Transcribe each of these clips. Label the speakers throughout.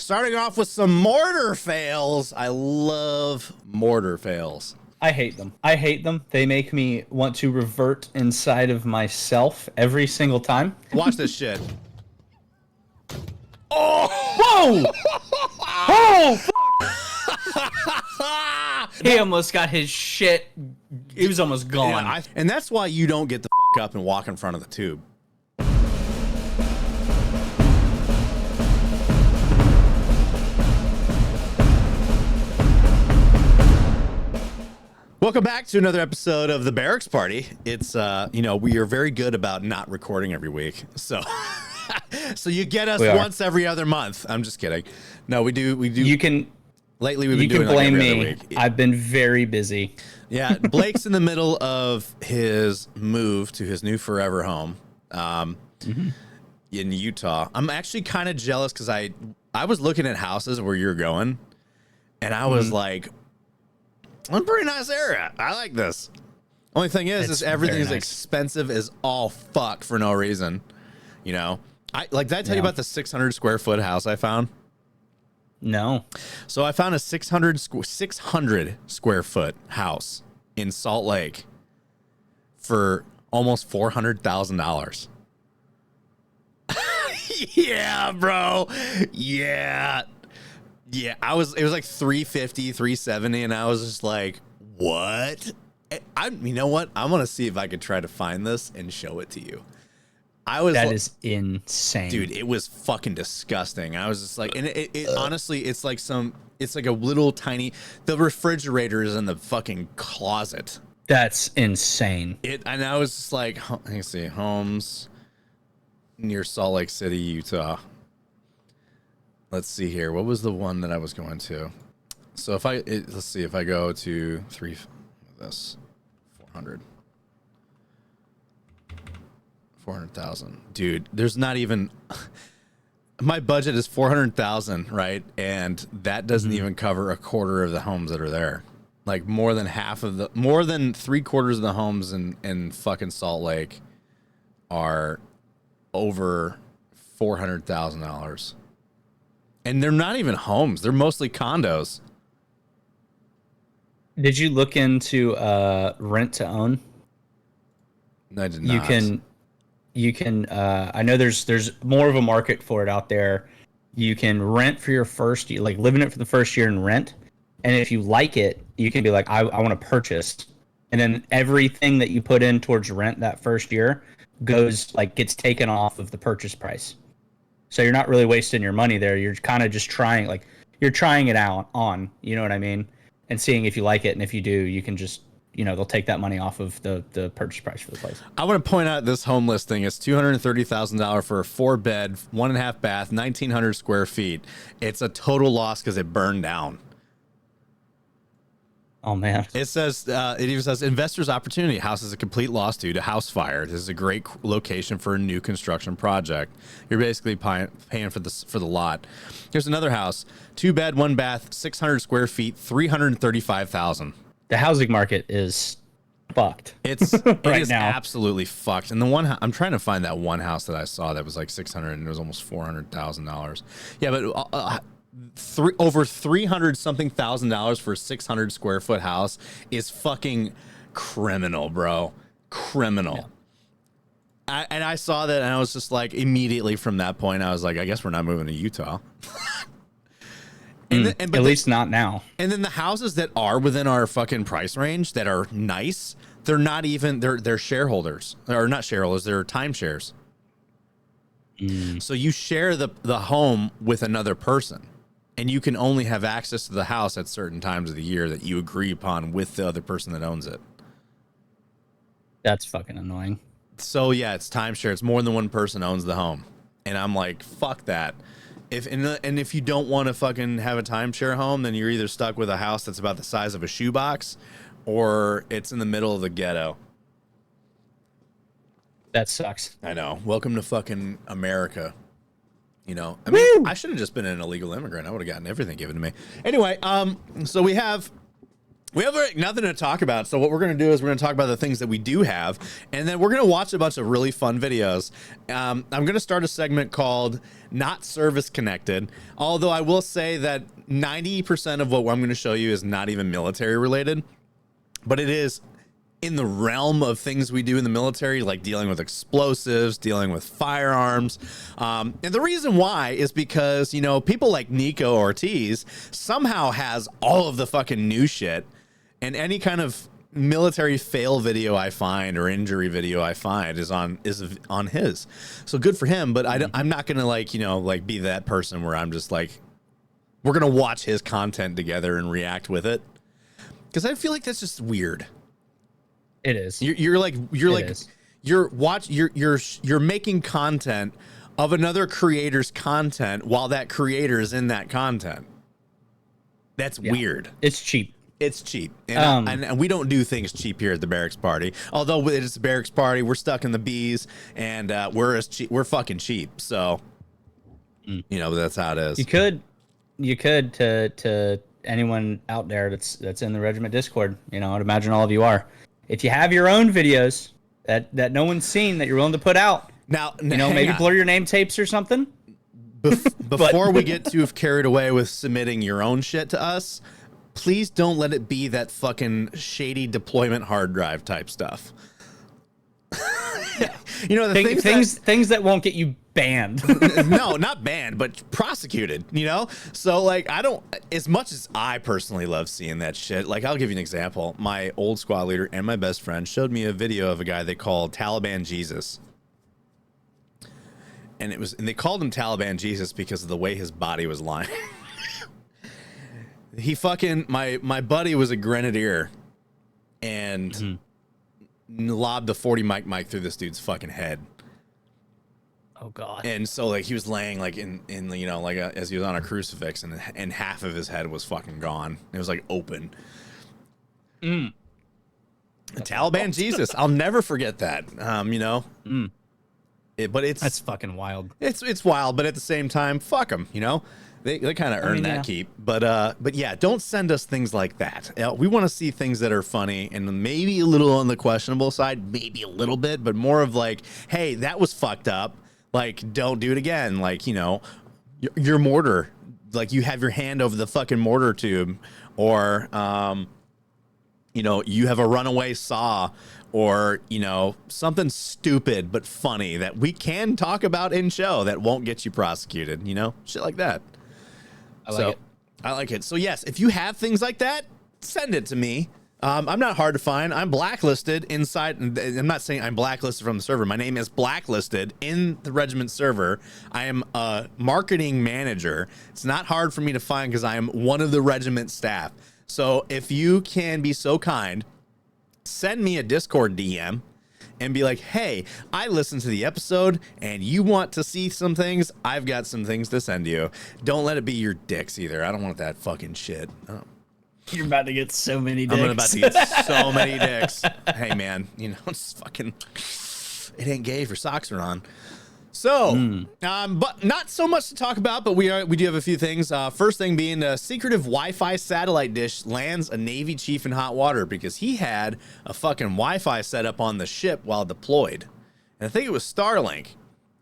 Speaker 1: Starting off with some mortar fails. I love mortar fails.
Speaker 2: I hate them. I hate them. They make me want to revert inside of myself every single time.
Speaker 1: Watch this shit.
Speaker 2: Oh! Whoa! Oh! Fuck! He almost got his shit. He was almost gone.
Speaker 1: Yeah, and that's why you don't get the fuck up and walk in front of the tube. Welcome back to another episode of the Barracks Party. It's, we are very good about not recording every week. So, so you get us once every other month. I'm just kidding. No, we do. You can, lately we've been doing like every other week.
Speaker 2: I've been very busy.
Speaker 1: Yeah. Blake's in the middle of his move to his new forever home, in Utah. I'm actually kind of jealous because I was looking at houses where you're going and I was like, a pretty nice area. I like this. Only thing is everything's expensive as all fuck for no reason. You know, did I tell you about the 600 square foot house I found?
Speaker 2: No.
Speaker 1: So I found a 600 square foot house in Salt Lake for almost $400,000. Yeah, bro. Yeah. Yeah, it was like 350, 370, and I was just like, what? You know what? I'm going to see if I could try to find this and show it to you.
Speaker 2: That is insane.
Speaker 1: Dude, it was fucking disgusting. I was just like, and it honestly, it's like a little tiny, the refrigerator is in the fucking closet.
Speaker 2: That's insane.
Speaker 1: And I was just like, let me see, homes near Salt Lake City, Utah. Let's see here. What was the one that I was going to? So let's see if I go to 400,000. Dude, there's not even, my budget is 400,000, right? And that doesn't even cover a quarter of the homes that are there. Like more than 3/4 of the homes in fucking Salt Lake are over $400,000. And they're not even homes. They're mostly condos.
Speaker 2: Did you look into rent to own?
Speaker 1: I did not.
Speaker 2: You can I know there's more of a market for it out there. You can rent for your first year, like live in it for the first year and rent. And if you like it, you can be like, I want to purchase. And then everything that you put in towards rent that first year gets taken off of the purchase price. So you're not really wasting your money there. You're kind of just trying it out on, you know what I mean? And seeing if you like it. And if you do, you can just, they'll take that money off of the purchase price for the place.
Speaker 1: I want to point out this home listing is $230,000 for a 4-bed, 1.5 bath, 1,900 square feet. It's a total loss because it burned down.
Speaker 2: Oh, man.
Speaker 1: It even says investors opportunity. House is a complete loss due to house fire. This is a great location for a new construction project. You're basically paying for the lot. Here's another house, 2-bed, 1 bath, 600 square feet, $335,000.
Speaker 2: The housing market is fucked.
Speaker 1: It is now absolutely fucked. And the one I'm trying to find that one house that I saw that was like 600 and it was almost $400,000. Yeah, but over $300-something thousand for a 600 square foot house is fucking criminal, bro. Criminal. Yeah. I saw that and I was just like, immediately from that point, I was like, I guess we're not moving to Utah.
Speaker 2: At least not now.
Speaker 1: And then the houses that are within our fucking price range that are nice, they're not even, they're shareholders. Or not shareholders, they're timeshares. So you share the home with another person. And you can only have access to the house at certain times of the year that you agree upon with the other person that owns it.
Speaker 2: That's fucking annoying.
Speaker 1: So yeah, it's timeshare. It's more than one person owns the home. And I'm like, fuck that. If you don't want to fucking have a timeshare home, then you're either stuck with a house that's about the size of a shoebox or it's in the middle of the ghetto.
Speaker 2: That sucks.
Speaker 1: I know. Welcome to fucking America. I mean, I should have just been an illegal immigrant. I would have gotten everything given to me. Anyway, so we have We have nothing to talk about, so what we're going to do is we're going to talk about the things that we do have, and then we're going to watch a bunch of really fun videos. I'm going to start a segment called Not Service Connected, although I will say that 90% of what I'm going to show you is not even military related, but it is in the realm of things we do in the military, like dealing with explosives, dealing with firearms. And the reason why is because, you know, people like Nico Ortiz somehow has all of the fucking new shit. And any kind of military fail video I find or injury video I find is on his. So good for him. But I'm not going to like, you know, like be that person where I'm just like, we're going to watch his content together and react with it. Because I feel like that's just weird.
Speaker 2: It is.
Speaker 1: You're making content of another creator's content while that creator is in that content. That's weird.
Speaker 2: It's cheap.
Speaker 1: It's cheap, and we don't do things cheap here at the Barracks Party. Although it's a Barracks Party, we're stuck in the bees, and we're fucking cheap. So, you know, that's how it is.
Speaker 2: You could to anyone out there that's in the regiment Discord. You know, I'd imagine all of you are. If you have your own videos that no one's seen that you're willing to put out,
Speaker 1: now
Speaker 2: you know, maybe blur your name tapes or something.
Speaker 1: Before we get too carried away with submitting your own shit to us, please don't let it be that fucking shady deployment hard drive type stuff. You know,
Speaker 2: things that won't get you banned.
Speaker 1: No, not banned, but prosecuted, you know? So like, I don't, as much as I personally love seeing that shit, like I'll give you an example. My old squad leader and my best friend showed me a video of a guy they called Taliban Jesus. And they called him Taliban Jesus because of the way his body was lying. He fucking, my buddy was a grenadier and lobbed a 40 mic through this dude's fucking head.
Speaker 2: Oh God.
Speaker 1: And so like he was laying like in you know, like as he was on a crucifix, and half of his head was fucking gone. It was like open. Taliban Jesus. I'll never forget that. You know, but
Speaker 2: that's fucking wild.
Speaker 1: It's wild, but at the same time, fuck them, you know. They kind of earn that keep, but yeah, don't send us things like that. We want to see things that are funny and maybe a little on the questionable side, maybe a little bit, but more of like, hey, that was fucked up. Like, don't do it again. Like, you know, your mortar, like you have your hand over the fucking mortar tube, or you know, you have a runaway saw, or, you know, something stupid but funny that we can talk about in show that won't get you prosecuted, you know, shit like that. I like it. So yes, if you have things like that, send it to me. I'm not hard to find. I'm blacklisted inside. I'm not saying I'm blacklisted from the server. My name is blacklisted in the regiment server. I am a marketing manager. It's not hard for me to find because I am one of the regiment staff. So if you can be so kind, send me a Discord DM and be like, hey, I listened to the episode and you want to see some things. I've got some things to send you. Don't let it be your dicks either. I don't want that fucking shit. Oh.
Speaker 2: You're about to get so many dicks.
Speaker 1: I'm about to get so many dicks. Hey, man, you know, it's fucking, it ain't gay if your socks are on. So, but not so much to talk about, but we do have a few things. First thing being a secretive Wi-Fi satellite dish lands a Navy chief in hot water because he had a fucking Wi-Fi set up on the ship while deployed. And I think it was Starlink.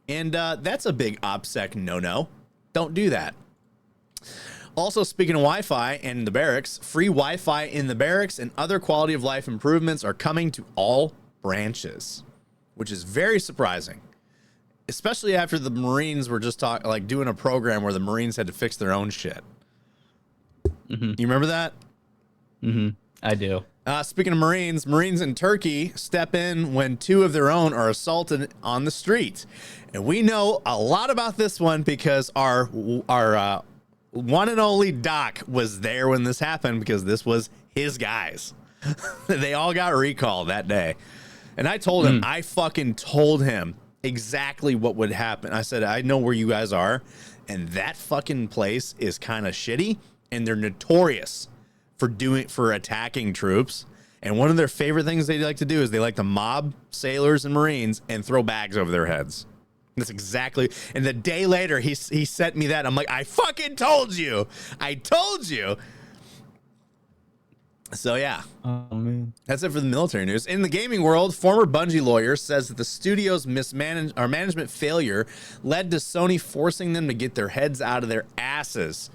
Speaker 1: And that's a big OPSEC no-no. Don't do that. Also, speaking of Wi-Fi and the barracks, free Wi-Fi in the barracks and other quality of life improvements are coming to all branches, which is very surprising. Especially after the Marines were just doing a program where the Marines had to fix their own shit. You remember that?
Speaker 2: I do.
Speaker 1: Speaking of Marines in Turkey step in when two of their own are assaulted on the street. And we know a lot about this one because our one and only Doc was there when this happened because this was his guys. They all got recalled that day. And I told him, I fucking told him exactly what would happen. I said, I know where you guys are, and that fucking place is kind of shitty, and they're notorious for attacking troops. And one of their favorite things they like to do is they like to mob sailors and Marines and throw bags over their heads. That's exactly. And the day later, he sent me that. I'm like, I fucking told you. I told you. So yeah,
Speaker 2: Oh man,
Speaker 1: that's it for the military news. In the gaming world, former Bungie lawyer says that the studio's management failure led to Sony forcing them to get their heads out of their asses.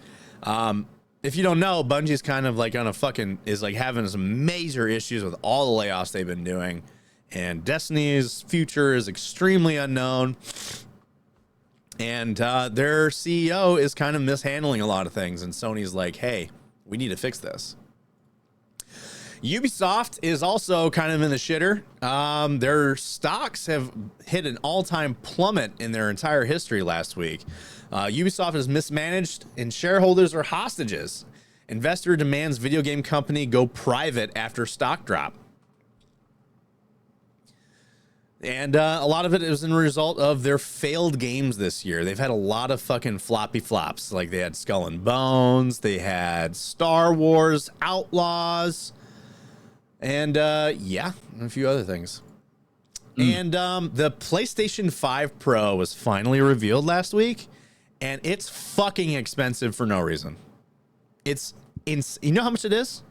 Speaker 1: If you don't know, Bungie's kind of like on a fucking is like having some major issues with all the layoffs they've been doing, and Destiny's future is extremely unknown. And their CEO is kind of mishandling a lot of things, and Sony's like, "Hey, we need to fix this." Ubisoft is also kind of in the shitter. Their stocks have hit an all-time plummet in their entire history last week. Ubisoft is mismanaged and shareholders are hostages. Investor demands video game company go private after stock drop. And a lot of it is in result of their failed games this year. They've had a lot of fucking floppy flops. Like they had Skull and Bones, they had Star Wars Outlaws, and yeah, a few other things. And the PlayStation 5 Pro was finally revealed last week, and it's fucking expensive for no reason. You know how much it is?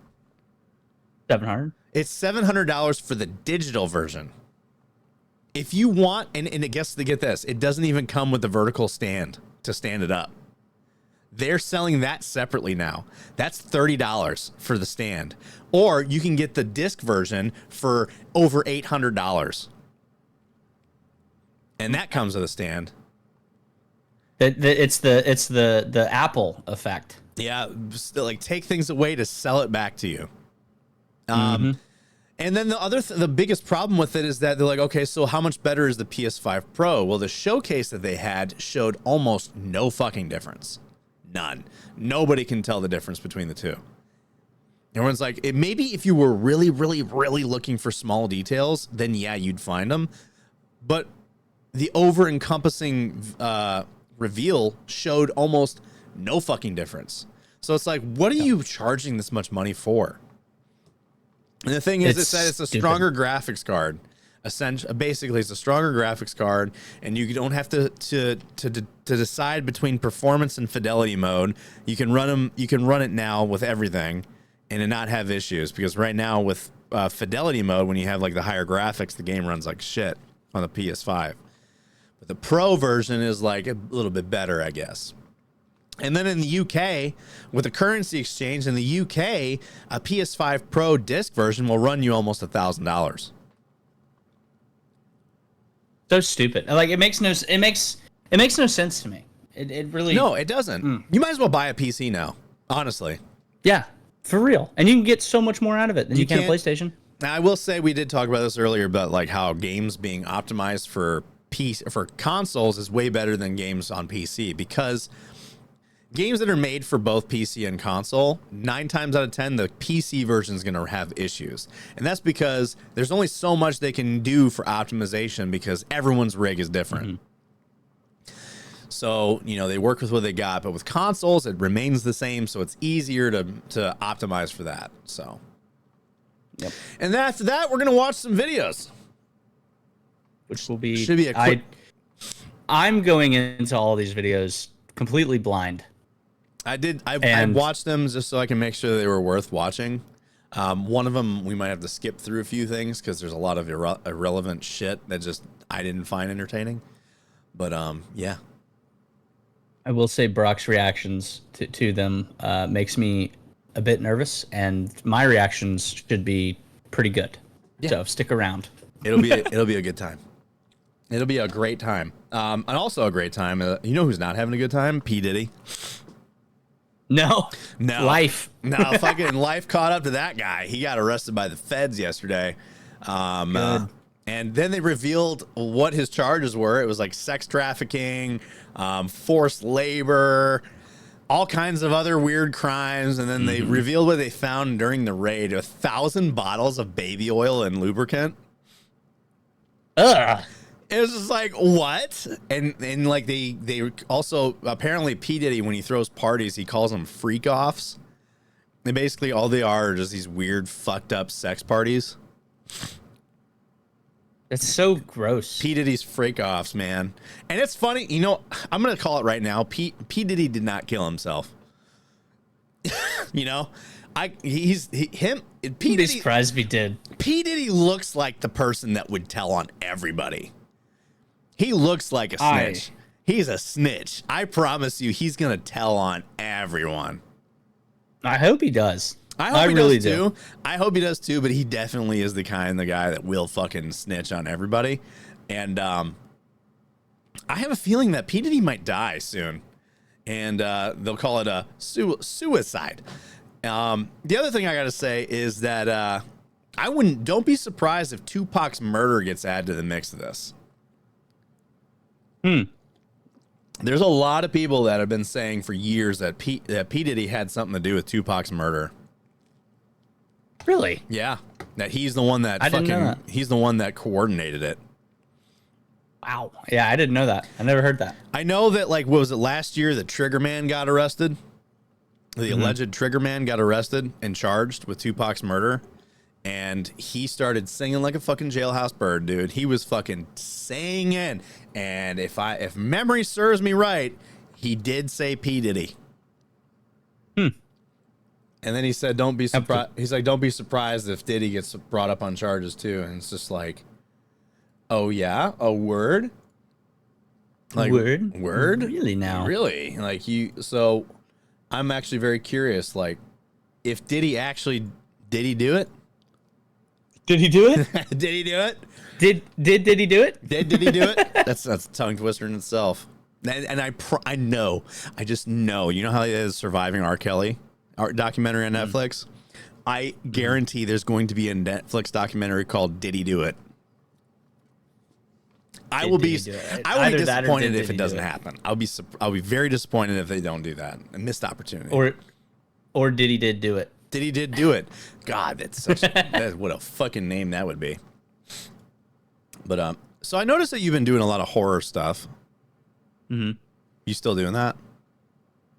Speaker 2: $700.
Speaker 1: It's $700 for the digital version. If you want, and it gets to get this, it doesn't even come with the vertical stand to stand it up. They're selling that separately now. That's $30 for the stand. Or you can get the disc version for over $800. And that comes with a stand.
Speaker 2: It's the Apple effect.
Speaker 1: Yeah, like take things away to sell it back to you. And then the biggest problem with it is that they're like, okay, so how much better is the PS5 Pro? Well, the showcase that they had showed almost no fucking difference. None. Nobody can tell the difference between the two. Everyone's like, maybe if you were really, really, really looking for small details, then yeah, you'd find them. But the over-encompassing reveal showed almost no fucking difference. So it's like, what are you charging this much money for? And the thing is, it said it's a stronger graphics card. Basically, it's a stronger graphics card, and you don't have to decide between performance and fidelity mode. You can run them. You can run it now with everything, and not have issues. Because right now with fidelity mode, when you have like the higher graphics, the game runs like shit on the PS5. But the Pro version is like a little bit better, I guess. And then in the UK, with the currency exchange in the UK, a PS5 Pro disc version will run you almost $1,000.
Speaker 2: So stupid. Like it makes no sense to me. It really
Speaker 1: No, it doesn't. You might as well buy a PC now, honestly.
Speaker 2: Yeah, for real. And you can get so much more out of it than you can a PlayStation.
Speaker 1: Now, I will say we did talk about this earlier, but like how games being optimized for consoles is way better than games on PC, because games that are made for both PC and console, 9 times out of 10, the PC version is going to have issues. And that's because there's only so much they can do for optimization because everyone's rig is different. So, they work with what they got. But with consoles, it remains the same. So it's easier to optimize for that. So,
Speaker 2: yep.
Speaker 1: And then after that, we're going to watch some videos.
Speaker 2: Which
Speaker 1: should be a quick...
Speaker 2: I'm going into all these videos completely blind.
Speaker 1: I watched them just so I can make sure they were worth watching. One of them, we might have to skip through a few things because there's a lot of irrelevant shit that just I didn't find entertaining. But yeah.
Speaker 2: I will say Brock's reactions to them makes me a bit nervous, and my reactions should be pretty good. Yeah. So stick around.
Speaker 1: It'll be a good time. It'll be a great time. And also a great time. You know who's not having a good time? P. Diddy.
Speaker 2: No.
Speaker 1: Life. No, fucking life caught up to that guy. He got arrested by the feds yesterday. And then they revealed what his charges were. It was like sex trafficking, forced labor, all kinds of other weird crimes. And then they revealed what they found during the raid: 1,000 bottles of baby oil and lubricant.
Speaker 2: Ugh.
Speaker 1: It was just like, what? And like they also, apparently P. Diddy, when he throws parties, he calls them freak offs. And basically all they are just these weird fucked up sex parties.
Speaker 2: That's so gross.
Speaker 1: P. Diddy's freak offs, man. And it's funny, I'm going to call it right now. P. Diddy did not kill himself. Him. P
Speaker 2: I'd be
Speaker 1: Diddy,
Speaker 2: surprised if he did.
Speaker 1: P Diddy looks like the person that would tell on everybody. He looks like a snitch. He's a snitch. I promise you, he's gonna tell on everyone.
Speaker 2: I hope he does.
Speaker 1: I hope he really does too. I hope he does too, but he definitely is the guy that will fucking snitch on everybody. And I have a feeling that P Diddy might die soon, and they'll call it a suicide. The other thing I gotta say is that don't be surprised if Tupac's murder gets added to the mix of this. There's a lot of people that have been saying for years that P Diddy had something to do with Tupac's murder.
Speaker 2: Really?
Speaker 1: Yeah, that he's the one that he's the one that coordinated it.
Speaker 2: Wow. Yeah, I didn't know that. I never heard that.
Speaker 1: I know that, like, what was it last year? The Trigger Man got arrested. The alleged Trigger Man got arrested and charged with Tupac's murder. And he started singing like a fucking jailhouse bird, dude. He was fucking singing. And if memory serves me right, he did say P. Diddy. And then he said, don't be surprised. He's like, don't be surprised if Diddy gets brought up on charges too. And it's just like, oh yeah, a word? Like, word?
Speaker 2: Really now?
Speaker 1: Really? Like, so I'm actually very curious, like, if did he do it?
Speaker 2: Did he do it?
Speaker 1: Did he do it?
Speaker 2: Did he do it? Did he do it?
Speaker 1: Did he do it? That's a tongue twister in itself. And I know, I just know. You know how it is Surviving R. Kelly documentary on Netflix? I guarantee there's going to be a Netflix documentary called Did He Do It? I will be disappointed if it doesn't happen. I'll be very disappointed if they don't do that. A missed opportunity.
Speaker 2: Or Did He did do it?
Speaker 1: Did he did do it? God, that's what a fucking name that would be. But so I noticed that you've been doing a lot of horror stuff. You still doing that?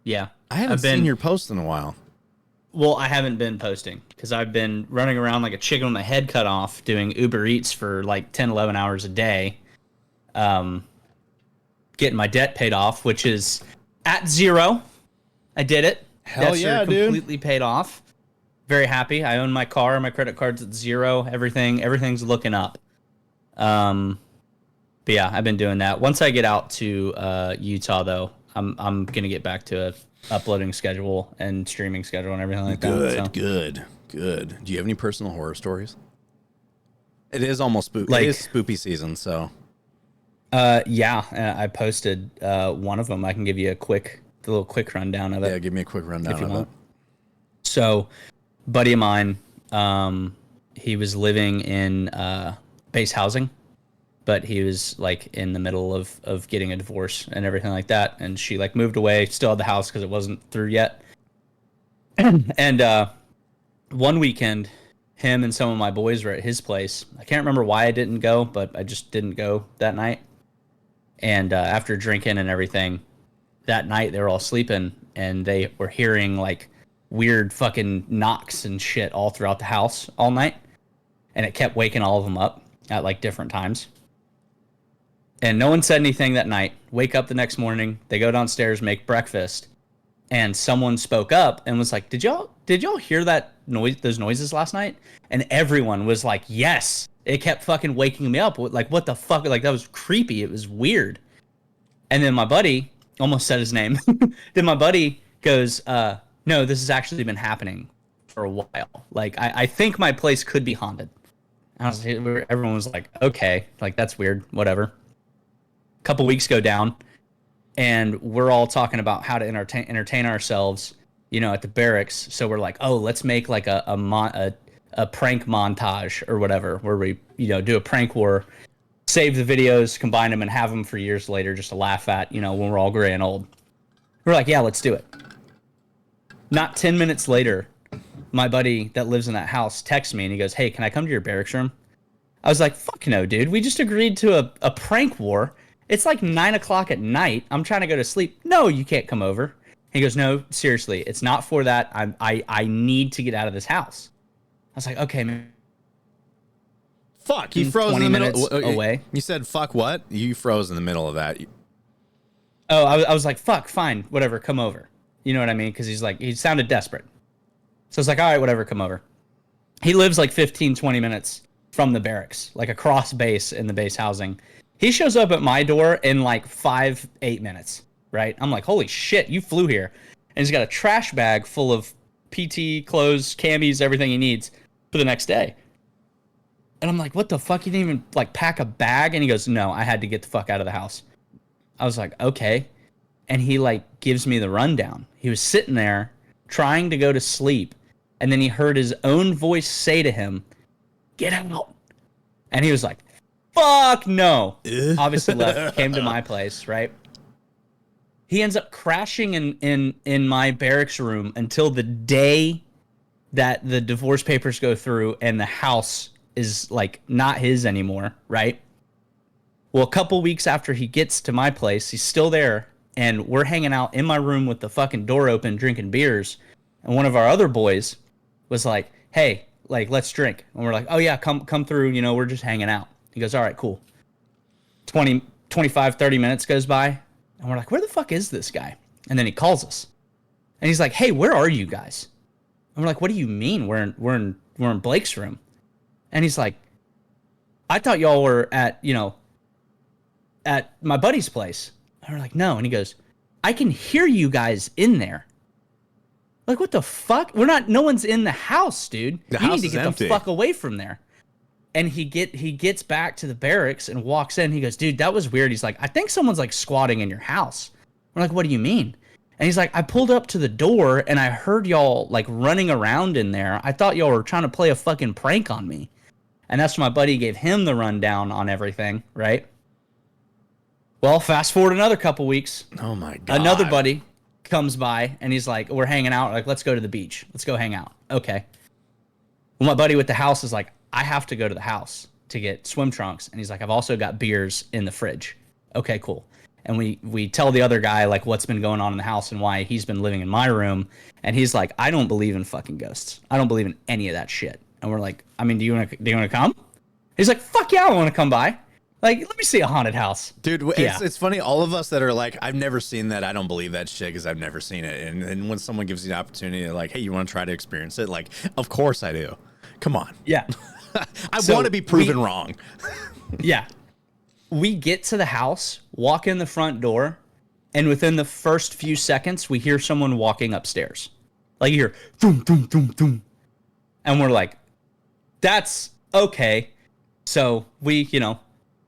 Speaker 2: Yeah,
Speaker 1: I haven't seen your posts in a while.
Speaker 2: Well, I haven't been posting because I've been running around like a chicken with my head cut off, doing Uber Eats for like 10, 11 hours a day. Getting my debt paid off, which is at zero. I did it.
Speaker 1: Hell yeah, dude.
Speaker 2: Completely paid off. Very happy. I own my car. My credit card's at zero. Everything's looking up. But yeah, I've been doing that. Once I get out to Utah, though, I'm gonna get back to a uploading schedule and streaming schedule and everything like that.
Speaker 1: Good. Do you have any personal horror stories? It is almost spooky.
Speaker 2: Like,
Speaker 1: it is spoopy season, so.
Speaker 2: Yeah, I posted one of them. I can give you a little quick rundown of it.
Speaker 1: Yeah, give me a quick rundown of it.
Speaker 2: So, buddy of mine, he was living in base housing, but he was like in the middle of getting a divorce and everything like that. And she like moved away, still had the house because it wasn't through yet. And one weekend, him and some of my boys were at his place. I can't remember why I didn't go, but I just didn't go that night. And after drinking and everything, that night they were all sleeping and they were hearing like weird fucking knocks and shit all throughout the house all night. And it kept waking all of them up at like different times. And no one said anything that night. Wake up the next morning, they go downstairs, make breakfast, and someone spoke up and was like, Did y'all hear that noise, those noises last night? And everyone was like, yes. It kept fucking waking me up. Like, what the fuck? Like, that was creepy. It was weird. And then my buddy, almost said his name. Then my buddy goes, no, this has actually been happening for a while. Like, I think my place could be haunted. Everyone was like, okay, like, that's weird. Whatever. A couple weeks go down, and we're all talking about how to entertain ourselves, at the barracks. So we're like, oh, let's make like a prank montage or whatever, where we, do a prank war, save the videos, combine them, and have them for years later just to laugh at, when we're all gray and old. We're like, yeah, let's do it. Not 10 minutes later, my buddy that lives in that house texts me and he goes, hey, can I come to your barracks room? I was like, fuck no, dude. We just agreed to a prank war. It's like 9 o'clock at night. I'm trying to go to sleep. No, you can't come over. He goes, no, seriously, it's not for that. I need to get out of this house. I was like, okay, man.
Speaker 1: Fuck, you froze in the middle.
Speaker 2: Away.
Speaker 1: You said fuck what? You froze in the middle of that.
Speaker 2: Oh, I was like, fuck, fine, whatever, come over. You know what I mean? Because he sounded desperate. So it's like, all right, whatever, come over. He lives like 15, 20 minutes from the barracks, like across base in the base housing. He shows up at my door in like 8 minutes, right? I'm like, holy shit, you flew here. And he's got a trash bag full of PT, clothes, camis, everything he needs for the next day. And I'm like, what the fuck? You didn't even like pack a bag? And he goes, no, I had to get the fuck out of the house. I was like, okay. And he like gives me the rundown. He was sitting there trying to go to sleep. And then he heard his own voice say to him, get out. And he was like, fuck no. Obviously left, came to my place, right? He ends up crashing in my barracks room until the day that the divorce papers go through and the house is like not his anymore, right? Well, a couple weeks after he gets to my place, he's still there, and we're hanging out in my room with the fucking door open, drinking beers. And one of our other boys was like, hey, like, let's drink. And we're like, oh yeah, come through, you know, we're just hanging out. He goes, all right, cool. 25, 30 minutes goes by, and we're like, where the fuck is this guy? And then he calls us. And he's like, hey, where are you guys? And we're like, what do you mean? We're in Blake's room. And he's like, I thought y'all were at my buddy's place. And we're like, no. And he goes, I can hear you guys in there. Like, what the fuck? No one's in the house, dude. You need to get the fuck away from there. And he gets back to the barracks and walks in. He goes, dude, that was weird. He's like, I think someone's like squatting in your house. We're like, what do you mean? And he's like, I pulled up to the door and I heard y'all like running around in there. I thought y'all were trying to play a fucking prank on me. And that's when my buddy gave him the rundown on everything, right? Well, fast forward another couple weeks.
Speaker 1: Oh my God.
Speaker 2: Another buddy comes by and he's like, we're hanging out. Like, let's go to the beach. Let's go hang out. Okay. Well, my buddy with the house is like, I have to go to the house to get swim trunks. And he's like, I've also got beers in the fridge. Okay, cool. And we tell the other guy like what's been going on in the house and why he's been living in my room. And he's like, I don't believe in fucking ghosts. I don't believe in any of that shit. And we're like, I mean, do you want to come? He's like, fuck yeah, I want to come by. Like, let me see a haunted house.
Speaker 1: Dude, it's funny. All of us that are like, I've never seen that. I don't believe that shit because I've never seen it. And when someone gives you the opportunity, like, hey, you want to try to experience it? Like, of course I do. Come on.
Speaker 2: Yeah.
Speaker 1: I want to be proven wrong.
Speaker 2: Yeah. We get to the house, walk in the front door, and within the first few seconds, we hear someone walking upstairs. Like, you hear, thum, thum, thum, thum. And we're like, that's okay. So we,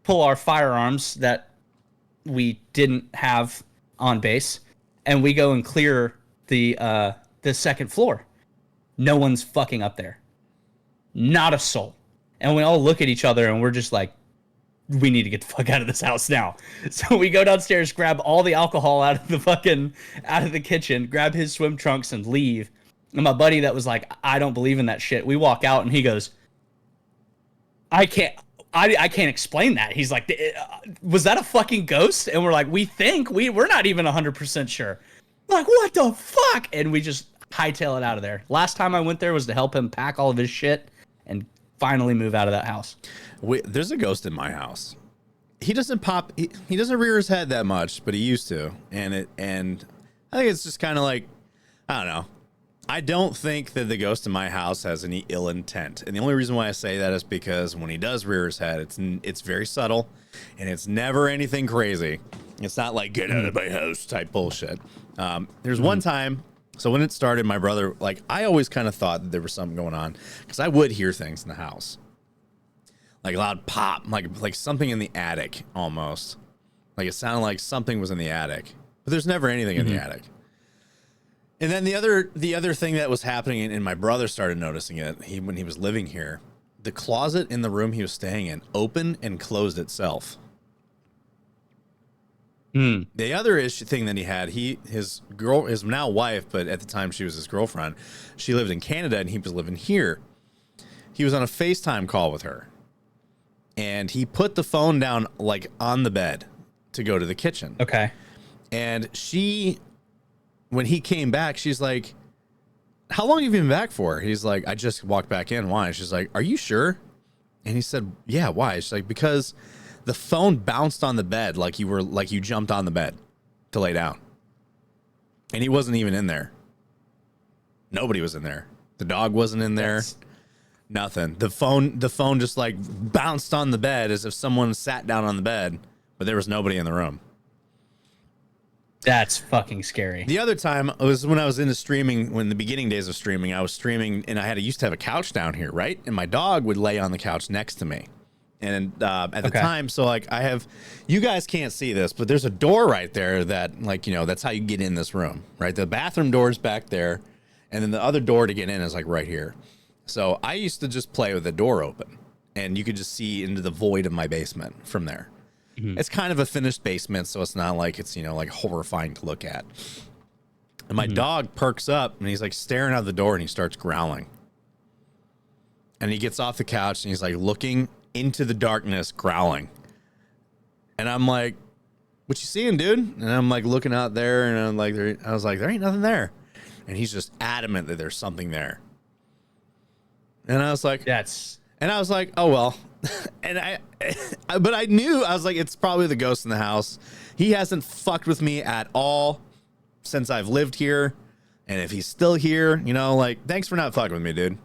Speaker 2: pull our firearms that we didn't have on base, and we go and clear the second floor. No one's fucking up there. Not a soul. And we all look at each other and we're just like, we need to get the fuck out of this house now. So we go downstairs, grab all the alcohol out of the kitchen, grab his swim trunks and leave. And my buddy that was like, I don't believe in that shit. We walk out and he goes, I can't explain that. He's like, was that a fucking ghost? And we're like, we're not even 100% sure. We're like, what the fuck? And we just hightail it out of there. Last time I went there was to help him pack all of his shit and finally move out of that house.
Speaker 1: There's a ghost in my house. He doesn't pop. He doesn't rear his head that much, but he used to. And I think it's just kind of like, I don't know. I don't think that the ghost in my house has any ill intent. And the only reason why I say that is because when he does rear his head, it's very subtle and it's never anything crazy. It's not like get out of my house type bullshit. There's one time. So when it started, my brother, like, I always kind of thought that there was something going on because I would hear things in the house. Like a loud pop, like something in the attic almost. Like it sounded like something was in the attic, but there's never anything in the attic. And then the other thing that was happening, and my brother started noticing it when he was living here, the closet in the room he was staying in opened and closed itself. The other thing that he had, his now wife, but at the time she was his girlfriend, she lived in Canada and he was living here. He was on a FaceTime call with her, and he put the phone down like on the bed to go to the kitchen.
Speaker 2: Okay.
Speaker 1: And when he came back, she's like, how long have you been back for? He's like, I just walked back in. Why? She's like, are you sure? And he said, yeah, why? She's like, because the phone bounced on the bed like you jumped on the bed to lay down. And he wasn't even in there. Nobody was in there. The dog wasn't in there. Nothing. The phone just like bounced on the bed as if someone sat down on the bed, but there was nobody in the room.
Speaker 2: That's fucking scary.
Speaker 1: The other time was when I was into streaming, when the beginning days of streaming, I was streaming and I used to have a couch down here, right? And my dog would lay on the couch next to me. And at the time, so like you guys can't see this, but there's a door right there that like, that's how you get in this room, right? The bathroom door is back there. And then the other door to get in is like right here. So I used to just play with the door open and you could just see into the void of my basement from there. Mm-hmm. It's kind of a finished basement, so it's not like it's, like horrifying to look at. And my dog perks up and he's like staring out the door and he starts growling. And he gets off the couch and he's like looking into the darkness, growling. And I'm like, what you seeing, dude? And I'm like looking out there and I was like, there ain't nothing there. And he's just adamant that there's something there. And I was like, oh, well. And but I knew, I was like, it's probably the ghost in the house. He hasn't fucked with me at all since I've lived here. And if he's still here, like, thanks for not fucking with me, dude.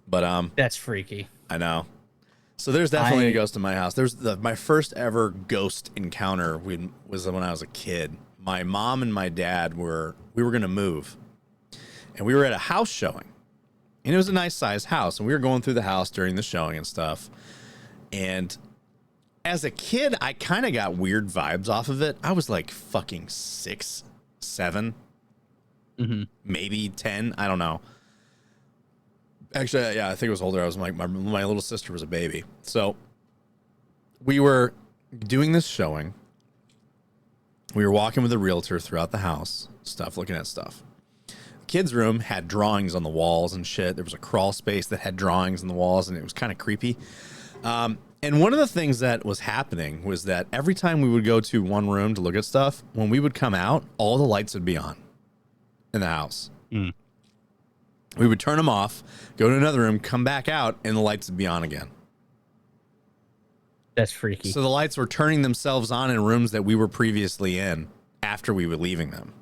Speaker 1: But,
Speaker 2: that's freaky.
Speaker 1: I know. So there's definitely a ghost in my house. There's my first ever ghost encounter was when I was a kid. My mom and my dad we were going to move and we were at a house showing. And it was a nice sized house. And we were going through the house during the showing and stuff. And as a kid, I kind of got weird vibes off of it. I was like fucking 6, 7, maybe 10. I don't know. Actually, yeah, I think it was older. I was like, my little sister was a baby. So we were doing this showing. We were walking with a realtor throughout the house, looking at stuff. Kids' room had drawings on the walls and shit. There was a crawl space that had drawings on the walls, and it was kind of creepy. And one of the things that was happening was that every time we would go to one room to look at stuff, when we would come out, all the lights would be on in the house. Mm. We would turn them off, go to another room, come back out, and the lights would be on again.
Speaker 2: That's freaky.
Speaker 1: So the lights were turning themselves on in rooms that we were previously in after we were leaving them.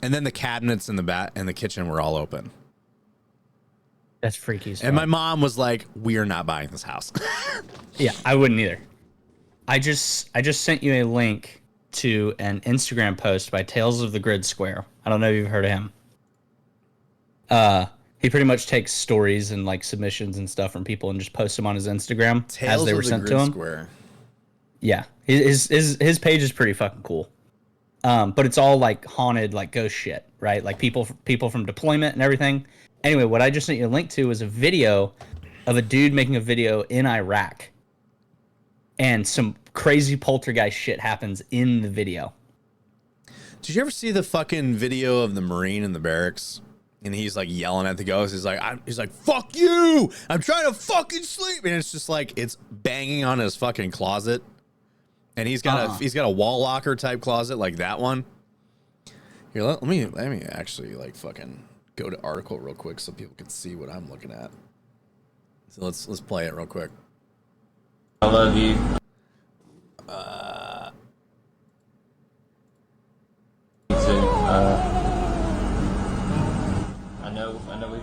Speaker 1: And then the cabinets in the kitchen were all open.
Speaker 2: That's freaky.
Speaker 1: And my mom was like, "We are not buying this house."
Speaker 2: Yeah, I wouldn't either. I just sent you a link to an Instagram post by Tales of the Grid Square. I don't know if you've heard of him. He pretty much takes stories and like submissions and stuff from people and just posts them on his Instagram
Speaker 1: Tales
Speaker 2: as they were
Speaker 1: of the
Speaker 2: sent
Speaker 1: Grid
Speaker 2: to him.
Speaker 1: Square.
Speaker 2: Yeah, his page is pretty fucking cool. But it's all like haunted, like ghost shit, right? Like people from deployment and everything. Anyway, what I just sent you a link to was a video of a dude making a video in Iraq, and some crazy poltergeist shit happens in the video.
Speaker 1: Did you ever see the fucking video of the Marine in the barracks? And he's like yelling at the ghost. He's like, "Fuck you! I'm trying to fucking sleep." And it's just like it's banging on his fucking closet. And he's got a wall locker type closet like that one. Here, let me actually like fucking go to article real quick so people can see what I'm looking at. So let's play it real quick.
Speaker 3: I love you. Me too. I know we.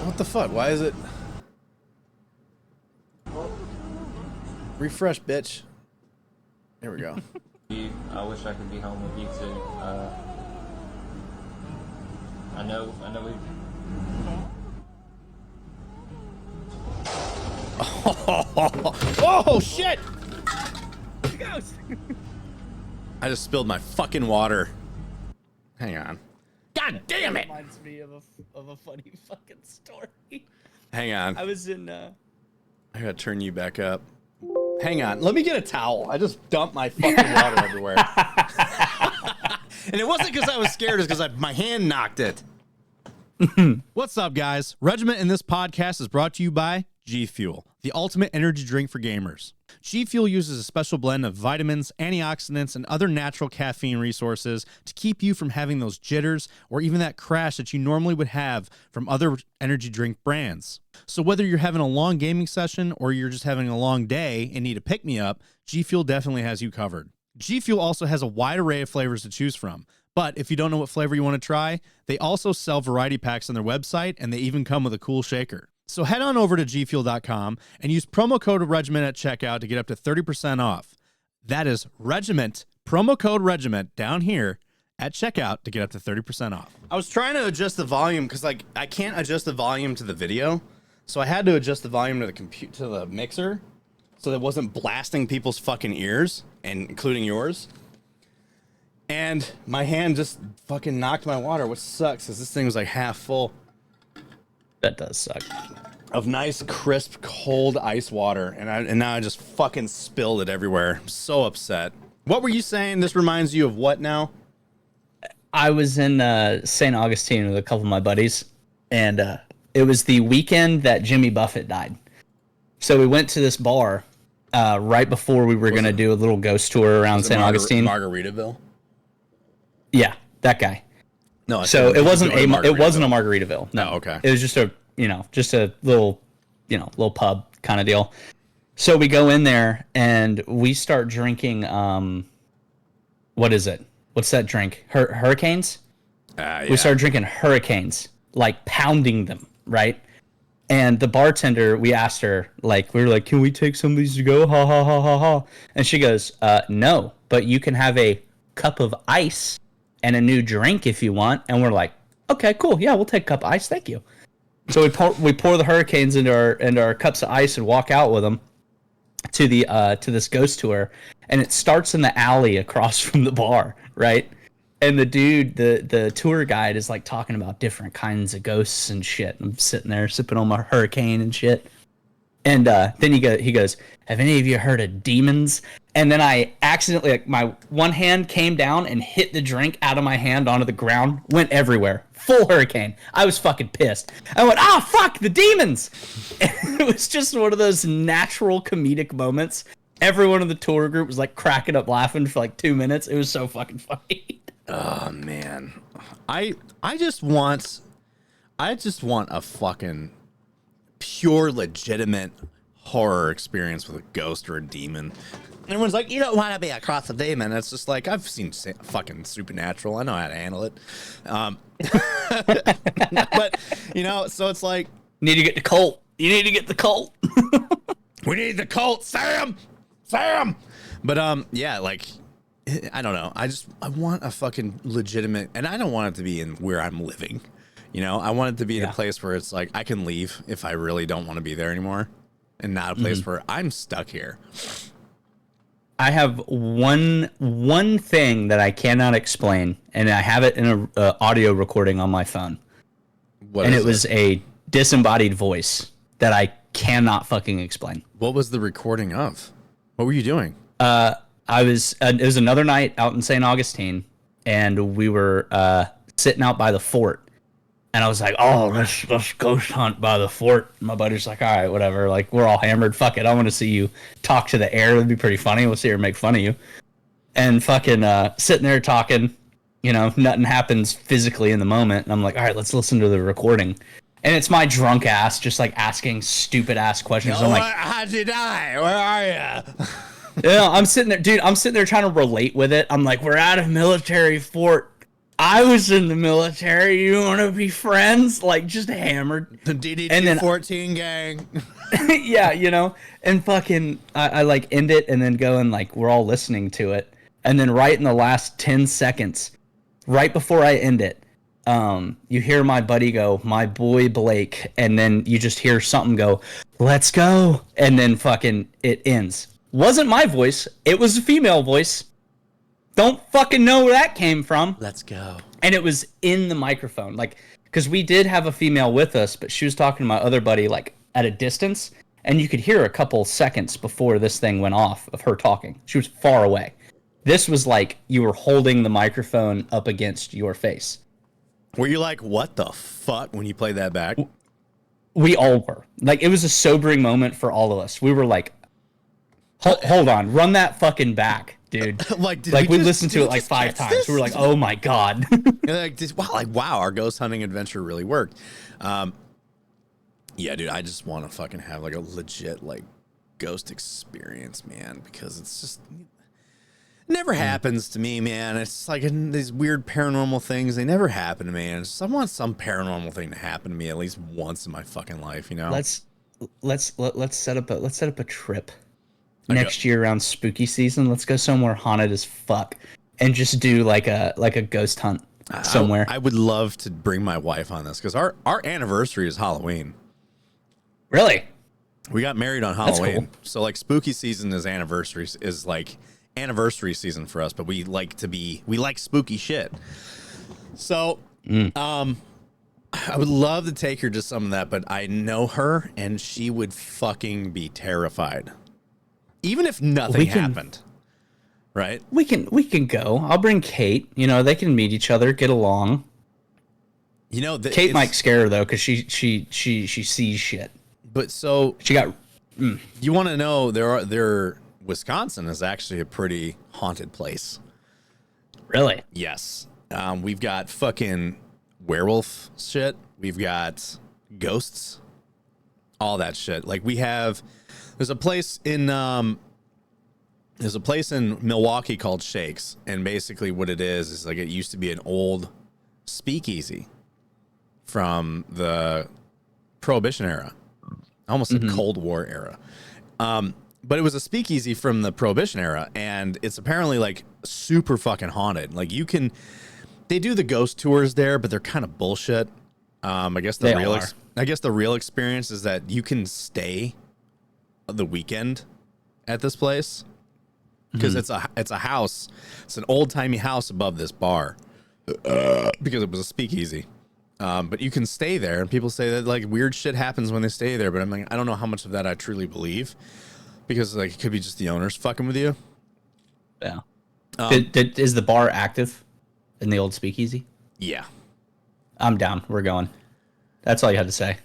Speaker 1: What the fuck? Why is it? Refresh, bitch. There we go.
Speaker 3: I wish I could be home with you too. I know we.
Speaker 1: Oh shit! I just spilled my fucking water. Hang on. God damn it!
Speaker 2: Reminds me of a funny fucking story.
Speaker 1: Hang on.
Speaker 2: I was in.
Speaker 1: I gotta turn you back up. Hang on. Let me get a towel. I just dumped my fucking water everywhere. And it wasn't because I was scared. It's because my hand knocked it. What's up, guys? Regiment in this podcast is brought to you by G Fuel, the ultimate energy drink for gamers. G Fuel uses a special blend of vitamins, antioxidants, and other natural caffeine resources to keep you from having those jitters or even that crash that you normally would have from other energy drink brands. So whether you're having a long gaming session or you're just having a long day and need a pick-me-up, G Fuel definitely has you covered. G Fuel also has a wide array of flavors to choose from. But if you don't know what flavor you want to try, they also sell variety packs on their website, and they even come with a cool shaker. So head on over to gfuel.com and use promo code Regiment at checkout to get up to 30% off. That is Regiment, promo code Regiment down here at checkout to get up to 30% off. I was trying to adjust the volume because like I can't adjust the volume to the video. So I had to adjust the volume to the mixer so that it wasn't blasting people's fucking ears, and including yours. And my hand just fucking knocked my water, which sucks because this thing was like half full.
Speaker 2: That does suck.
Speaker 1: Of nice, crisp, cold ice water. And now I just fucking spilled it everywhere. I'm so upset. What were you saying? This reminds you of what now?
Speaker 2: I was in St. Augustine with a couple of my buddies, and it was the weekend that Jimmy Buffett died. So we went to this bar right before we were going to do a little ghost tour around St. Augustine.
Speaker 1: Margaritaville?
Speaker 2: Yeah, that guy.
Speaker 1: No,
Speaker 2: so it wasn't a Margaritaville. No,
Speaker 1: oh, okay.
Speaker 2: It was just a little, little pub kind of deal. So we go in there and we start drinking. What is it? What's that drink? Hurricanes.
Speaker 1: Yeah.
Speaker 2: We started drinking Hurricanes, like pounding them, right? And the bartender, we asked her, like, we were like, can we take some of these to go? Ha ha ha ha ha. And she goes, no, but you can have a cup of ice and a new drink if you want. And we're like, okay, cool. Yeah, we'll take a cup of ice. Thank you. So we pour the Hurricanes into our cups of ice and walk out with them to this ghost tour. And it starts in the alley across from the bar, right? And the dude, the tour guide is like talking about different kinds of ghosts and shit. I'm sitting there sipping on my Hurricane and shit. And then he goes, have any of you heard of demons? And then I accidentally, like, my one hand came down and hit the drink out of my hand onto the ground, went everywhere. Full Hurricane. I was fucking pissed. I went, fuck, the demons. And it was just one of those natural comedic moments. Everyone in the tour group was like cracking up laughing for like 2 minutes. It was so fucking funny.
Speaker 1: Oh man. I just want a fucking pure legitimate horror experience with a ghost or a demon. Everyone's like, you don't want to be across a demon. It's just like, I've seen fucking Supernatural. I know how to handle it. But, so it's like...
Speaker 2: You need to get the cult. You need to get the cult.
Speaker 1: We need the cult, Sam! But, yeah, like, I don't know. I want a fucking legitimate... And I don't want it to be in where I'm living. I want it to be in a place where it's like, I can leave if I really don't want to be there anymore. And not a place where I'm stuck here.
Speaker 2: I have one thing that I cannot explain, and I have it in a audio recording on my phone. It was a disembodied voice that I cannot fucking explain.
Speaker 1: What was the recording of? What were you doing?
Speaker 2: It was another night out in St. Augustine, and we were sitting out by the fort. And I was like, let's ghost hunt by the fort. My buddy's like, all right, whatever. Like, we're all hammered. Fuck it. I want to see you talk to the air. It'd be pretty funny. We'll see her make fun of you. And fucking sitting there talking, nothing happens physically in the moment. And I'm like, all right, let's listen to the recording. And it's my drunk ass just like asking stupid ass questions. I'm like,
Speaker 1: how'd you die? Where are you?
Speaker 2: I'm sitting there, dude. I'm sitting there trying to relate with it. I'm like, we're at a military fort. I was in the military. You want to be friends? Like, just hammered.
Speaker 1: The DD-214 gang.
Speaker 2: Yeah, and fucking, I like end it and then go and like, we're all listening to it. And then right in the last 10 seconds, right before I end it, you hear my buddy go, my boy Blake. And then you just hear something go, let's go. And then fucking it ends. Wasn't my voice. It was a female voice. Don't fucking know where that came from.
Speaker 1: Let's go.
Speaker 2: And it was in the microphone. Like, because we did have a female with us, but she was talking to my other buddy, like, at a distance. And you could hear a couple seconds before this thing went off of her talking. She was far away. This was like you were holding the microphone up against your face.
Speaker 1: Were you like, what the fuck, when you played that back?
Speaker 2: We all were. Like, it was a sobering moment for all of us. We were like, hold on, run that fucking back. Dude, we listened to it like 5 times. We were like, "Oh my god!"
Speaker 1: Wow, our ghost hunting adventure really worked. Yeah, dude, I just want to fucking have like a legit like ghost experience, man, because it's just never happens to me, man. It's like these weird paranormal things. They never happen to me. And I want some paranormal thing to happen to me at least once in my fucking life, you know?
Speaker 2: Let's set up a trip next year around spooky season. Let's go somewhere haunted as fuck and just do like a ghost hunt somewhere.
Speaker 1: I would love to bring my wife on this because our anniversary is Halloween.
Speaker 2: Really?
Speaker 1: We got married on Halloween.
Speaker 2: Cool.
Speaker 1: So like spooky season is like anniversary season for us, but we like spooky shit. So I would love to take her to some of that, but I know her and she would fucking be terrified. Even if nothing happened. Right?
Speaker 2: We can go. I'll bring Kate. You know, they can meet each other, get along.
Speaker 1: You know,
Speaker 2: Kate might scare her though, because she sees shit.
Speaker 1: But so
Speaker 2: she got.
Speaker 1: You want to know Wisconsin is actually a pretty haunted place.
Speaker 2: Really?
Speaker 1: Yes. We've got fucking werewolf shit. We've got ghosts. All that shit. Like there's a place in Milwaukee called Shakes, and basically what it is like it used to be an old speakeasy from the Prohibition era, almost a Cold War era. But it was a speakeasy from the Prohibition era, and it's apparently like super fucking haunted. Like they do the ghost tours there, but they're kind of bullshit. I guess the real experience is that you can stay the weekend at this place because it's a house. It's an old timey house above this bar because it was a speakeasy. But you can stay there, and people say that like weird shit happens when they stay there. But I'm like, I don't know how much of that I truly believe because like it could be just the owners fucking with you.
Speaker 2: Yeah. Is the bar active in the old speakeasy?
Speaker 1: Yeah.
Speaker 2: I'm down. We're going. That's all you had to say.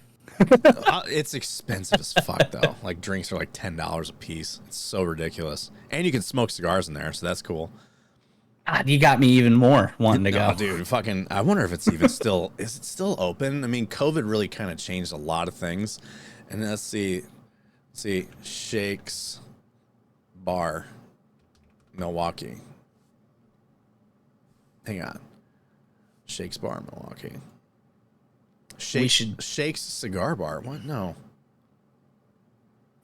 Speaker 1: It's expensive as fuck though. Like drinks are like $10 a piece. It's so ridiculous, and you can smoke cigars in there, so that's cool.
Speaker 2: God, you got me even more wanting to go,
Speaker 1: dude. Fucking, I wonder if it's even still. Is it still open? I mean, COVID really kind of changed a lot of things. And let's see, Shakes Bar, Milwaukee. Hang on, Shakes Bar, Milwaukee. Shakes Cigar Bar. What? No.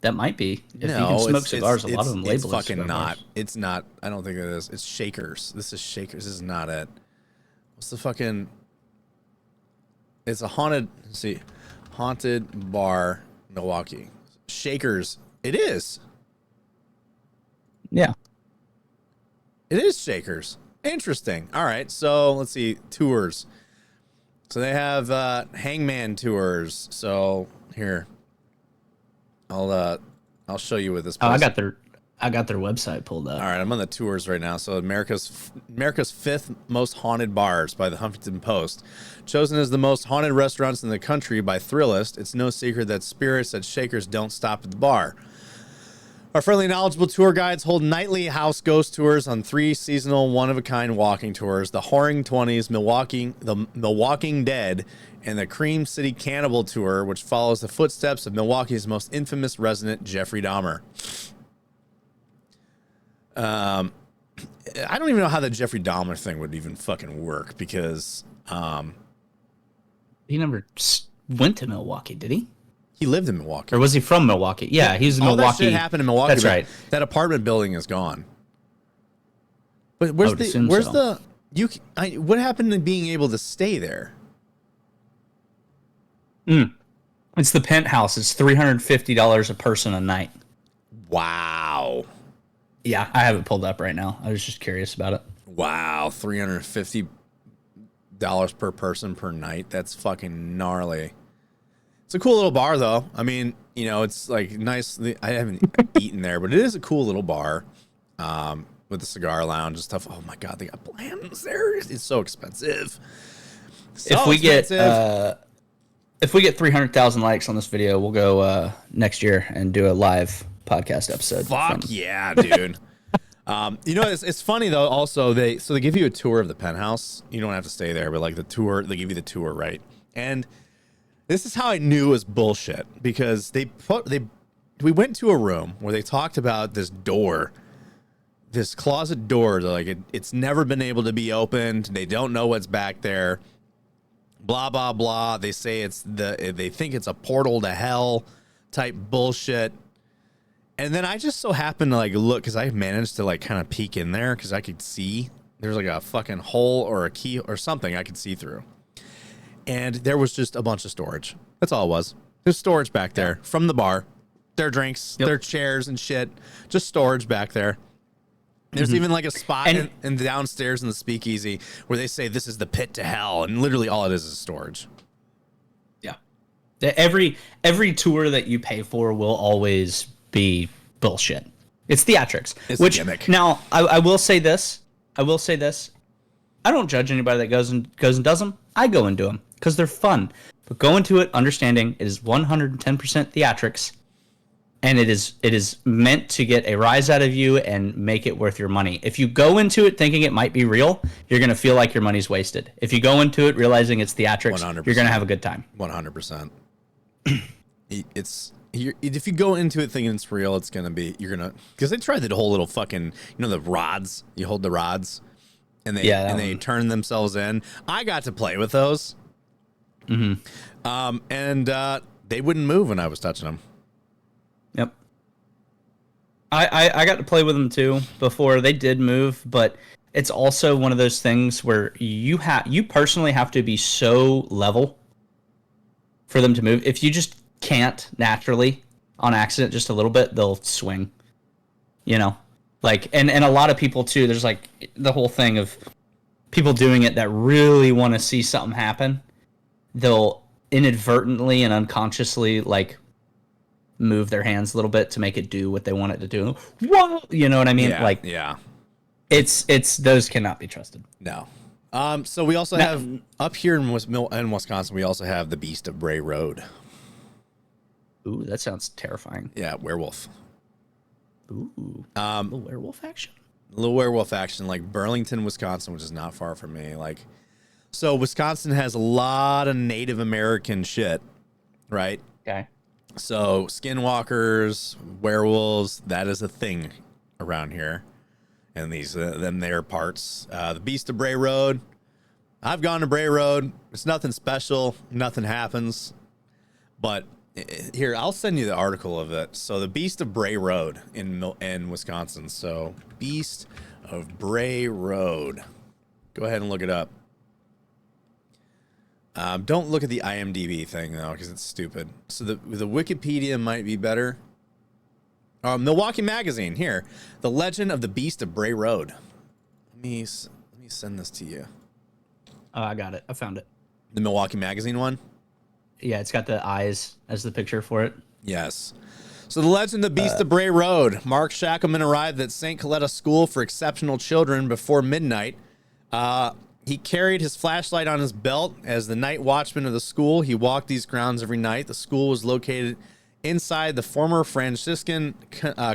Speaker 2: That might be. If you can smoke cigars, a lot of them label it.
Speaker 1: It's fucking not. It's not. I don't think it is. It's Shakers. This is Shakers. This is not it. What's the fucking... It's a haunted... Let's see. Haunted Bar, Milwaukee. Shakers. It is.
Speaker 2: Yeah.
Speaker 1: It is Shakers. Interesting. All right. So, let's see. Tours. So, they have hangman tours. So, here. I'll show you with this place.
Speaker 2: I got their website pulled up.
Speaker 1: All right, I'm on the tours right now. So America's fifth most haunted bars by the Huffington Post. Chosen as the most haunted restaurants in the country by Thrillist, it's no secret that spirits at Shakers don't stop at the bar. Our friendly, knowledgeable tour guides hold nightly house ghost tours on 3 seasonal, one-of-a-kind walking tours, the Whoring 20s, the Milwaukee Dead, and the Cream City Cannibal Tour, which follows the footsteps of Milwaukee's most infamous resident, Jeffrey Dahmer. I don't even know how the Jeffrey Dahmer thing would even fucking work because...
Speaker 2: He never went to Milwaukee, did he?
Speaker 1: He lived in Milwaukee.
Speaker 2: Or was he from Milwaukee? Yeah, he's in Milwaukee.
Speaker 1: All that shit happened in Milwaukee.
Speaker 2: That's right.
Speaker 1: That apartment building is gone. But what happened to being able to stay there?
Speaker 2: It's the penthouse. It's $350 a person a night.
Speaker 1: Wow.
Speaker 2: Yeah, I have it pulled up right now. I was just curious about it.
Speaker 1: Wow, $350 per person per night. That's fucking gnarly. It's a cool little bar, though. I mean, you know, it's like nice. I haven't eaten there, but it is a cool little bar with the cigar lounge and stuff. Oh my god, they got Blams there. It's so expensive.
Speaker 2: If we get 300,000 likes on this video, we'll go next year and do a live podcast episode.
Speaker 1: Fuck yeah, dude. You know, it's funny though. Also, they give you a tour of the penthouse. You don't have to stay there, but like the tour, they give you the tour, right? And this is how I knew it was bullshit because we went to a room where they talked about this door this closet door, like it's never been able to be opened. They don't know what's back there. Blah blah blah. They say they think it's a portal to hell type bullshit. And then I just so happened to like look, because I managed to like kind of peek in there because I could see there's like a fucking hole or a key or something I could see through. And there was just a bunch of storage. That's all it was. There's storage back there from the bar. Their drinks, their chairs and shit. Just storage back there. There's even like a spot in downstairs in the speakeasy where they say this is the pit to hell. And literally all it is storage.
Speaker 2: Yeah. Every tour that you pay for will always be bullshit. It's theatrics.
Speaker 1: It's a gimmick.
Speaker 2: Now, I will say this. I don't judge anybody that goes and does them. I go and do them because they're fun. But go into it understanding it is 110% theatrics, and it is meant to get a rise out of you and make it worth your money. If you go into it thinking it might be real, you're going to feel like your money's wasted. If you go into it realizing it's theatrics, 100%. You're going to have a good time.
Speaker 1: 100%. If you go into it thinking it's real, it's gonna be because they tried the whole little fucking the rods. You hold the rods, and they turn themselves in. I got to play with those, and they wouldn't move when I was touching them.
Speaker 2: Yep. I got to play with them too before they did move, but it's also one of those things where you personally have to be so level for them to move. If you just can't naturally on accident just a little bit, they'll swing, like, and a lot of people too, there's like the whole thing of people doing it that really want to see something happen. They'll inadvertently and unconsciously like move their hands a little bit to make it do what they want it to do. Whoa, you know what I mean? It's those cannot be trusted.
Speaker 1: No. So we also have up here in Wisconsin, we also have the Beast of Bray Road.
Speaker 2: Ooh, that sounds terrifying.
Speaker 1: Yeah, werewolf.
Speaker 2: Ooh, a little
Speaker 1: werewolf action, like Burlington, Wisconsin, which is not far from me. Like, so Wisconsin has a lot of Native American shit, right?
Speaker 2: Okay.
Speaker 1: So skinwalkers, werewolves, that is a thing around here, and their parts. The Beast of Bray Road. I've gone to Bray Road. It's nothing special. Nothing happens, but. Here, I'll send you the article of it. So the Beast of Bray Road in Wisconsin. So Beast of Bray Road. Go ahead and look it up. Don't look at the IMDb thing though, because it's stupid. So the Wikipedia might be better. Milwaukee Magazine. Here, the Legend of the Beast of Bray Road. Let me send this to you.
Speaker 2: Oh, I got it. I found it.
Speaker 1: The Milwaukee Magazine one.
Speaker 2: Yeah, it's got the eyes as the picture for it.
Speaker 1: Yes. So the Legend of the Beast of Bray Road. Mark Shackleman arrived at St. Coletta School for Exceptional Children before midnight. He carried his flashlight on his belt as the night watchman of the school. He walked these grounds every night. The school was located inside the former Franciscan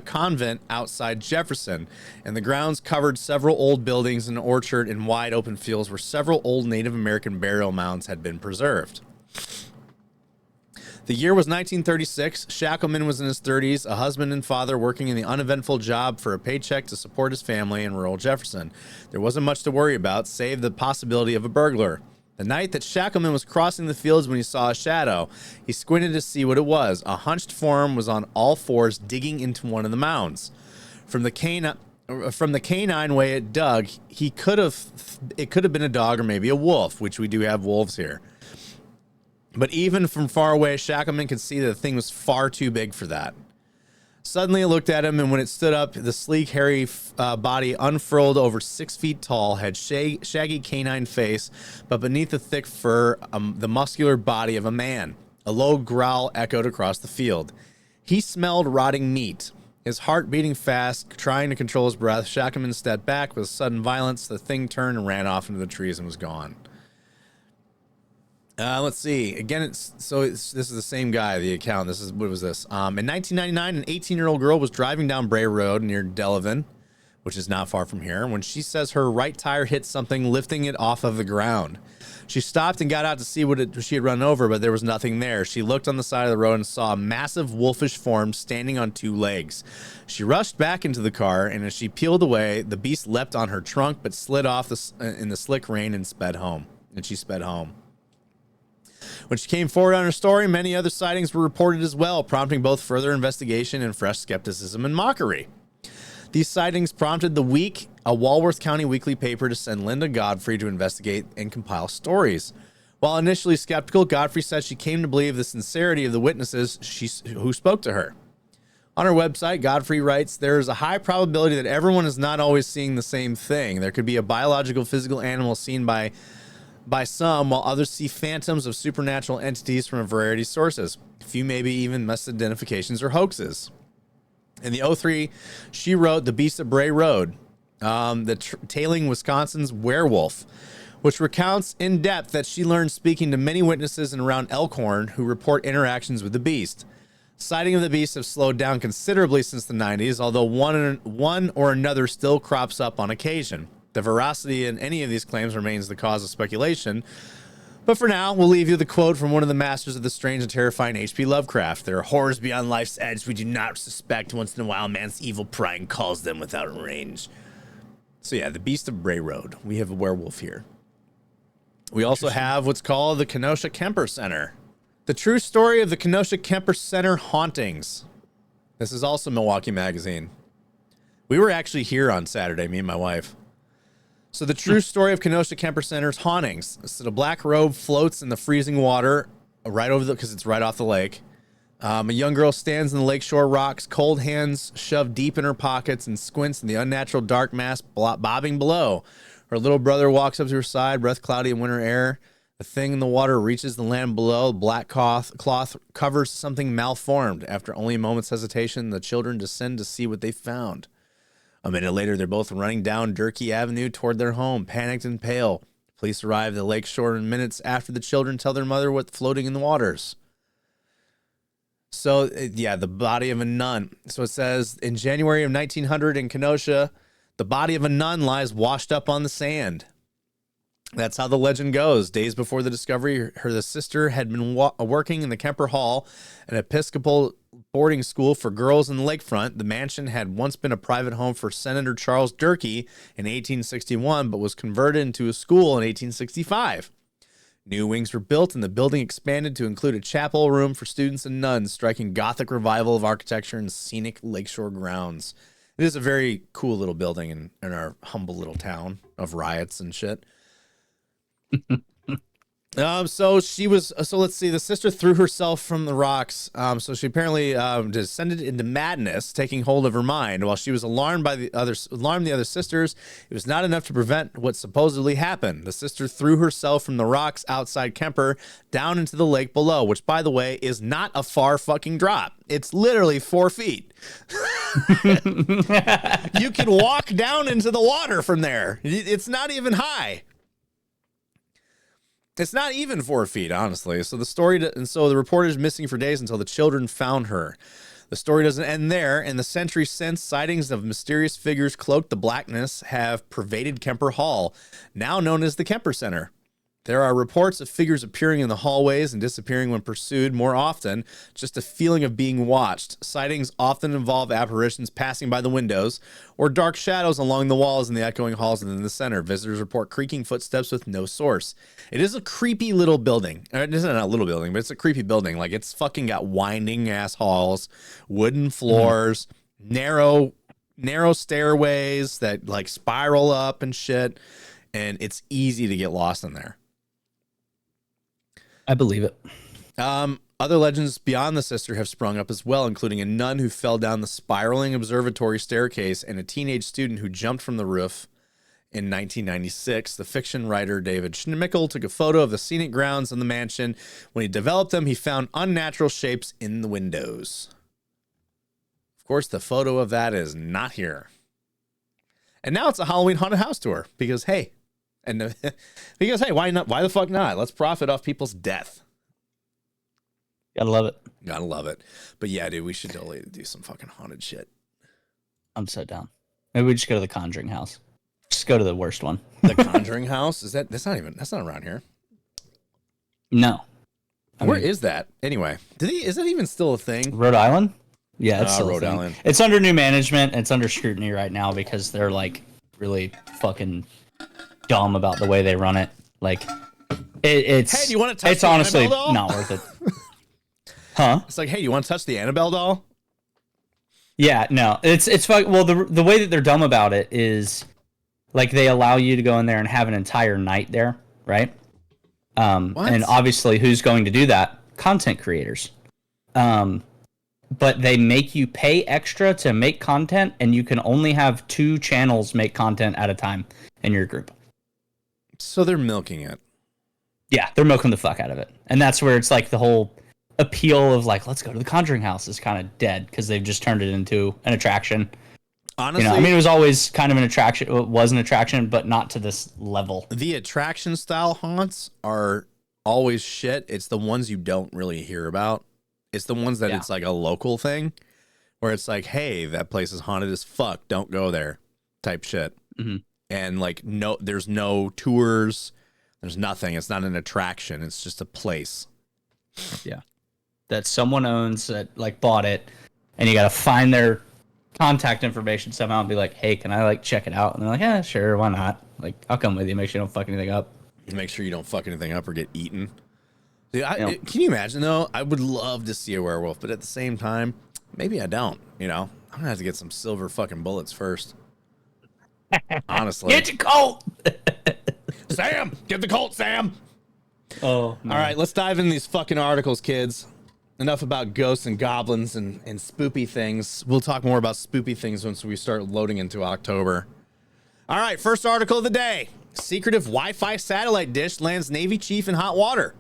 Speaker 1: convent outside Jefferson, and the grounds covered several old buildings, an orchard, and wide open fields where several old Native American burial mounds had been preserved. The year was 1936. Shackleman was in his 30s, a husband and father working in the uneventful job for a paycheck to support his family in rural Jefferson. There wasn't much to worry about, save the possibility of a burglar. The night that Shackleman was crossing the fields when he saw a shadow, he squinted to see what it was. A hunched form was on all fours digging into one of the mounds. From the canine way it dug, it could have been a dog or maybe a wolf, which we do have wolves here. But even from far away, Shackleman could see that the thing was far too big for that. Suddenly it looked at him, and when it stood up, the sleek, hairy body unfurled over 6 feet tall, had shaggy canine face, but beneath the thick fur, the muscular body of a man. A low growl echoed across the field. He smelled rotting meat. His heart beating fast, trying to control his breath, Shackleman stepped back with sudden violence. The thing turned and ran off into the trees and was gone. Let's see. Again, this is the same guy, the account. What was this? In 1999, an 18-year-old girl was driving down Bray Road near Delavan which is not far from here, when she says her right tire hit something, lifting it off of the ground. She stopped and got out to see what she had run over, but there was nothing there. She looked on the side of the road and saw a massive wolfish form standing on two legs. She rushed back into the car, and as she peeled away, the beast leapt on her trunk but slid off in the slick rain and sped home. And she sped home. When she came forward on her story, many other sightings were reported as well, prompting both further investigation and fresh skepticism and mockery. These sightings prompted a Walworth County weekly paper to send Linda Godfrey to investigate and compile stories. While initially skeptical, Godfrey said she came to believe the sincerity of the witnesses who spoke to her. On her website, Godfrey writes, there is a high probability that everyone is not always seeing the same thing. There could be a biological, physical animal seen by some, while others see phantoms of supernatural entities from a variety of sources. A few maybe even misidentifications or hoaxes. In the 03, she wrote The Beast of Bray Road, tailing Wisconsin's werewolf, which recounts in depth that she learned speaking to many witnesses in around Elkhorn who report interactions with the beast. Sighting of the beast have slowed down considerably since the 90s, although one or another still crops up on occasion. The veracity in any of these claims remains the cause of speculation. But for now, we'll leave you the quote from one of the masters of the strange and terrifying H.P. Lovecraft. There are horrors beyond life's edge we do not suspect. Once in a while, man's evil pride calls them without range. So yeah, the Beast of Bray Road. We have a werewolf here. We also have what's called the Kenosha Kemper Center. The true story of the Kenosha Kemper Center hauntings. This is also Milwaukee Magazine. We were actually here on Saturday, me and my wife. So the true story of Kenosha Kemper Center's hauntings. So the black robe floats in the freezing water because it's right off the lake. A young girl stands in the lakeshore rocks, cold hands shoved deep in her pockets, and squints in the unnatural dark mass bobbing below. Her little brother walks up to her side, breath cloudy in winter air. The thing in the water reaches the land below. Black cloth covers something malformed. After only a moment's hesitation, the children descend to see what they found. A minute later, they're both running down Durkee Avenue toward their home, panicked and pale. Police arrive at the lakeshore in minutes after the children tell their mother what's floating in the waters. So, yeah, the body of a nun. So it says, in January of 1900 in Kenosha, the body of a nun lies washed up on the sand. That's how the legend goes. Days before the discovery, the sister had been working in the Kemper Hall, an Episcopal boarding school for girls in the lakefront. The mansion had once been a private home for Senator Charles Durkee in 1861, but was converted into a school in 1865. New wings were built, and the building expanded to include a chapel room for students and nuns, striking Gothic revival of architecture and scenic lakeshore grounds. It is a very cool little building in our humble little town of riots and shit. So let's see. The sister threw herself from the rocks. So she apparently descended into madness, taking hold of her mind. While she was alarmed the other sisters, it was not enough to prevent what supposedly happened. The sister threw herself from the rocks outside Kemper down into the lake below, which, by the way, is not a far fucking drop. It's literally 4 feet. You can walk down into the water from there. It's not even high. It's not even 4 feet, honestly. So the reporter is missing for days until the children found her. The story doesn't end there. In the century since, sightings of mysterious figures cloaked the blackness have pervaded Kemper Hall, now known as the Kemper Center. There are reports of figures appearing in the hallways and disappearing when pursued. More often, just a feeling of being watched. Sightings often involve apparitions passing by the windows or dark shadows along the walls in the echoing halls within the center. Visitors report creaking footsteps with no source. It is a creepy little building. It's not a little building, but it's a creepy building. Like, it's fucking got winding ass halls, wooden floors, narrow stairways that like spiral up and shit. And it's easy to get lost in there.
Speaker 2: I believe it.
Speaker 1: Other legends beyond the sister have sprung up as well, including a nun who fell down the spiraling observatory staircase and a teenage student who jumped from the roof in 1996. The fiction writer David Schmickel took a photo of the scenic grounds in the mansion. When he developed them, he found unnatural shapes in the windows. Of course, the photo of that is not here. And now it's a Halloween haunted house tour because, hey, why not? Why the fuck not? Let's profit off people's death.
Speaker 2: Gotta love it.
Speaker 1: Gotta love it. But yeah, dude, we should totally do some fucking haunted shit.
Speaker 2: I'm so down. Maybe we just go to the Conjuring House. Just go to the worst one.
Speaker 1: The Conjuring House? That's not around here.
Speaker 2: No.
Speaker 1: Where is that? Anyway, is that even still a thing?
Speaker 2: Rhode Island? Yeah, it's still
Speaker 1: Rhode
Speaker 2: a thing.
Speaker 1: Island.
Speaker 2: It's under new management. It's under scrutiny right now because they're like really fucking dumb about the way they run it. Like, it's.
Speaker 1: Hey, do you want to touch
Speaker 2: It's
Speaker 1: the
Speaker 2: honestly
Speaker 1: Annabelle doll?
Speaker 2: not worth it. Huh?
Speaker 1: It's like, hey, you want to touch the Annabelle doll?
Speaker 2: Yeah, no. It's well, the way that they're dumb about it is like they allow you to go in there and have an entire night there, right? And obviously, who's going to do that? Content creators. But they make you pay extra to make content, and you can only have 2 channels make content at a time in your group.
Speaker 1: So they're milking it.
Speaker 2: Yeah, they're milking the fuck out of it. And that's where it's like the whole appeal of like, let's go to the Conjuring House is kind of dead because they've just turned it into an attraction.
Speaker 1: Honestly,
Speaker 2: I mean, it was always kind of an attraction. It was an attraction, but not to this level.
Speaker 1: The attraction style haunts are always shit. It's the ones you don't really hear about. It's the ones that it's like a local thing where it's like, hey, that place is haunted as fuck. Don't go there type shit.
Speaker 2: Mm-hmm.
Speaker 1: And like, no, there's no tours. There's nothing. It's not an attraction. It's just a place.
Speaker 2: Yeah. That someone owns, that like bought it, and you got to find their contact information somehow and be like, hey, can I like check it out? And they're like, yeah, sure, why not? Like, I'll come with you. Make sure you don't fuck anything up.
Speaker 1: Make sure you don't fuck anything up or get eaten. Dude, can you imagine though? I would love to see a werewolf, but at the same time, maybe I don't. You know, I'm gonna have to get some silver fucking bullets first. Honestly,
Speaker 2: Get your Colt!
Speaker 1: Sam, get the Colt, Sam.
Speaker 2: Oh, no.
Speaker 1: All right, let's dive into these fucking articles, kids. Enough about ghosts and goblins and spoopy things. We'll talk more about spoopy things once we start loading into October. All right, first article of the day. Secretive Wi-Fi satellite dish lands Navy chief in hot water.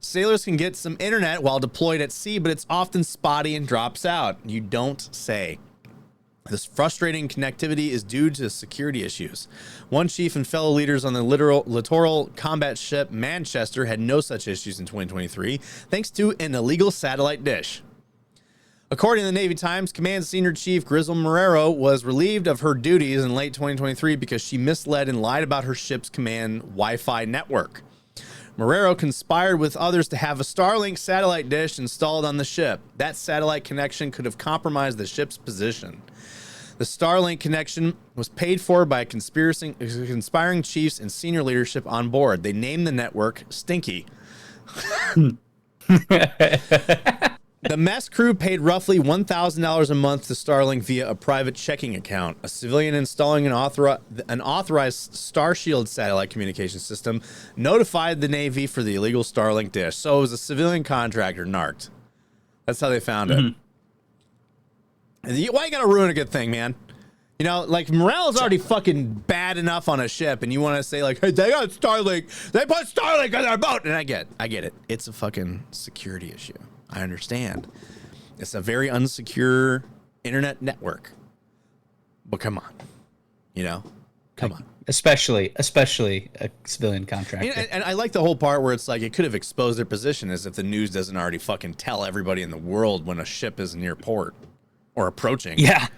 Speaker 1: Sailors can get some internet while deployed at sea, but it's often spotty and drops out. You don't say. This frustrating connectivity is due to security issues. One chief and fellow leaders on the littoral combat ship Manchester had no such issues in 2023, thanks to an illegal satellite dish. According to the Navy Times, Command Senior Chief Grizzle Marrero was relieved of her duties in late 2023 because she misled and lied about her ship's command Wi-Fi network. Marrero conspired with others to have a Starlink satellite dish installed on the ship. That satellite connection could have compromised the ship's position. The Starlink connection was paid for by conspiring chiefs and senior leadership on board. They named the network Stinky. The mess crew paid roughly $1,000 a month to Starlink via a private checking account. A civilian installing an authorized Starshield satellite communication system notified the Navy for the illegal Starlink dish. So it was a civilian contractor narked. That's how they found it. Why you gotta ruin a good thing, man? You know, like, morale's already fucking bad enough on a ship, and you want to say, like, hey, they got Starlink. They put Starlink on their boat. And I get it. It's a fucking security issue. I understand. It's a very unsecure internet network. But come on. You know? Come on.
Speaker 2: Especially a civilian contractor.
Speaker 1: And I like the whole part where it's like it could have exposed their position, as if the news doesn't already fucking tell everybody in the world when a ship is near port or approaching.
Speaker 2: Yeah.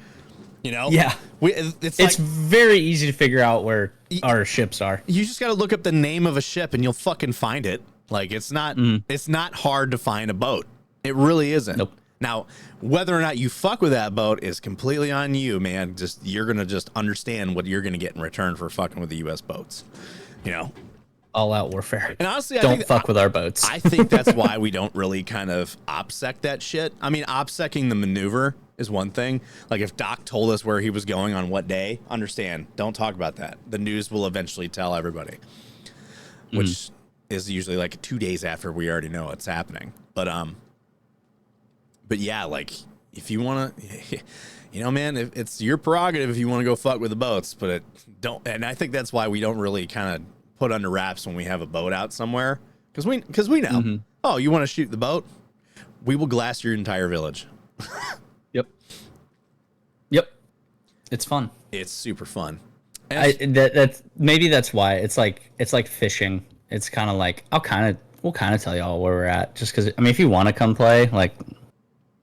Speaker 1: You know?
Speaker 2: Yeah.
Speaker 1: It's
Speaker 2: like, very easy to figure out where our ships are.
Speaker 1: You just got to look up the name of a ship and you'll fucking find it. Like, it's not hard to find a boat. It really isn't.
Speaker 2: Nope.
Speaker 1: Now, whether or not you fuck with that boat is completely on you, man. You're going to just understand what you're going to get in return for fucking with the U.S. boats. You know?
Speaker 2: All out warfare.
Speaker 1: And honestly,
Speaker 2: don't fuck with our boats.
Speaker 1: I think that's why we don't really kind of OPSEC that shit. I mean, OPSECing the maneuver is one thing. Like, if Doc told us where he was going on what day, understand. Don't talk about that. The news will eventually tell everybody, which is usually like 2 days after we already know it's happening. But yeah, like, if you want to, you know, man, it's your prerogative if you want to go fuck with the boats, but don't. And I think that's why we don't really kind of put under wraps when we have a boat out somewhere, because we know. Oh, you want to shoot the boat? We will glass your entire village.
Speaker 2: Yep. It's fun.
Speaker 1: It's super fun.
Speaker 2: Maybe that's why it's like fishing. It's kind of like we'll kind of tell y'all where we're at, just because. I mean, if you want to come play, like,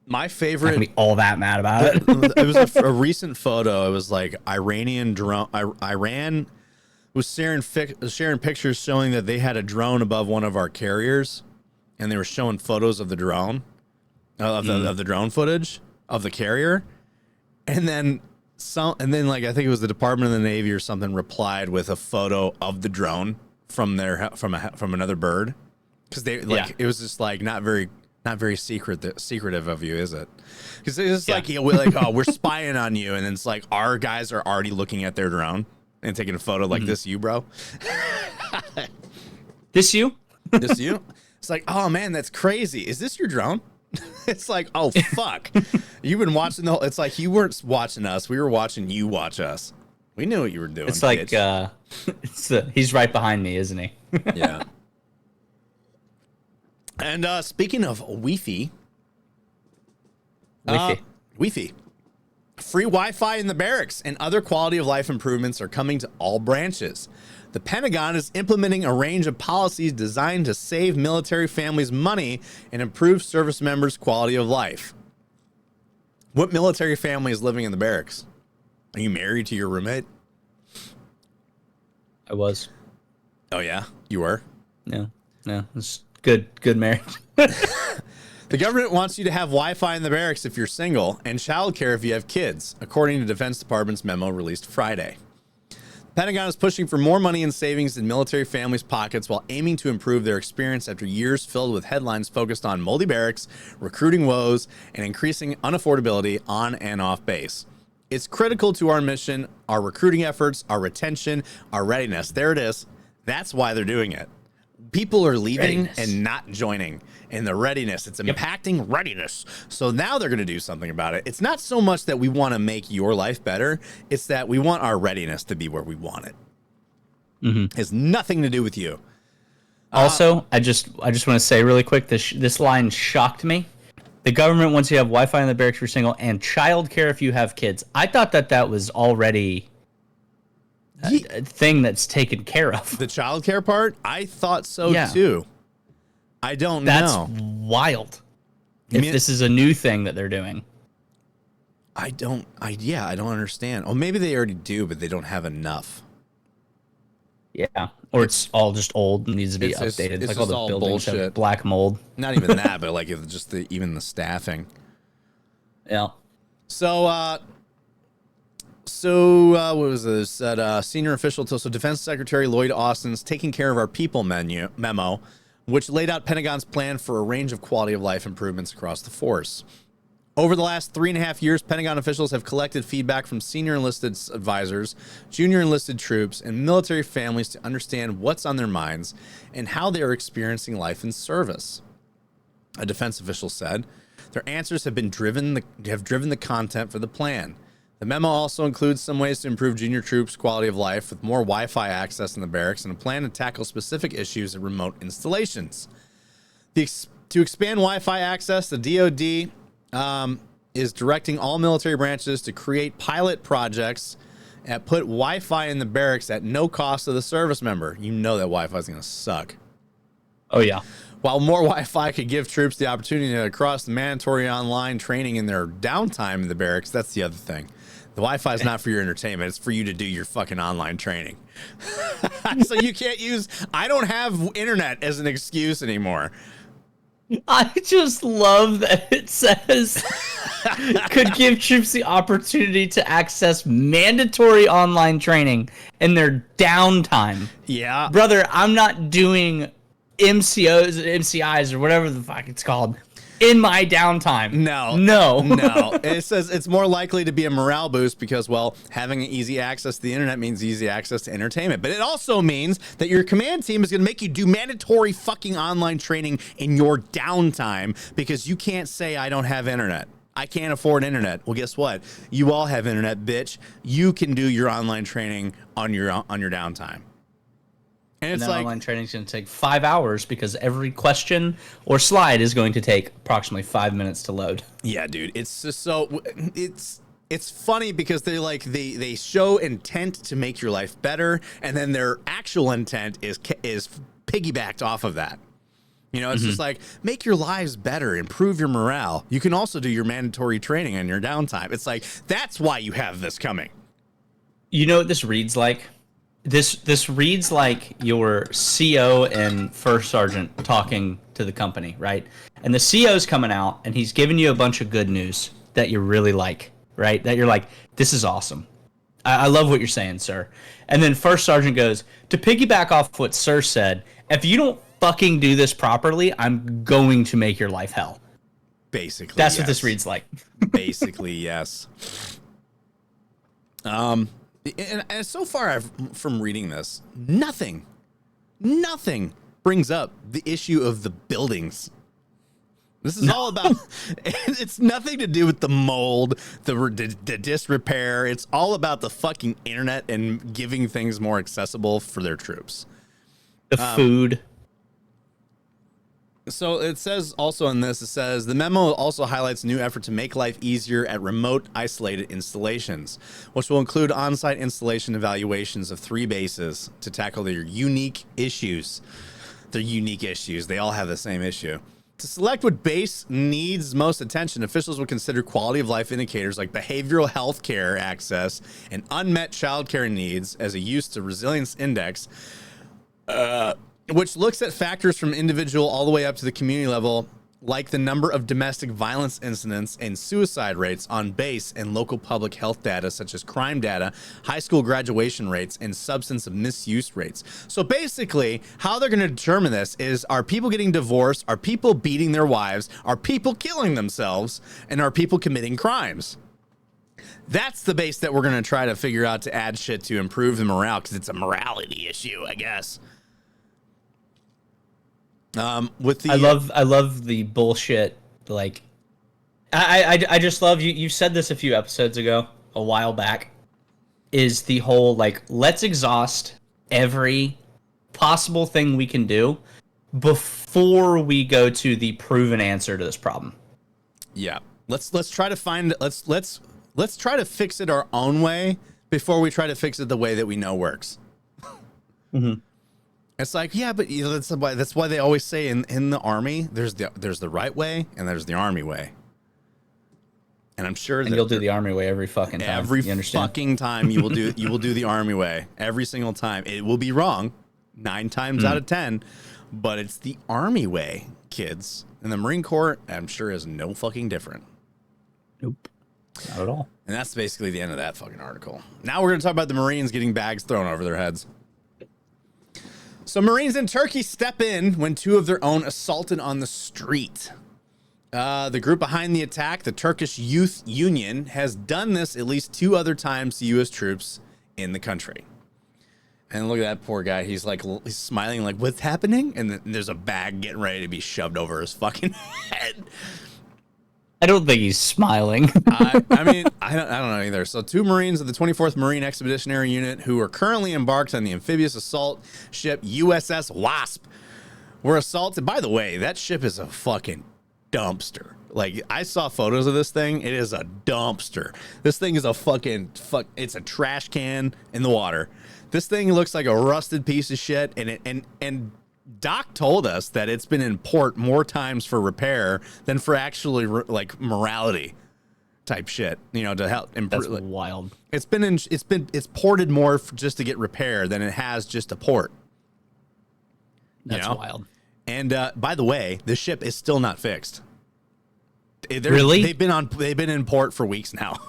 Speaker 1: My
Speaker 2: Not
Speaker 1: favorite.
Speaker 2: gonna be all that mad about it.
Speaker 1: It was a recent photo. It was like Iranian drone. Iran was sharing pictures showing that they had a drone above one of our carriers, and they were showing photos of the drone, of the drone footage of the carrier, and then like I think it was the Department of the Navy or something replied with a photo of the drone from another bird, because they it was just like not very secretive of you, is it? Because it's like we're like, oh, we're spying on you, and it's like our guys are already looking at their drone and taking a photo like this you, bro.
Speaker 2: This you?
Speaker 1: This you? It's like, oh man, that's crazy. Is this your drone? It's like, oh fuck. You've been watching the whole. It's like you weren't watching us. We were watching you watch us. We knew what you were doing.
Speaker 2: It's like he's right behind me, isn't he?
Speaker 1: Yeah. And speaking of Wi-Fi. Wi-Fi. Free Wi-Fi in the barracks and other quality of life improvements are coming to all branches. The Pentagon is implementing a range of policies designed to save military families money and improve service members' quality of life. What military family is living in the barracks? Are you married to your roommate?
Speaker 2: I was.
Speaker 1: Oh yeah, you were?
Speaker 2: No, it's good marriage.
Speaker 1: The government wants you to have Wi-Fi in the barracks if you're single and childcare if you have kids, according to Defense Department's memo released Friday. The Pentagon is pushing for more money and savings in military families' pockets while aiming to improve their experience after years filled with headlines focused on moldy barracks, recruiting woes, and increasing unaffordability on and off base. It's critical to our mission, our recruiting efforts, our retention, our readiness. There it is. That's why they're doing it. People are leaving and not joining, and the readiness, it's impacting readiness. So now they're going to do something about it. It's not so much that we want to make your life better. It's that we want our readiness to be where we want it. It has nothing to do with you.
Speaker 2: Also, I just want to say really quick, this line shocked me. The government wants you to have Wi-Fi in the barracks for single and childcare if you have kids. I thought that was already a thing that's taken care of.
Speaker 1: The childcare part, I thought so too. I don't know.
Speaker 2: That's wild. If this is a new thing that they're doing.
Speaker 1: I don't understand. Oh, maybe they already do, but they don't have enough.
Speaker 2: Yeah. Or it's all just old and needs to be updated.
Speaker 1: It's
Speaker 2: like
Speaker 1: all
Speaker 2: all the buildings
Speaker 1: bullshit.
Speaker 2: have black mold.
Speaker 1: Not even that, but like just even the staffing.
Speaker 2: Yeah.
Speaker 1: So what was this? Said senior official so Defense Secretary Lloyd Austin's taking care of our people memo, which laid out Pentagon's plan for a range of quality of life improvements across the force. Over the last 3.5 years, Pentagon officials have collected feedback from senior enlisted advisors, junior enlisted troops, and military families to understand what's on their minds and how they are experiencing life in service. A defense official said their answers have driven the content for the plan. The memo also includes some ways to improve junior troops' quality of life with more Wi-Fi access in the barracks and a plan to tackle specific issues at remote installations. To expand Wi-Fi access, the DoD is directing all military branches to create pilot projects and put Wi-Fi in the barracks at no cost to the service member. You know that Wi-Fi is going to suck.
Speaker 2: Oh, yeah.
Speaker 1: While more Wi-Fi could give troops the opportunity to cross the mandatory online training in their downtime in the barracks, that's the other thing. The Wi-Fi is not for your entertainment. It's for you to do your fucking online training. So you can't I don't have internet as an excuse anymore.
Speaker 2: I just love that it says could give troops the opportunity to access mandatory online training in their downtime.
Speaker 1: Yeah.
Speaker 2: Brother, I'm not doing MCIs or whatever the fuck it's called in my downtime. No.
Speaker 1: It says it's more likely to be a morale boost because, well, having easy access to the internet means easy access to entertainment. But it also means that your command team is going to make you do mandatory fucking online training in your downtime because you can't say I don't have internet. I can't afford internet. Well, guess what? You all have internet, bitch. You can do your online training on your downtime. And it's like
Speaker 2: online training is going to take 5 hours because every question or slide is going to take approximately 5 minutes to load.
Speaker 1: Yeah, dude. It's just so it's funny because they show intent to make your life better, and then their actual intent is piggybacked off of that. You know, it's just like, make your lives better, improve your morale. You can also do your mandatory training on your downtime. It's like, that's why you have this coming.
Speaker 2: You know what this reads like? This reads like your CO and first sergeant talking to the company, right? And the CO's coming out and he's giving you a bunch of good news that you really like, right? That you're like, this is awesome. I love what you're saying, sir. And then first sergeant goes, to piggyback off what sir said, if you don't fucking do this properly, I'm going to make your life hell.
Speaker 1: Basically,
Speaker 2: that's what this reads like.
Speaker 1: Basically, yes. And so far, from reading this, nothing brings up the issue of the buildings. This is all about, it's nothing to do with the mold, the disrepair. It's all about the fucking internet and giving things more accessible for their troops.
Speaker 2: The food.
Speaker 1: So it says also in this, it says the memo also highlights a new effort to make life easier at remote isolated installations, which will include on-site installation evaluations of 3 bases to tackle their unique issues. Their unique issues. They all have the same issue. To select what base needs most attention, officials will consider quality of life indicators like behavioral health care access and unmet child care needs as a use to resilience index, which looks at factors from individual all the way up to the community level, like the number of domestic violence incidents and suicide rates on base and local public health data, such as crime data, high school graduation rates, and substance misuse rates. So basically, how they're going to determine this is, are people getting divorced? Are people beating their wives? Are people killing themselves? And are people committing crimes? That's the base that we're going to try to figure out to add shit to improve the morale, because it's a morality issue, I guess. With the
Speaker 2: I love the bullshit. Like, I just love you said this a few episodes ago, a while back, is the whole like, let's exhaust every possible thing we can do before we go to the proven answer to this problem.
Speaker 1: Yeah, let's try to find let's try to fix it our own way before we try to fix it the way that we know works. It's like, yeah, but you know, that's why they always say in the army, there's the right way and there's the army way. And I'm sure that
Speaker 2: you'll do the army way every fucking time.
Speaker 1: Every fucking time you will do the army way every single time. It will be wrong 9 times out of 10, but it's the army way, kids. And the Marine Corps, I'm sure, is no fucking different.
Speaker 2: Nope, not at all.
Speaker 1: And that's basically the end of that fucking article. Now we're going to talk about the Marines getting bags thrown over their heads. So Marines in Turkey step in when 2 of their own assaulted on the street. The group behind the attack, the Turkish Youth Union, has done this at least 2 other times to U.S. troops in the country. And look at that poor guy. He's smiling like, what's happening? And then there's a bag getting ready to be shoved over his fucking head.
Speaker 2: I don't think he's smiling.
Speaker 1: I mean, I don't know either. So 2 Marines of the 24th Marine Expeditionary Unit, who are currently embarked on the amphibious assault ship USS Wasp, were assaulted. By the way, that ship is a fucking dumpster. Like, I saw photos of this thing. It is a dumpster. This thing is a it's a trash can in the water. This thing looks like a rusted piece of shit, and Doc told us that it's been in port more times for repair than for actually like morality type shit, you know, to help improve.
Speaker 2: That's wild.
Speaker 1: It's ported more just to get repair than it has just a port.
Speaker 2: That's wild.
Speaker 1: And by the way, the ship is still not fixed.
Speaker 2: Really?
Speaker 1: They've been in port for weeks now.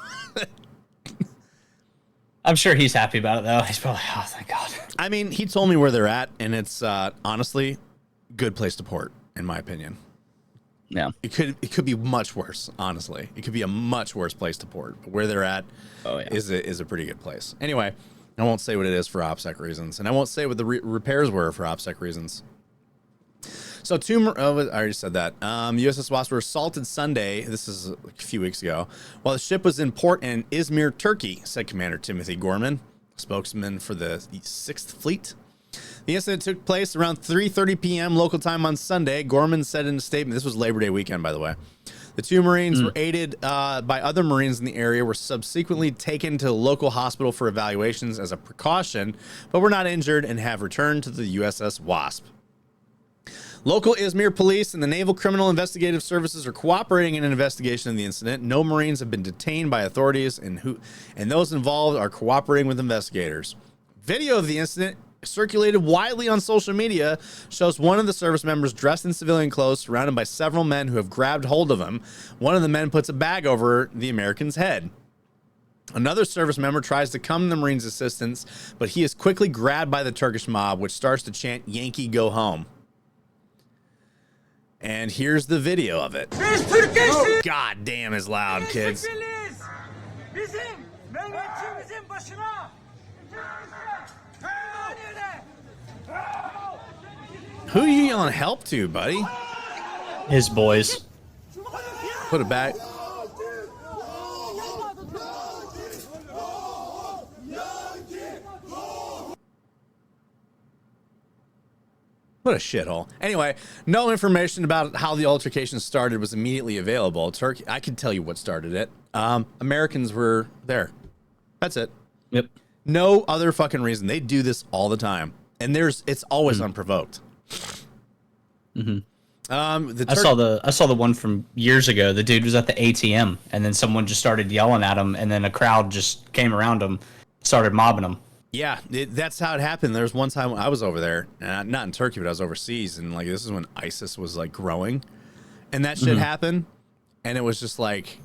Speaker 2: I'm sure he's happy about it though. He's probably, oh, thank God.
Speaker 1: I mean, he told me where they're at, and it's honestly good place to port, in my opinion.
Speaker 2: Yeah,
Speaker 1: it could be much worse. Honestly, it could be a much worse place to port. But where they're at, is a pretty good place. Anyway, I won't say what it is for OPSEC reasons, and I won't say what the repairs were for OPSEC reasons. So I already said that. USS Wasp were assaulted Sunday. This is a few weeks ago, while the ship was in port in Izmir, Turkey, said Commander Timothy Gorman, spokesman for the 6th Fleet. The incident took place around 3:30 p.m. local time on Sunday. Gorman said in a statement, this was Labor Day weekend, by the way. The 2 Marines were aided by other Marines in the area, were subsequently taken to a local hospital for evaluations as a precaution, but were not injured and have returned to the USS Wasp. Local Izmir police and the Naval Criminal Investigative Services are cooperating in an investigation of the incident. No Marines have been detained by authorities, and those involved are cooperating with investigators. Video of the incident circulated widely on social media shows one of the service members dressed in civilian clothes surrounded by several men who have grabbed hold of him. One of the men puts a bag over the American's head. Another service member tries to come to the Marines' assistance, but he is quickly grabbed by the Turkish mob, which starts to chant, "Yankee, go home." And here's the video of it. Oh, God damn, is loud, kids. Who are you yelling help to, buddy?
Speaker 2: His boys.
Speaker 1: Put it back. What a shithole. Anyway, no information about how the altercation started was immediately available. Turkey, I can tell you what started it. Americans were there. That's it.
Speaker 2: Yep.
Speaker 1: No other fucking reason. They do this all the time, and it's always unprovoked.
Speaker 2: Mm-hmm. I saw the one from years ago. The dude was at the ATM, and then someone just started yelling at him, and then a crowd just came around him, started mobbing him.
Speaker 1: Yeah, that's how it happened. There was one time I was over there, not in Turkey, but I was overseas, and like this is when ISIS was like growing, and that shit happened, and it was just like,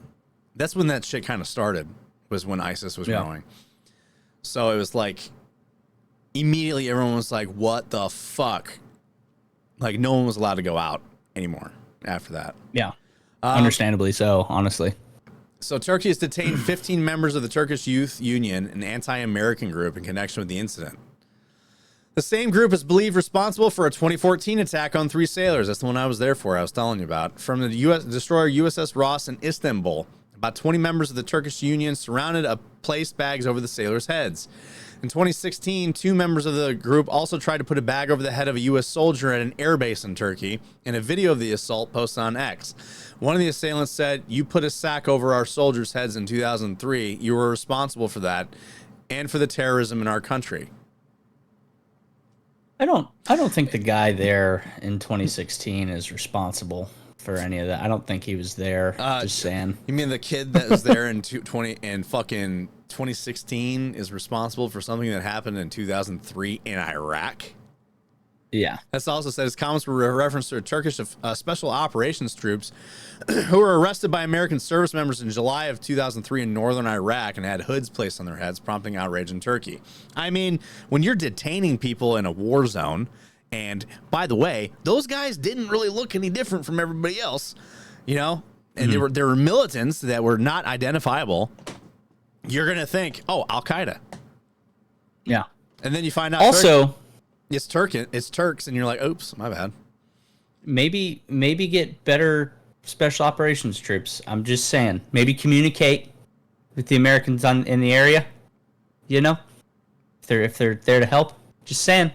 Speaker 1: that's when that shit kind of started, was when ISIS was growing. So it was like, immediately everyone was like, what the fuck? Like no one was allowed to go out anymore after that.
Speaker 2: Yeah, understandably so, honestly.
Speaker 1: So Turkey has detained 15 members of the Turkish Youth Union, an anti-American group, in connection with the incident. The same group is believed responsible for a 2014 attack on 3 sailors. That's the one I was there for, I was telling you about. From the U.S. destroyer USS Ross in Istanbul. About 20 members of the Turkish Union surrounded placed bags over the sailors' heads. In 2016, 2 members of the group also tried to put a bag over the head of a U.S. soldier at an airbase in Turkey. In a video of the assault posted on X, one of the assailants said, "You put a sack over our soldiers' heads in 2003. You were responsible for that and for the terrorism in our country."
Speaker 2: I don't think the guy there in 2016 is responsible for any of that. I don't think he was there. Just saying.
Speaker 1: You mean the kid that was there in 2016 is responsible for something that happened in 2003 in Iraq?
Speaker 2: Yeah.
Speaker 1: That's also said his comments were a reference to Turkish special operations troops who were arrested by American service members in July of 2003 in northern Iraq and had hoods placed on their heads, prompting outrage in Turkey. I mean, when you're detaining people in a war zone, and by the way, those guys didn't really look any different from everybody else, you know, and there were militants that were not identifiable. You're going to think, oh, Al-Qaeda.
Speaker 2: Yeah.
Speaker 1: And then you find out
Speaker 2: also
Speaker 1: it's Turks, and you're like, oops, my bad.
Speaker 2: Maybe get better special operations troops. I'm just saying. Maybe communicate with the Americans in the area. You know, if they're there to help. Just saying.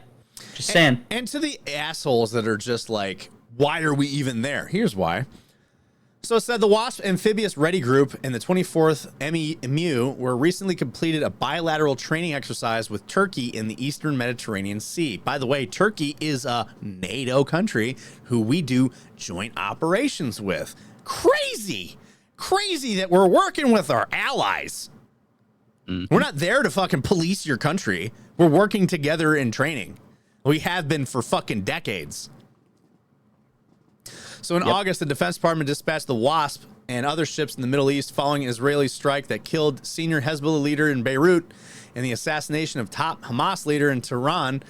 Speaker 2: Just saying. And
Speaker 1: to the assholes that are just like, why are we even there? Here's why. So it said the WASP Amphibious Ready Group and the 24th MEMU were recently completed a bilateral training exercise with Turkey in the Eastern Mediterranean Sea. By the way, Turkey is a NATO country who we do joint operations with. Crazy that we're working with our allies. We're not there to fucking police your country. We're working together in training. We have been for fucking decades. So in August, the Defense Department dispatched the WASP and other ships in the Middle East following an Israeli strike that killed senior Hezbollah leader in Beirut and the assassination of top Hamas leader in Tehran,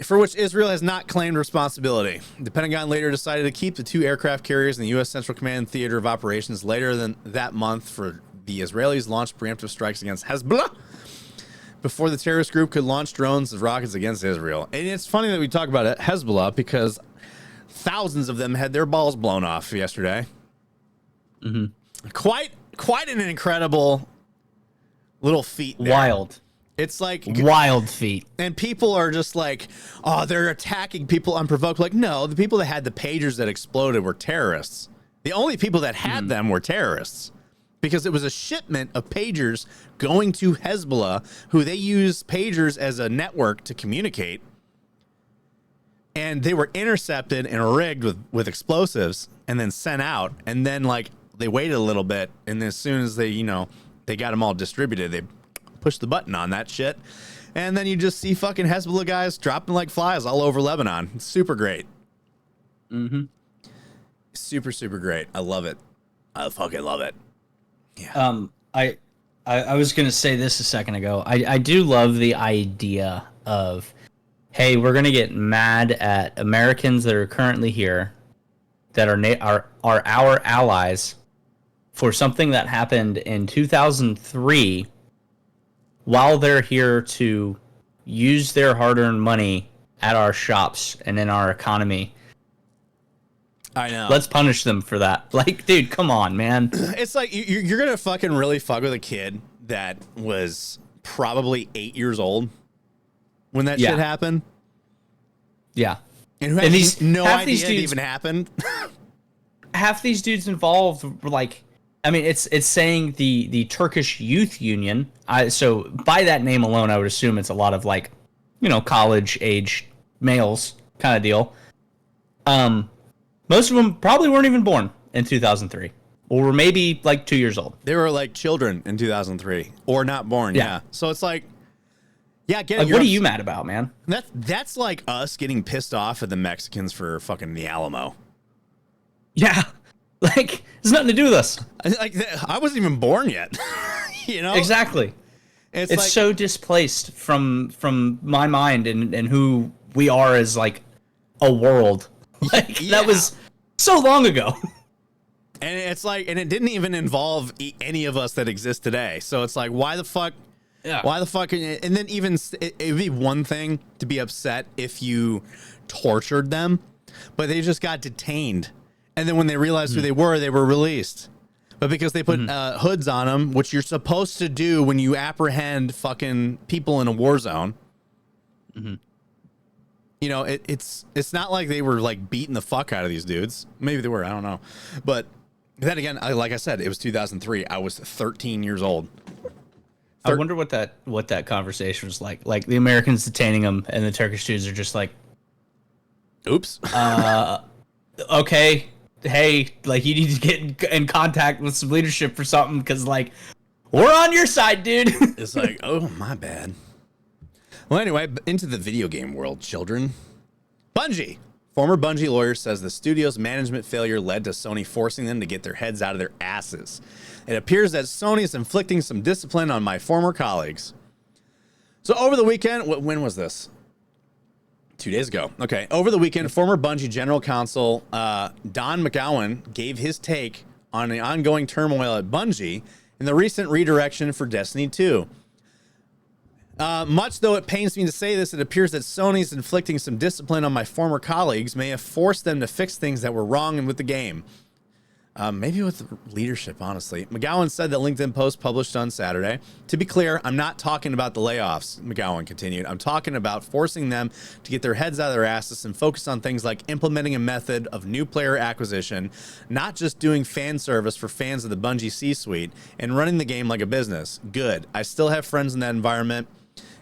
Speaker 1: for which Israel has not claimed responsibility. The Pentagon later decided to keep the 2 aircraft carriers in the U.S. Central Command Theater of Operations later than that month for the Israelis launched preemptive strikes against Hezbollah before the terrorist group could launch drones and rockets against Israel. And it's funny that we talk about Hezbollah because thousands of them had their balls blown off yesterday. Quite an incredible little feat there.
Speaker 2: Wild.
Speaker 1: It's like
Speaker 2: wild feat.
Speaker 1: And people are just like, oh, they're attacking people unprovoked. Like, no, the people that had the pagers that exploded were terrorists. The only people that had them were terrorists because it was a shipment of pagers going to Hezbollah, who they use pagers as a network to communicate. and they were intercepted and rigged with explosives and then sent out. And then like they waited a little bit, and as soon as they they got them all distributed, they pushed the button on that shit, and then you just see fucking Hezbollah guys dropping like flies all over Lebanon. It's super great. Super, super great. I love it. I fucking love it. Yeah.
Speaker 2: I was gonna say this a second ago. I do love the idea of, hey, we're gonna get mad at Americans that are currently here, that are our allies, for something that happened in 2003, while they're here to use their hard-earned money at our shops and in our economy.
Speaker 1: I know.
Speaker 2: Let's punish them for that. Like, dude, come on, man.
Speaker 1: It's like you're gonna fucking really fuck with a kid that was probably 8 years old when that shit happened.
Speaker 2: Yeah.
Speaker 1: And who has no idea it even happened.
Speaker 2: Half these dudes involved were like, I mean, it's saying the Turkish Youth Union. So by that name alone, I would assume it's a lot of like, college age males kind of deal. Most of them probably weren't even born in 2003, or were maybe like 2 years old.
Speaker 1: They were like children in 2003, or not born. Yeah. So it's like, get it.
Speaker 2: Like, what are you mad about, man?
Speaker 1: That's like us getting pissed off at the Mexicans for fucking the Alamo.
Speaker 2: Yeah. Like, there's nothing to do with us.
Speaker 1: Like, I wasn't even born yet.
Speaker 2: Exactly. It's like, so displaced from my mind and who we are as like a world. Like, that was so long ago.
Speaker 1: And it's like, and it didn't even involve any of us that exist today. So it's like, why the fuck? Yeah. Why the fuck? And then even it'd be one thing to be upset if you tortured them, but they just got detained. And then when they realized who they were released. But because they put hoods on them, which you're supposed to do when you apprehend fucking people in a war zone. It's not like they were like beating the fuck out of these dudes. Maybe they were, I don't know. But then again, like I said, it was 2003. I was 13 years old.
Speaker 2: I wonder what that conversation was like. Like the Americans detaining them, and the Turkish dudes are just like,
Speaker 1: "Oops,
Speaker 2: okay, hey, like you need to get in contact with some leadership for something, because like we're on your side, dude."
Speaker 1: It's like, oh, my bad. Well, anyway, into the video game world, children. Bungie. Former Bungie lawyer says the studio's management failure led to Sony forcing them to get their heads out of their asses. It appears that Sony is inflicting some discipline on my former colleagues. So over the weekend, when was this? 2 days ago. Okay. Over the weekend, former Bungie general counsel Don McGowan gave his take on the ongoing turmoil at Bungie and the recent redirection for Destiny 2. Much though it pains me to say this, it appears that Sony's inflicting some discipline on my former colleagues may have forced them to fix things that were wrong with the game. Maybe with leadership, honestly. McGowan said that LinkedIn post published on Saturday. To be clear, I'm not talking about the layoffs, McGowan continued. I'm talking about forcing them to get their heads out of their asses and focus on things like implementing a method of new player acquisition, not just doing fan service for fans of the Bungie C-suite, and running the game like a business. Good. I still have friends in that environment,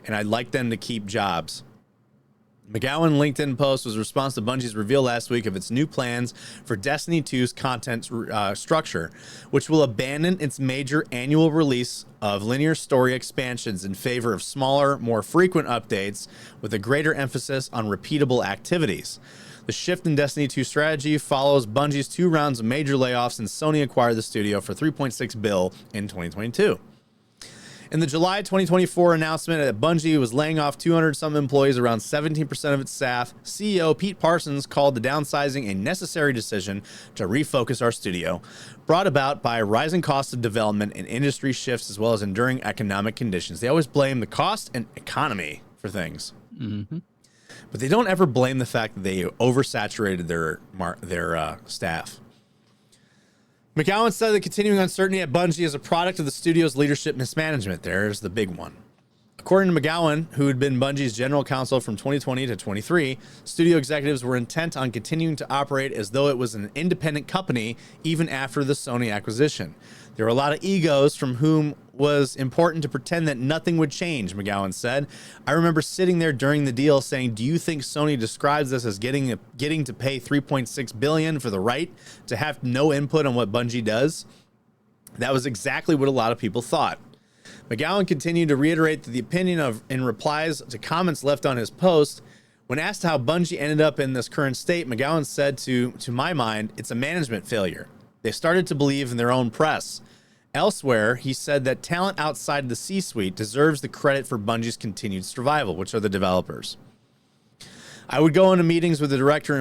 Speaker 1: and I'd like them to keep jobs. McGowan LinkedIn post was a response to Bungie's reveal last week of its new plans for Destiny 2's content structure, which will abandon its major annual release of linear story expansions in favor of smaller, more frequent updates with a greater emphasis on repeatable activities. The shift in Destiny 2 strategy follows Bungie's 2 rounds of major layoffs since Sony acquired the studio for $3.6 billion in 2022. In the July 2024 announcement that Bungie was laying off 200-some employees, around 17% of its staff, CEO Pete Parsons called the downsizing a necessary decision to refocus our studio, brought about by rising costs of development and industry shifts as well as enduring economic conditions. They always blame the cost and economy for things. But they don't ever blame the fact that they oversaturated their staff. McGowan said the continuing uncertainty at Bungie is a product of the studio's leadership mismanagement. There's the big one. According to McGowan, who had been Bungie's general counsel from 2020 to 23, studio executives were intent on continuing to operate as though it was an independent company even after the Sony acquisition. There were a lot of egos from whom was important to pretend that nothing would change, McGowan said. I remember sitting there during the deal saying, do you think Sony describes this as getting to pay $3.6 billion for the right to have no input on what Bungie does? That was exactly what a lot of people thought. McGowan continued to reiterate the opinion in replies to comments left on his post. When asked how Bungie ended up in this current state, McGowan said, to my mind, it's a management failure. They started to believe in their own press. Elsewhere, he said that talent outside the C-suite deserves the credit for Bungie's continued survival, which are the developers. I would go into meetings with the director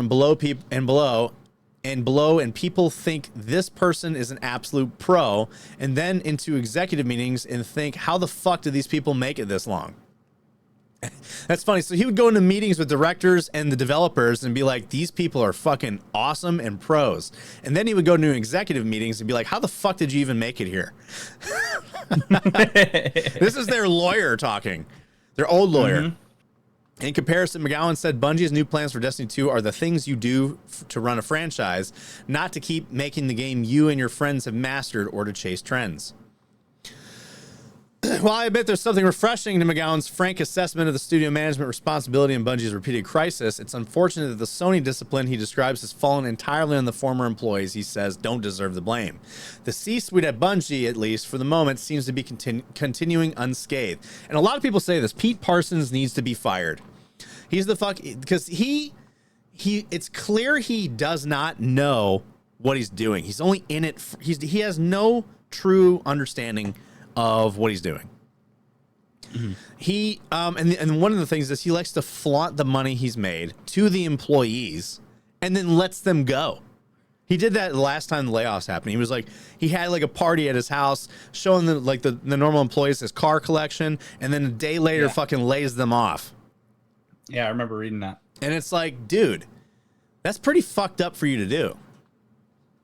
Speaker 1: and people think this person is an absolute pro, and then into executive meetings and think, how the fuck did these people make it this long? That's funny. So he would go into meetings with directors and the developers and be like, these people are fucking awesome and pros. And then he would go to executive meetings and be like, how the fuck did you even make it here? This is their lawyer talking, their old lawyer. Mm-hmm. In comparison, McGowan said Bungie's new plans for Destiny 2 are the things you do to run a franchise, not to keep making the game you and your friends have mastered or to chase trends. While I admit there's something refreshing to McGowan's frank assessment of the studio management responsibility in Bungie's repeated crisis, it's unfortunate that the Sony discipline he describes has fallen entirely on the former employees he says don't deserve the blame. The C-suite at Bungie, at least for the moment, seems to be continuing unscathed. And a lot of people say this. Pete Parsons needs to be fired. He's the fuck, because he it's clear he does not know what he's doing. He's only in it. He has no true understanding of what he's doing. Mm-hmm. He and one of the things is he likes to flaunt the money he's made to the employees and then lets them go. He did that the last time the layoffs happened. He was like, he had like a party at his house showing the normal employees his car collection, and then a day later fucking lays them off.
Speaker 2: Yeah, I remember reading that. And
Speaker 1: it's like, dude, that's pretty fucked up for you to do.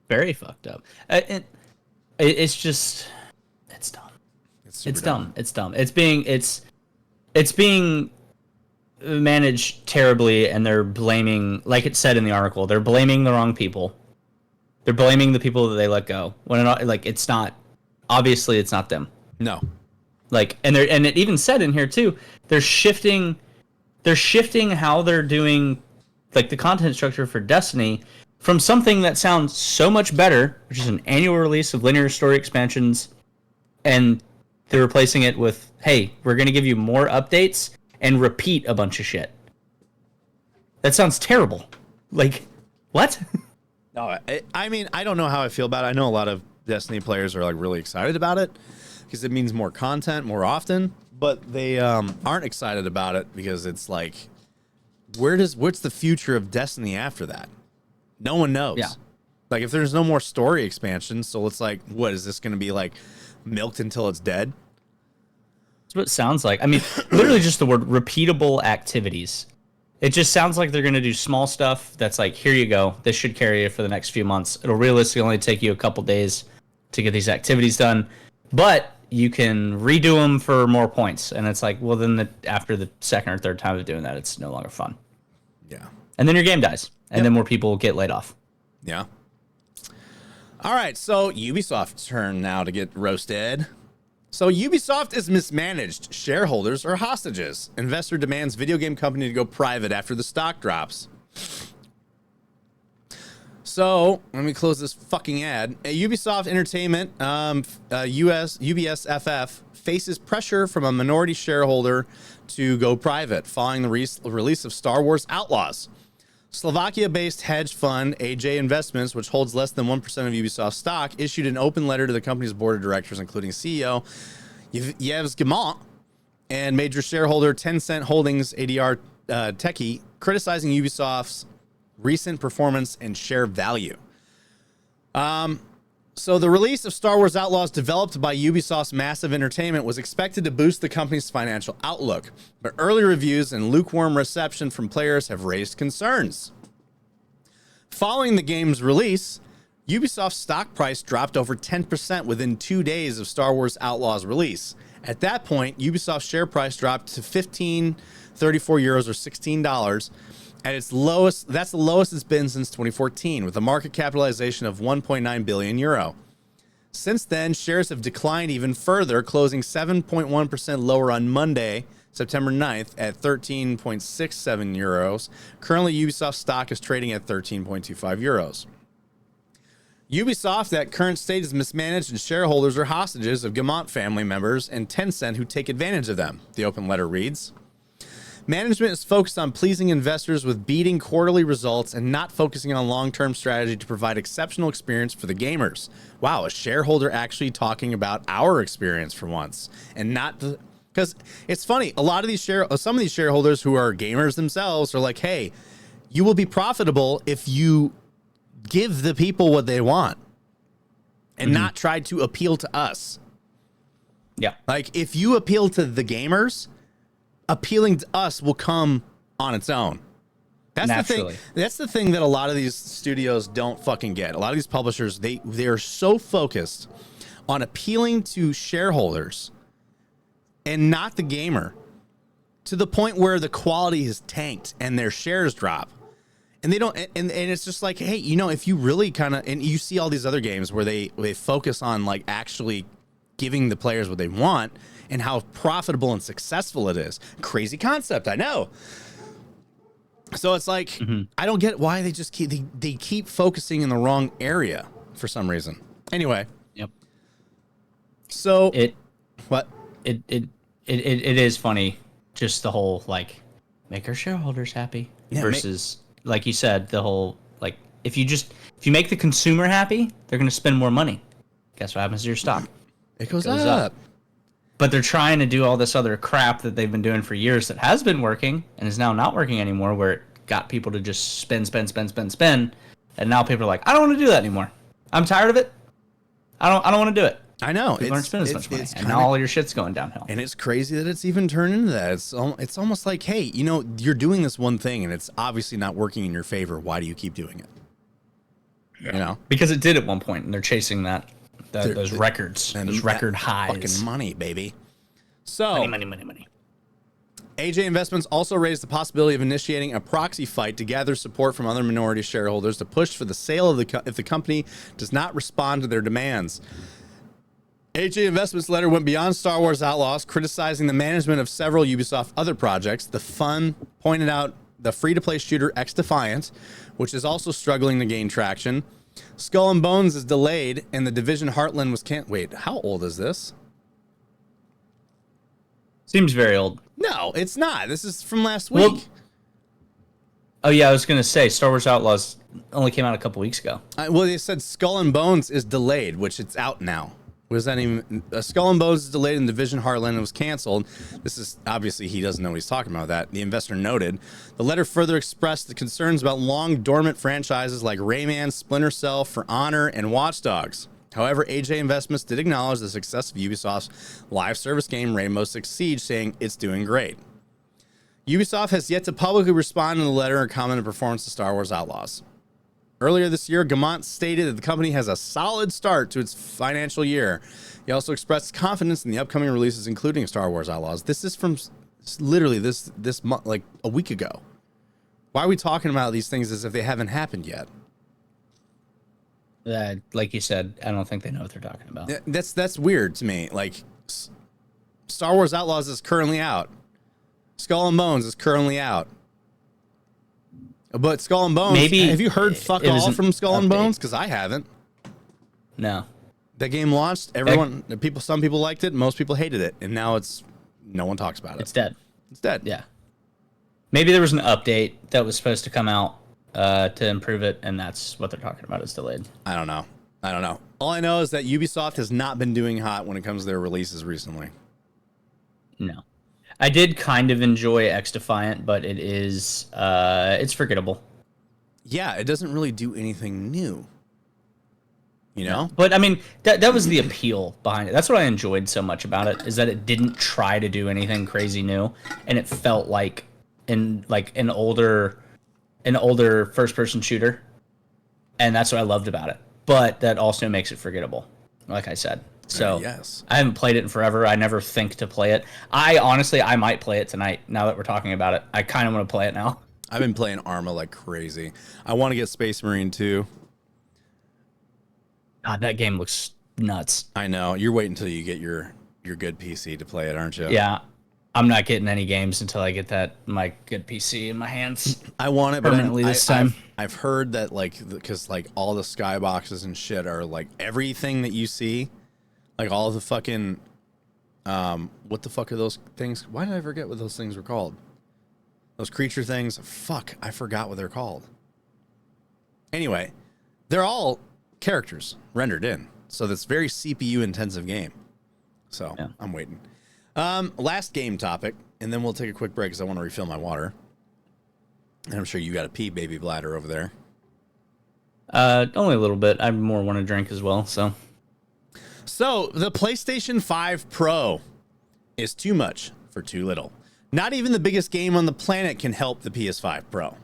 Speaker 2: Very fucked up. It's just, it's dumb. It's dumb. It's dumb. It's being managed terribly, and they're blaming, like it said in the article, they're blaming the wrong people. They're blaming the people that they let go. When it's not, obviously it's not them.
Speaker 1: No.
Speaker 2: And it even said in here too, they're shifting how they're doing the content structure for Destiny from something that sounds so much better, which is an annual release of linear story expansions, and they're replacing it with, hey, we're going to give you more updates and repeat a bunch of shit. That sounds terrible. What?
Speaker 1: No, I mean, I don't know how I feel about it. I know a lot of Destiny players are really excited about it because it means more content more often, but they aren't excited about it because it's like, what's the future of Destiny after that? No one knows.
Speaker 2: Yeah.
Speaker 1: If there's no more story expansion, so it's like, what is this going to be milked until it's dead?
Speaker 2: That's what it sounds like. I mean, literally just the word repeatable activities. It just sounds like they're going to do small stuff that's like, here you go. This should carry you for the next few months. It'll realistically only take you a couple days to get these activities done, but you can redo them for more points. And it's like, well, then after the second or third time of doing that, it's no longer fun.
Speaker 1: Yeah.
Speaker 2: And then your game dies, and then more people get laid off.
Speaker 1: Yeah. All right, so Ubisoft's turn now to get roasted. So Ubisoft is mismanaged. Shareholders are hostages. Investor demands video game company to go private after the stock drops. So let me close this fucking ad. Ubisoft Entertainment, UBSFF, faces pressure from a minority shareholder to go private following the release of Star Wars Outlaws. Slovakia-based hedge fund AJ Investments, which holds less than 1% of Ubisoft stock, issued an open letter to the company's board of directors, including CEO Yves Guillemot and major shareholder Tencent Holdings ADR Techie, criticizing Ubisoft's recent performance and share value. So the release of Star Wars Outlaws, developed by Ubisoft's Massive Entertainment, was expected to boost the company's financial outlook, but early reviews and lukewarm reception from players have raised concerns. Following the game's release, Ubisoft's stock price dropped over 10% within 2 days of Star Wars Outlaws' release, At that point, Ubisoft's share price dropped to 15.34 euros or $16 at its lowest. That's the lowest it's been since 2014, with a market capitalization of 1.9 billion euro. Since then, shares have declined even further, closing 7.1% lower on Monday, September 9th at 13.67 euros. Currently, Ubisoft stock is trading at 13.25 euros. Ubisoft at current state is mismanaged and shareholders are hostages of Gamont family members and Tencent who take advantage of them, the open letter reads. Management is focused on pleasing investors with beating quarterly results and not focusing on long-term strategy to provide exceptional experience for the gamers. Wow, a shareholder actually talking about our experience for once and not the... Because it's funny, a lot of these some of these shareholders who are gamers themselves are like, hey, you will be profitable if you give the people what they want and not try to appeal to us.
Speaker 2: Yeah.
Speaker 1: Like, if you appeal to the gamers, appealing to us will come on its own. That's
Speaker 2: Naturally.
Speaker 1: the thing. That's the thing that a lot of these studios don't fucking get. A lot of these publishers, they are so focused on appealing to shareholders and not the gamer, to the point where the quality is tanked and their shares drop. And they don't, and it's just like, hey, you know, if you really kind of, and you see all these other games where they focus on like actually giving the players what they want and how profitable and successful it is. Crazy concept, I know. So it's like, I don't get why they just keep focusing in the wrong area for some reason. Anyway.
Speaker 2: Yep.
Speaker 1: So what?
Speaker 2: It is funny, just the whole like make our shareholders happy versus like you said, the whole like if you make the consumer happy, they're going to spend more money. Guess what happens to your stock?
Speaker 1: It goes up.
Speaker 2: But they're trying to do all this other crap that they've been doing for years that has been working and is now not working anymore, where it got people to just spend. And now people are like, I don't want to do that anymore. I'm tired of it. I don't want to do it.
Speaker 1: I know.
Speaker 2: People aren't spending as much money. And now all your shit's going downhill.
Speaker 1: And it's crazy that it's even turned into that. It's almost like, hey, you know, you're doing this one thing and it's obviously not working in your favor. Why do you keep doing it? Yeah. You know?
Speaker 2: Because it did at one point, and they're chasing those records, and those record highs.
Speaker 1: Fucking money, baby. So
Speaker 2: Money.
Speaker 1: AJ Investments also raised the possibility of initiating a proxy fight to gather support from other minority shareholders to push for the sale of if the company does not respond to their demands. AJ Investments' letter went beyond Star Wars Outlaws, criticizing the management of several Ubisoft other projects. The Fun pointed out the free-to-play shooter X Defiant, which is also struggling to gain traction. Skull and Bones is delayed, and the Division Heartland was can't. Wait, how old is this?
Speaker 2: Seems very old.
Speaker 1: No, it's not. This is from last week.
Speaker 2: Well, oh yeah, I was gonna say Star Wars Outlaws only came out a couple weeks ago.
Speaker 1: Well, they said Skull and Bones is delayed, which it's out now. What does that even? Skull and Bones is delayed, and Division Heartland and was canceled. This is obviously he doesn't know what he's talking about. That the investor noted. The letter further expressed the concerns about long dormant franchises like Rayman, Splinter Cell, For Honor, and Watch Dogs. However, AJ Investments did acknowledge the success of Ubisoft's live service game Rainbow Six Siege, saying it's doing great. Ubisoft has yet to publicly respond to the letter or comment on performance of Star Wars Outlaws. Earlier this year, Gamont stated that the company has a solid start to its financial year. He also expressed confidence in the upcoming releases, including Star Wars Outlaws. This is from literally this month, like a week ago. Why are we talking about these things as if they haven't happened yet?
Speaker 2: Like you said, I don't think they know what they're talking about.
Speaker 1: That's weird to me. Like, Star Wars Outlaws is currently out. Skull and Bones is currently out. But Skull and Bones, have you heard fuck all from Skull and Bones? Because I haven't.
Speaker 2: No.
Speaker 1: That game launched. Some people liked it. Most people hated it. And now no one talks about it.
Speaker 2: It's dead.
Speaker 1: It's dead.
Speaker 2: Yeah. Maybe there was an update that was supposed to come out to improve it, and that's what they're talking about. It's delayed.
Speaker 1: I don't know. All I know is that Ubisoft has not been doing hot when it comes to their releases recently.
Speaker 2: No. I did kind of enjoy X Defiant, but it is it's forgettable.
Speaker 1: Yeah, it doesn't really do anything new. You know?
Speaker 2: But I mean, that was the appeal behind it. That's what I enjoyed so much about it, is that it didn't try to do anything crazy new, and it felt like an older first-person shooter, and that's what I loved about it. But that also makes it forgettable, like I said. So
Speaker 1: yes.
Speaker 2: I haven't played it in forever. I never think to play it. I might play it tonight now that we're talking about it. I kind of want to play it now.
Speaker 1: I've been playing Arma like crazy. I want to get Space Marine too.
Speaker 2: God, that game looks nuts.
Speaker 1: I know. You're waiting until you get your good PC to play it, aren't you?
Speaker 2: Yeah. I'm not getting any games until I get my good PC in my hands.
Speaker 1: I want it, but
Speaker 2: permanently this time.
Speaker 1: I've heard that because all the skyboxes and shit are like everything that you see, like all of the fucking, what the fuck are those things? Why did I forget what those things were called? Those creature things. Fuck, I forgot what they're called. Anyway, they're all characters rendered in, so that's very CPU intensive game. So yeah. I'm waiting. Last game topic, and then we'll take a quick break because I want to refill my water. And I'm sure you got a pee baby bladder over there.
Speaker 2: Only a little bit. I more want to drink as well. So
Speaker 1: the PlayStation 5 Pro is too much for too little. Not even the biggest game on the planet can help the PS5 Pro.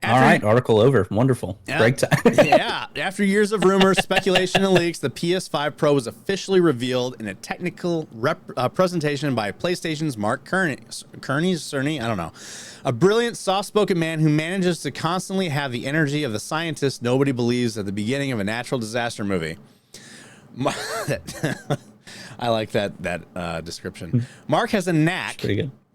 Speaker 2: All right, article over. Wonderful.
Speaker 1: Yeah,
Speaker 2: break time.
Speaker 1: Yeah. After years of rumors, speculation, and leaks, the PS5 Pro was officially revealed in a technical presentation by PlayStation's Mark Cerny, I don't know. A brilliant, soft-spoken man who manages to constantly have the energy of the scientist nobody believes at the beginning of a natural disaster movie. I like that description. Mark has a knack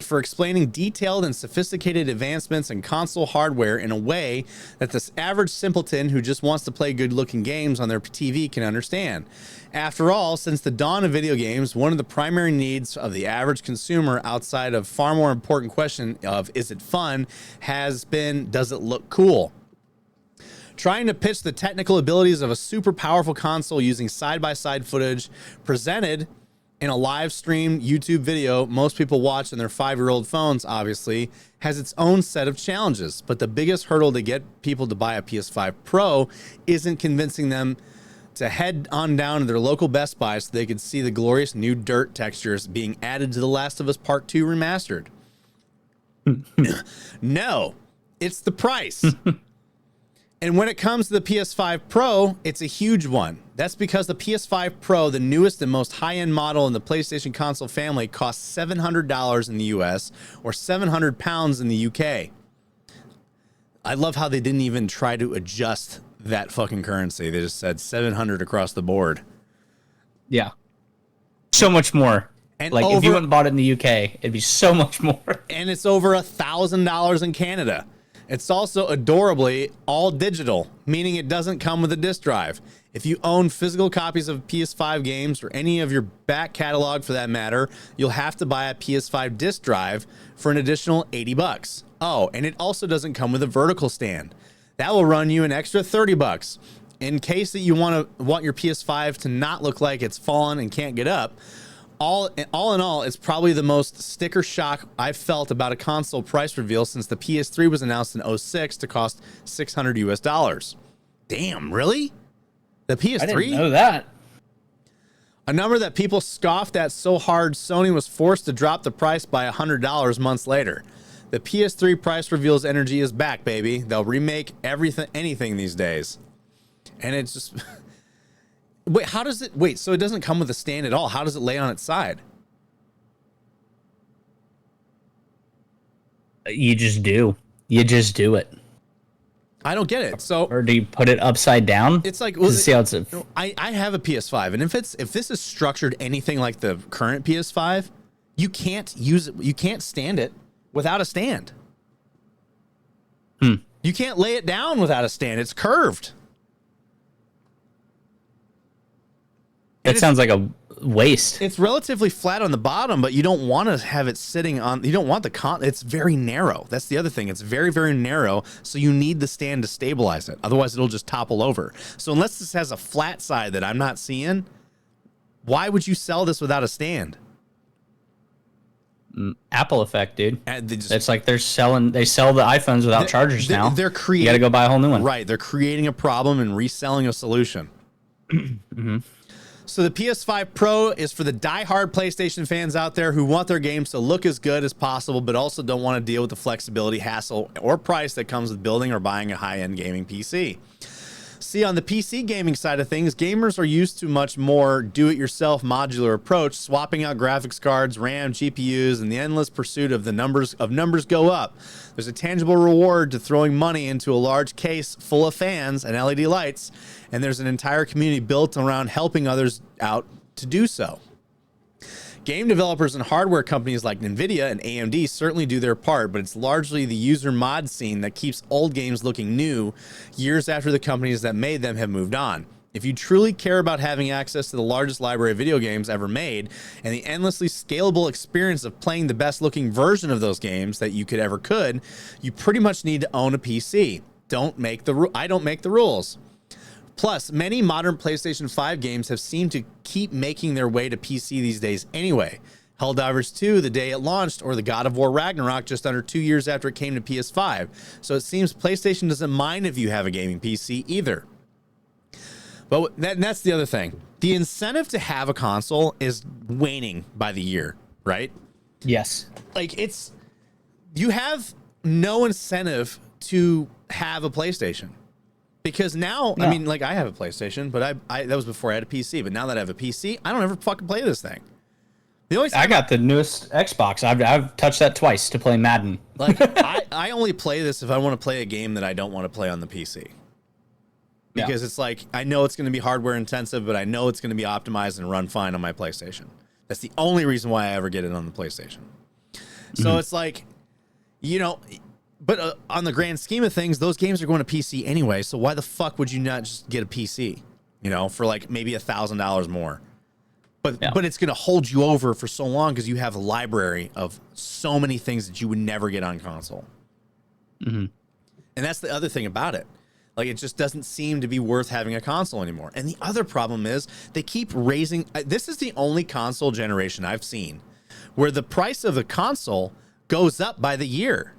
Speaker 1: for explaining detailed and sophisticated advancements in console hardware in a way that this average simpleton who just wants to play good-looking games on their TV can understand. After all, since the dawn of video games, one of the primary needs of the average consumer, outside of far more important question of is it fun, has been does it look cool? Trying to pitch the technical abilities of a super powerful console using side-by-side footage presented in a live stream YouTube video most people watch on their 5-year-old phones, obviously, has its own set of challenges. But the biggest hurdle to get people to buy a PS5 Pro isn't convincing them to head on down to their local Best Buy so they could see the glorious new dirt textures being added to The Last of Us Part 2 Remastered. No, it's the price. And when it comes to the PS5 Pro, it's a huge one. That's because the PS5 Pro, the newest and most high-end model in the PlayStation console family, costs $700 in the US or £700 in the UK. I love how they didn't even try to adjust that fucking currency. They just said 700 across the board.
Speaker 2: Yeah. So much more. And like if you went and bought it in the UK, it'd be so much more.
Speaker 1: And it's over $1,000 in Canada. It's also adorably all digital, meaning it doesn't come with a disc drive. If you own physical copies of PS5 games or any of your back catalog for that matter, you'll have to buy a PS5 disc drive for an additional $80. Oh, and it also doesn't come with a vertical stand. That will run you an extra $30. In case that you want your PS5 to not look like it's fallen and can't get up, all in all, it's probably the most sticker shock I've felt about a console price reveal since the PS3 was announced in 2006 to cost $600 US. Damn, really? The PS3?
Speaker 2: I didn't know that.
Speaker 1: A number that people scoffed at so hard Sony was forced to drop the price by $100 months later. The PS3 price reveals energy is back, baby. They'll remake anything these days. And it's just... Wait, how does it... Wait, so it doesn't come with a stand at all. How does it lay on its side?
Speaker 2: You just do. You just do it.
Speaker 1: I don't get it. So,
Speaker 2: or do you put it upside down?
Speaker 1: It's like...
Speaker 2: Well, see how it's
Speaker 1: I have a PS5, and if this is structured anything like the current PS5, you can't use it. You can't stand it without a stand. You can't lay it down without a stand. It's curved.
Speaker 2: That sounds like a waste.
Speaker 1: It's relatively flat on the bottom, but you don't want to have it sitting on. You don't want it's very narrow. That's the other thing. It's very, very narrow. So you need the stand to stabilize it. Otherwise, it'll just topple over. So unless this has a flat side that I'm not seeing, why would you sell this without a stand?
Speaker 2: Apple effect, dude. It's like they sell the iPhones without chargers now.
Speaker 1: They're creating.
Speaker 2: You got to go buy a whole new one.
Speaker 1: Right. They're creating a problem and reselling a solution.
Speaker 2: Mm-hmm.
Speaker 1: So the PS5 Pro is for the diehard PlayStation fans out there who want their games to look as good as possible, but also don't want to deal with the flexibility, hassle, or price that comes with building or buying a high-end gaming PC. See, on the PC gaming side of things, gamers are used to much more do-it-yourself modular approach, swapping out graphics cards, RAM, GPUs, and the endless pursuit of the numbers go up. There's a tangible reward to throwing money into a large case full of fans and LED lights, and there's an entire community built around helping others out to do so. Game developers and hardware companies like Nvidia and AMD certainly do their part, but it's largely the user mod scene that keeps old games looking new years after the companies that made them have moved on. If you truly care about having access to the largest library of video games ever made and the endlessly scalable experience of playing the best looking version of those games that you could, you pretty much need to own a PC. I don't make the rules. Plus, many modern PlayStation 5 games have seemed to keep making their way to PC these days anyway. Helldivers 2 the day it launched, or the God of War Ragnarok just under 2 years after it came to PS5. So it seems PlayStation doesn't mind if you have a gaming PC either. But that's the other thing. The incentive to have a console is waning by the year, right?
Speaker 2: Yes.
Speaker 1: Like, you have no incentive to have a PlayStation. Because now, no. I mean, like, I have a PlayStation, but I that was before I had a PC. But now that I have a PC, I don't ever fucking play this thing.
Speaker 2: I got the newest Xbox. I've touched that twice to play Madden.
Speaker 1: Like, I only play this if I want to play a game that I don't want to play on the PC. Because it's like, I know it's going to be hardware intensive, but I know it's going to be optimized and run fine on my PlayStation. That's the only reason why I ever get it on the PlayStation. So it's like, you know... But on the grand scheme of things, those games are going to PC anyway. So why the fuck would you not just get a PC, you know, for like maybe $1,000 more? But it's going to hold you over for so long because you have a library of so many things that you would never get on console. And that's the other thing about it. Like, it just doesn't seem to be worth having a console anymore. And the other problem is they keep raising. This is the only console generation I've seen where the price of the console goes up by the year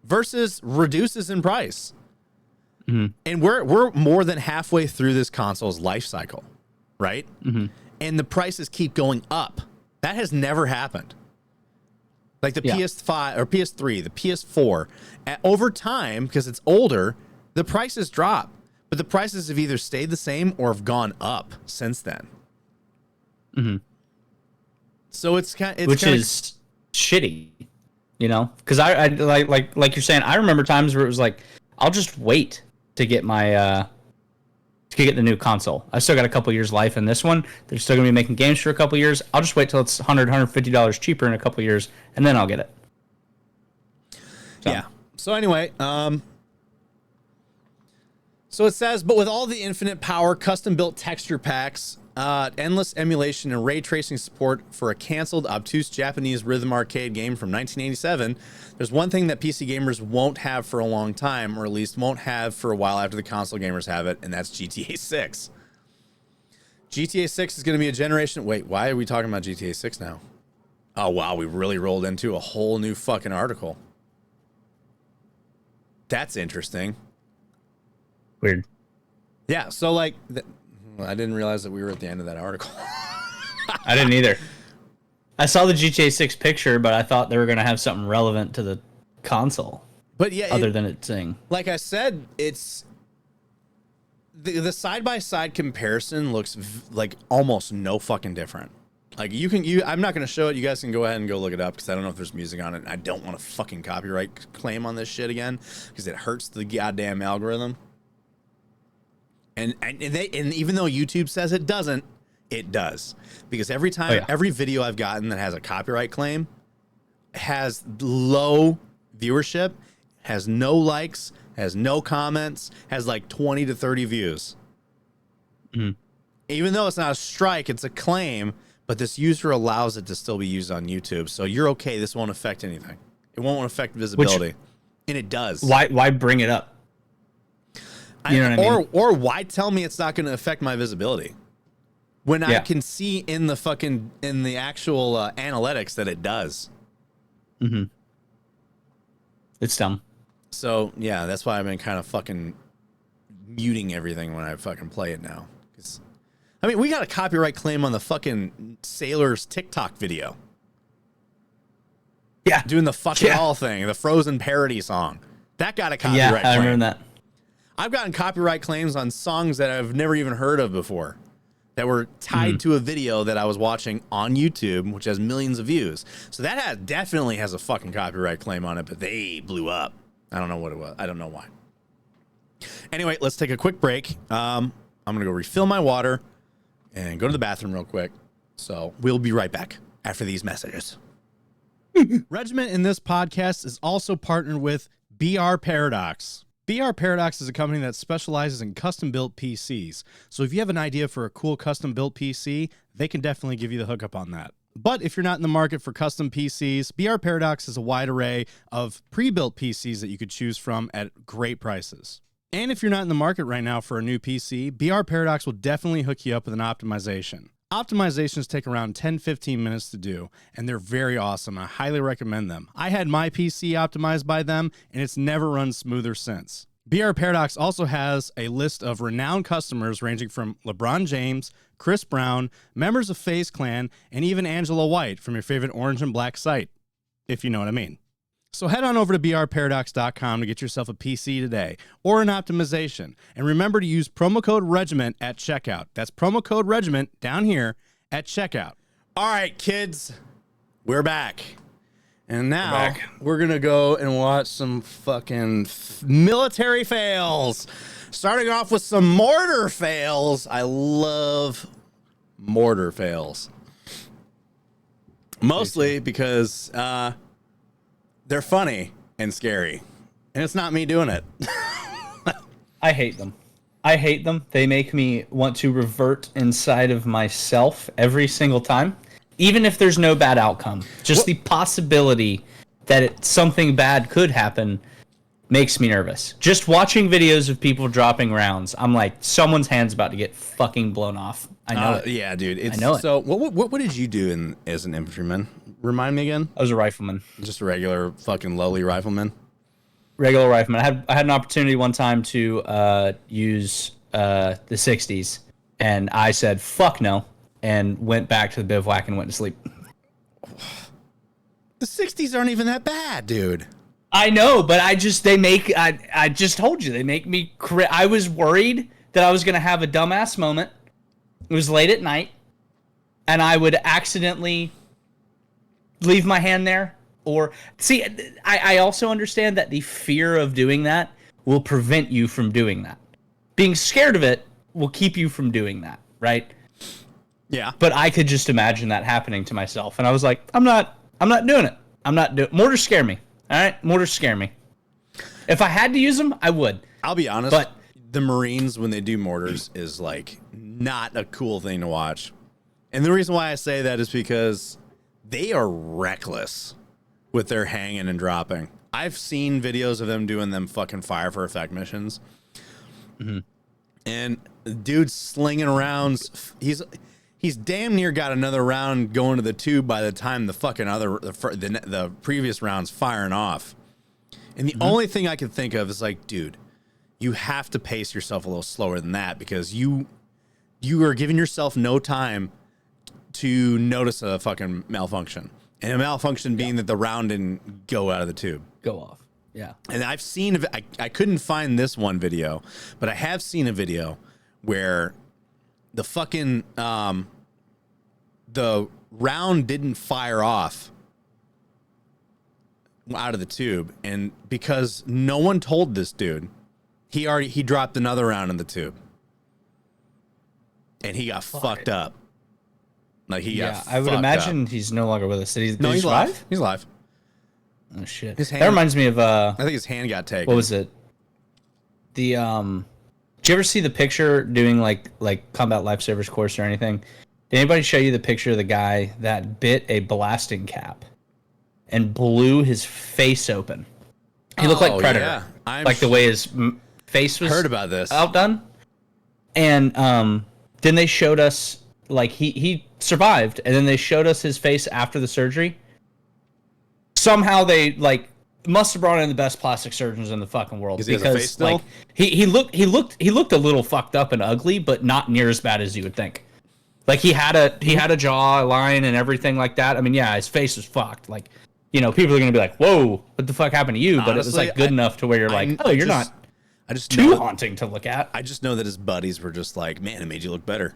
Speaker 1: versus reduces in price. And we're more than halfway through this console's life cycle, right? And the prices keep going up. That has never happened. Like the PS5 or PS3, the PS4, over time, because it's older, the prices drop. But the prices have either stayed the same or have gone up since then. So it's kind of...
Speaker 2: Which is shitty. You know, because I like you're saying, I remember times where it was like, I'll just wait to get my to get the new console. I still got a couple years life in this one. They're still gonna be making games for a couple years. I'll just wait till it's $150 cheaper in a couple years, and then I'll get it. So.
Speaker 1: Yeah. So anyway, so it says, but with all the infinite power, custom-built texture packs, endless emulation and ray tracing support for a canceled, obtuse Japanese rhythm arcade game from 1987, there's one thing that PC gamers won't have for a long time, or at least won't have for a while after the console gamers have it, and that's GTA 6. GTA 6 is going to be a generation... Wait, why are we talking about GTA 6 now? Oh, wow, we really rolled into a whole new fucking article. That's interesting.
Speaker 2: Weird.
Speaker 1: Yeah, so, like... I didn't realize that we were at the end of that article.
Speaker 2: I didn't either. I saw the GTA 6 picture, but I thought they were going to have something relevant to the console.
Speaker 1: But yeah,
Speaker 2: other than it saying.
Speaker 1: Like I said, it's the side-by-side comparison looks like almost no fucking different. Like I'm not going to show it. You guys can go ahead and go look it up because I don't know if there's music on it. And I don't want a fucking copyright claim on this shit again because it hurts the goddamn algorithm. And even though YouTube says it doesn't, it does. Because every time, every video I've gotten that has a copyright claim has low viewership, has no likes, has no comments, has like 20 to 30 views. Even though it's not a strike, it's a claim, but this user allows it to still be used on YouTube. So you're okay. This won't affect anything. It won't affect visibility. And it does.
Speaker 2: Why bring it up? You know what I mean?
Speaker 1: Or why tell me it's not going to affect my visibility when I can see in the actual analytics that it does.
Speaker 2: It's dumb.
Speaker 1: So yeah, that's why I've been kind of fucking muting everything when I fucking play it now. I mean, we got a copyright claim on the fucking Sailor's TikTok video.
Speaker 2: Yeah,
Speaker 1: doing the fucking all thing, the Frozen parody song. That got a copyright claim.
Speaker 2: I remember that.
Speaker 1: I've gotten copyright claims on songs that I've never even heard of before that were tied to a video that I was watching on YouTube, which has millions of views. So that definitely has a fucking copyright claim on it, but they blew up. I don't know what it was. I don't know why. Anyway, let's take a quick break. I'm going to go refill my water and go to the bathroom real quick. So we'll be right back after these messages.
Speaker 4: Regiment in this podcast is also partnered with BR Paradox. BR Paradox is a company that specializes in custom-built PCs. So if you have an idea for a cool custom-built PC, they can definitely give you the hookup on that. But if you're not in the market for custom PCs, BR Paradox has a wide array of pre-built PCs that you could choose from at great prices. And if you're not in the market right now for a new PC, BR Paradox will definitely hook you up with an optimization. Optimizations take around 10-15 minutes to do, and they're very awesome. I highly recommend them. I had my PC optimized by them, and it's never run smoother since. BR Paradox also has a list of renowned customers ranging from LeBron James, Chris Brown, members of FaZe Clan, and even Angela White from your favorite orange and black site, if you know what I mean. So head on over to brparadox.com to get yourself a PC today or an optimization. And remember to use promo code REGIMENT at checkout. That's promo code REGIMENT down here at checkout.
Speaker 1: All right, kids, we're back. And now we're going to go and watch some fucking military fails. Starting off with some mortar fails. I love mortar fails. Mostly because they're funny and scary. And it's not me doing it.
Speaker 2: I hate them. I hate them. They make me want to revert inside of myself every single time. Even if there's no bad outcome. Just the possibility that something bad could happen makes me nervous. Just watching videos of people dropping rounds, I'm like, someone's hand's about to get fucking blown off. I know it.
Speaker 1: Yeah, dude.
Speaker 2: I know it.
Speaker 1: So what did you do as an infantryman? Remind me again?
Speaker 2: I was a rifleman.
Speaker 1: Just a regular fucking lowly rifleman?
Speaker 2: Regular rifleman. I had an opportunity one time to use the 60s, and I said, fuck no, and went back to the bivouac and went to sleep.
Speaker 1: The 60s aren't even that bad, dude.
Speaker 2: I know, but I just told you, they make me I was worried that I was going to have a dumbass moment. It was late at night, and I would accidentally leave my hand there. Or, see, I also understand that the fear of doing that will prevent you from doing that. Being scared of it will keep you from doing that, right?
Speaker 1: Yeah.
Speaker 2: But I could just imagine that happening to myself, and I was like, I'm not doing it. Mortars scare me. All right, mortars scare me. If I had to use them, I would.
Speaker 1: I'll be honest, but the Marines, when they do mortars, is like not a cool thing to watch. And the reason why I say that is because they are reckless with their hanging and dropping. I've seen videos of them doing them fucking fire for effect missions. Mm-hmm. And dude's slinging rounds. He's damn near got another round going to the tube by the time the fucking the previous round's firing off. And the only thing I can think of is like, dude, you have to pace yourself a little slower than that, because you are giving yourself no time to notice a fucking malfunction. And a malfunction being that the round didn't go out of the tube.
Speaker 2: Go off. Yeah.
Speaker 1: And I've seen, I couldn't find this one video, but I have seen a video where the fucking, the round didn't fire off out of the tube. And because no one told this dude, he dropped another round in the tube. And he got fucked up. Like
Speaker 2: I would imagine he's no longer with us. He's
Speaker 1: alive. He's alive.
Speaker 2: Oh shit!
Speaker 1: His hand,
Speaker 2: that reminds me of
Speaker 1: I think his hand got taken.
Speaker 2: What was it? The did you ever see the picture doing like combat lifesavers course or anything? Did anybody show you the picture of the guy that bit a blasting cap and blew his face open? He looked like Predator, like the way his face was.
Speaker 1: Heard about this?
Speaker 2: Outdone. And then they showed us like he survived, and then they showed us his face after the surgery. Somehow they like must have brought in the best plastic surgeons in the fucking world, because like he looked a little fucked up and ugly, but not near as bad as you would think. Like he had a jaw line and everything like that. I mean, yeah, his face was fucked. Like, you know, people are gonna be like, "Whoa, what the fuck happened to you?" But honestly, it was like good enough to where you're like, "Oh, you're not."
Speaker 1: I just
Speaker 2: Too
Speaker 1: know,
Speaker 2: haunting to look at.
Speaker 1: I just know that his buddies were just like, man, it made you look better.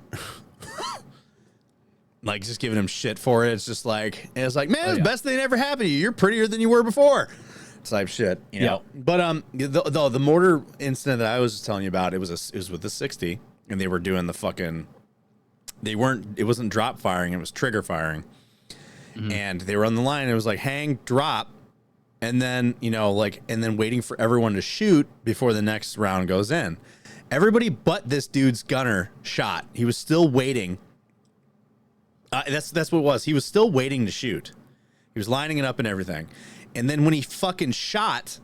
Speaker 1: Like, just giving him shit for it. It's just like, man, it's the best thing that ever happened to you. You're prettier than you were before. Type shit, you know. But the mortar incident that I was telling you about, it was with the 60, and they were doing the fucking. It wasn't drop firing, it was trigger firing, and they were on the line. And it was like hang, drop, and then and then waiting for everyone to shoot before the next round goes in. Everybody but this dude's gunner shot. He was still waiting. That's what it was. He was still waiting to shoot. He was lining it up and everything. And then when he fucking shot,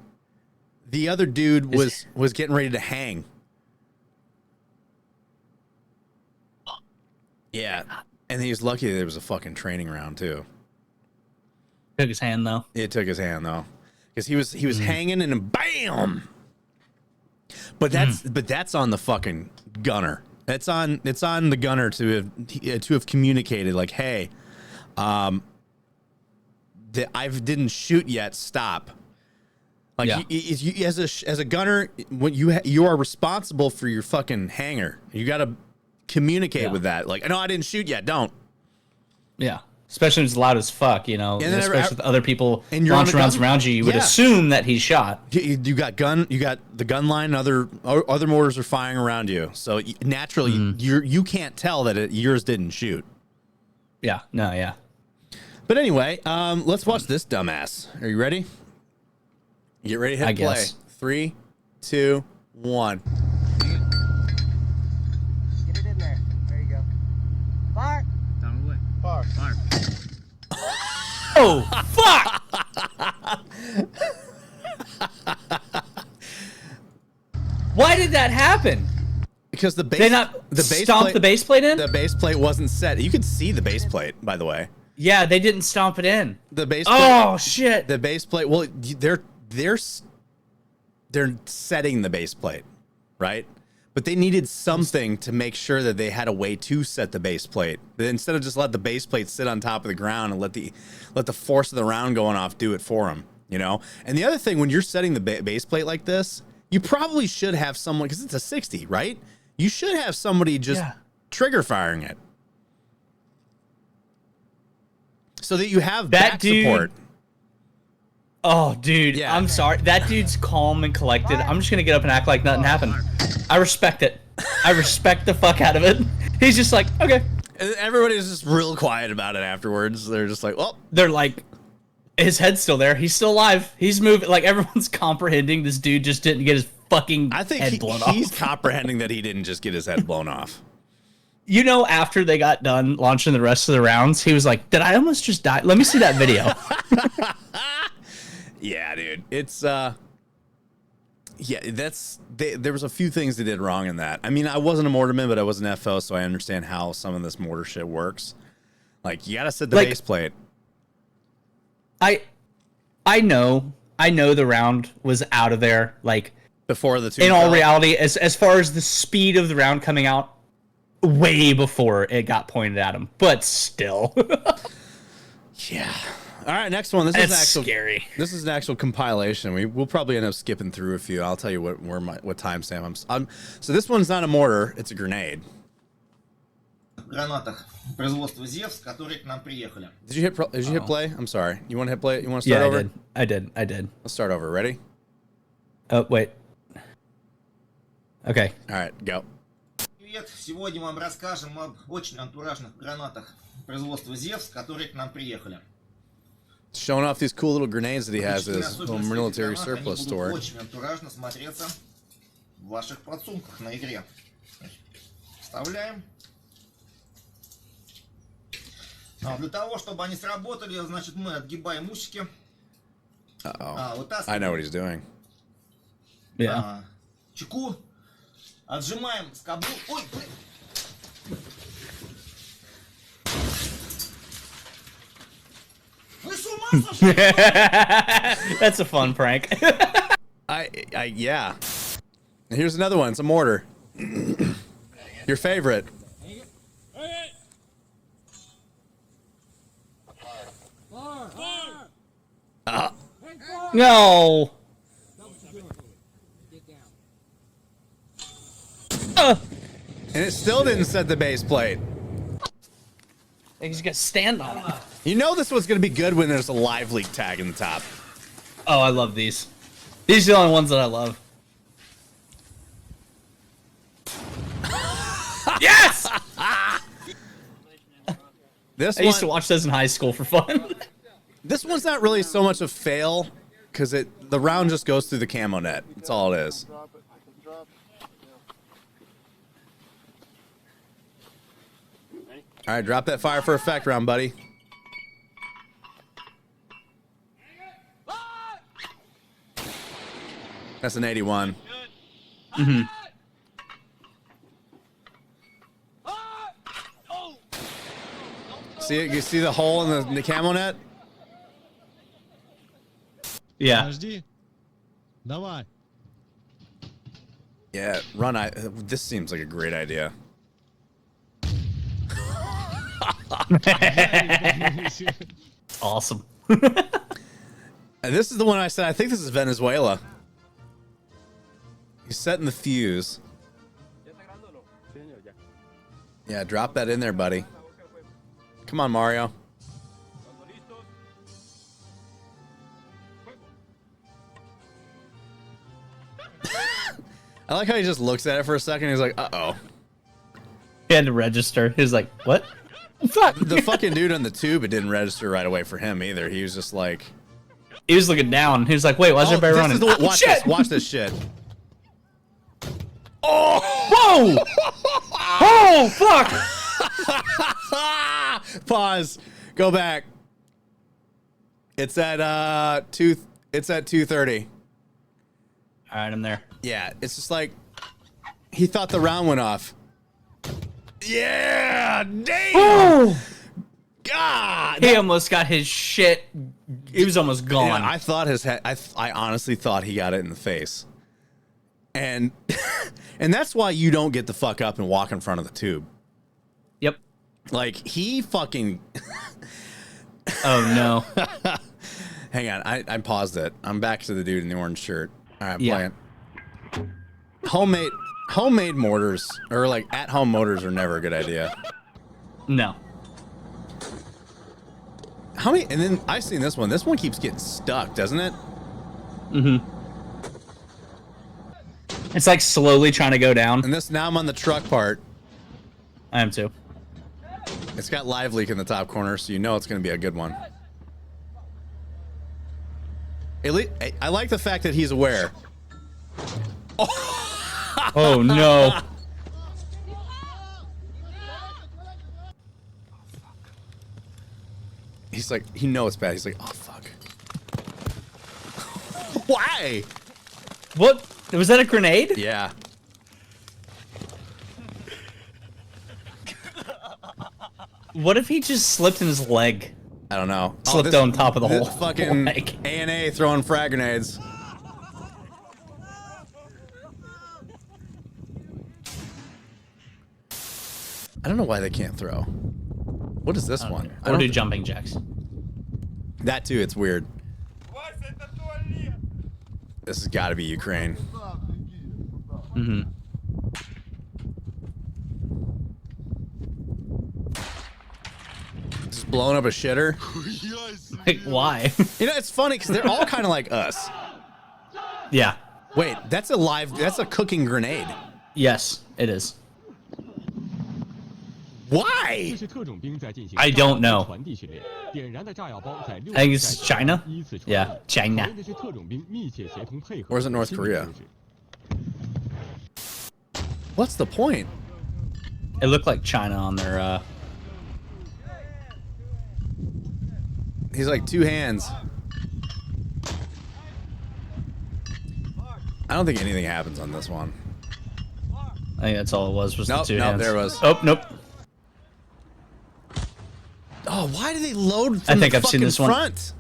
Speaker 1: the other dude was getting ready to hang. Yeah. And he was lucky that there was a fucking training round too.
Speaker 2: Took his hand though.
Speaker 1: It took his hand though. Because he was hanging and then bam. But that's on the fucking gunner. It's on the gunner to have communicated like, hey, I didn't shoot yet. Stop. Like you, as a gunner, when you are responsible for your fucking hanger. You got to communicate with that. Like, no, I didn't shoot yet. Don't.
Speaker 2: Yeah. Especially when it's loud as fuck, you know. And especially with other people launching rounds around you, you would assume that he's shot.
Speaker 1: You got the gun line. Other mortars are firing around you, so naturally you can't tell that yours didn't shoot.
Speaker 2: Yeah. No. Yeah.
Speaker 1: But anyway, let's watch this dumbass. Are you ready? Get ready to hit play.
Speaker 2: Guess.
Speaker 1: 3, 2, 1.
Speaker 5: Get it in there. There you go. Fire.
Speaker 3: Down the way.
Speaker 5: Fire.
Speaker 3: Fire.
Speaker 2: Oh fuck! Why did that happen?
Speaker 1: Because the base,
Speaker 2: They not stomp the base plate in?
Speaker 1: The base plate wasn't set. You could see the base plate, by the way.
Speaker 2: Yeah, they didn't stomp it in.
Speaker 1: The base plate.
Speaker 2: Oh shit!
Speaker 1: The base plate. Well, they're setting the base plate, right? But they needed something to make sure that they had a way to set the base plate. Instead of just let the base plate sit on top of the ground and let the force of the round going off do it for them, you know? And the other thing, when you're setting the base plate like this, you probably should have someone, because it's a 60, right? You should have somebody just trigger firing it. So that you have back support.
Speaker 2: Oh, dude,
Speaker 1: Yeah.
Speaker 2: I'm sorry. That dude's calm and collected. I'm just going to get up and act like nothing happened. I respect it. I respect the fuck out of it. He's just like, okay.
Speaker 1: And everybody's just real quiet about it afterwards. They're just like, well.
Speaker 2: They're like, his head's still there. He's still alive. He's moving. Like, everyone's comprehending this dude just didn't get his fucking head blown off.
Speaker 1: He's comprehending that he didn't just get his head blown off.
Speaker 2: You know, after they got done launching the rest of the rounds, he was like, did I almost just die? Let me see that video.
Speaker 1: Yeah, dude. It's there was a few things they did wrong in that. I mean, I wasn't a mortarman, but I was an FO, so I understand how some of this mortar shit works. Like, you gotta set the base plate.
Speaker 2: I know the round was out of there, like,
Speaker 1: before the two.
Speaker 2: In all reality, as far as the speed of the round coming out, way before it got pointed at him. But still.
Speaker 1: Yeah. All right, next one. This is
Speaker 2: scary.
Speaker 1: This is an actual compilation. We'll probably end up skipping through a few. I'll tell you what timestamp I'm. So this one's not a mortar; it's a grenade.
Speaker 6: Гранатах производства Зевс, которые к нам приехали.
Speaker 1: Did you hit play? I'm sorry. You want to hit play? You want to start over?
Speaker 2: I did.
Speaker 1: Let's start over. Ready?
Speaker 2: Oh wait. Okay.
Speaker 1: All right, go.
Speaker 6: Привет. Сегодня мы вам расскажем об очень антуражных гранатах производства Зевс, которые к нам приехали.
Speaker 1: Showing off these cool little grenades that he has at his little military surplus store.
Speaker 6: Очень антуражно смотреться в ваших подсумках на игре. Вставляем. Для того, чтобы они сработали, значит, мы отгибаем усики.
Speaker 1: I know what he's doing.
Speaker 2: Yeah.
Speaker 6: Чеку. Отжимаем скобу. Ой, блин. Вы с ума сошли?
Speaker 2: That's a fun prank.
Speaker 1: Yeah. Here's another one. It's a mortar. Your favorite.
Speaker 2: No.
Speaker 1: And it still didn't set the base plate.
Speaker 2: He's got to stand on it.
Speaker 1: You know this one's going to be good when there's a live leak tag in the top.
Speaker 2: Oh, I love these. These are the only ones that I love. Yes!
Speaker 1: This
Speaker 2: I used to watch those in high school for fun.
Speaker 1: This one's not really so much a fail because the round just goes through the camo net. That's all it is. All right, drop that fire for effect round, buddy. That's an 81.
Speaker 2: Mm-hmm.
Speaker 1: See it? You see the hole in the camo net?
Speaker 2: Yeah.
Speaker 7: Подожди. Давай.
Speaker 1: Yeah, run. This seems like a great idea.
Speaker 2: Awesome.
Speaker 1: And this is the one I said, I think this is Venezuela. He's setting the fuse. Yeah, drop that in there, buddy. Come on, Mario. I like how he just looks at it for a second. He's like, uh-oh.
Speaker 2: He had to register. He was like, what? Fuck.
Speaker 1: The fucking dude on the tube, it didn't register right away for him either. He was just like...
Speaker 2: He was looking down. He was like, wait, why is everybody running?
Speaker 1: Watch
Speaker 2: shit!
Speaker 1: this. Watch this shit.
Speaker 2: Oh! Whoa! Oh, fuck!
Speaker 1: Pause. Go back. It's at it's at 2:30.
Speaker 2: All right, I'm there.
Speaker 1: Yeah, it's just like he thought the round went off. Yeah, damn.
Speaker 2: Oh!
Speaker 1: God.
Speaker 2: He almost got his shit. He was almost gone.
Speaker 1: Yeah, I thought his head. I honestly thought he got it in the face. And and that's why you don't get the fuck up and walk in front of the tube.
Speaker 2: Yep.
Speaker 1: Like he fucking.
Speaker 2: Oh no.
Speaker 1: Hang on, I paused it. I'm back to the dude in the orange shirt. All right,
Speaker 2: Yeah.
Speaker 1: playing. Homemade mortars or like at home motors are never a good idea.
Speaker 2: No.
Speaker 1: How many? And then I've seen this one. This one keeps getting stuck, doesn't it?
Speaker 2: Mm-hmm. It's like slowly trying to go down.
Speaker 1: And this now I'm on the truck part.
Speaker 2: I am too.
Speaker 1: It's got live leak in the top corner, so you know it's going to be a good one. I like the fact that he's aware.
Speaker 2: Oh no.
Speaker 1: He's like, he knows it's bad. He's like, oh fuck. Why?
Speaker 2: What? Was that a grenade?
Speaker 1: Yeah.
Speaker 2: What if he just slipped in his leg?
Speaker 1: I don't know.
Speaker 2: Slipped on top of the
Speaker 1: this
Speaker 2: whole
Speaker 1: fucking
Speaker 2: leg.
Speaker 1: A&A throwing frag grenades. I don't know why they can't throw. What is this one? I
Speaker 2: Or
Speaker 1: don't
Speaker 2: do jumping jacks.
Speaker 1: That too, it's weird. This has got to be Ukraine.
Speaker 2: Mm-hmm.
Speaker 1: Just blowing up a shitter.
Speaker 2: Like, why?
Speaker 1: You know, it's funny because they're all kind of like us.
Speaker 2: Yeah.
Speaker 1: Wait, that's a cooking grenade.
Speaker 2: Yes, it is.
Speaker 1: Why?
Speaker 2: I don't know. I think it's China. Yeah, China.
Speaker 1: Or is it North Korea? What's the point?
Speaker 2: It looked like China on their.
Speaker 1: He's like two hands. I don't think anything happens on this one.
Speaker 2: I think that's all it was
Speaker 1: Nope,
Speaker 2: the two
Speaker 1: nope,
Speaker 2: hands.
Speaker 1: there it was.
Speaker 2: Oh, nope.
Speaker 1: Oh, why do they load
Speaker 2: I
Speaker 1: from
Speaker 2: think
Speaker 1: the
Speaker 2: I've seen
Speaker 1: fucking
Speaker 2: this one.
Speaker 1: front?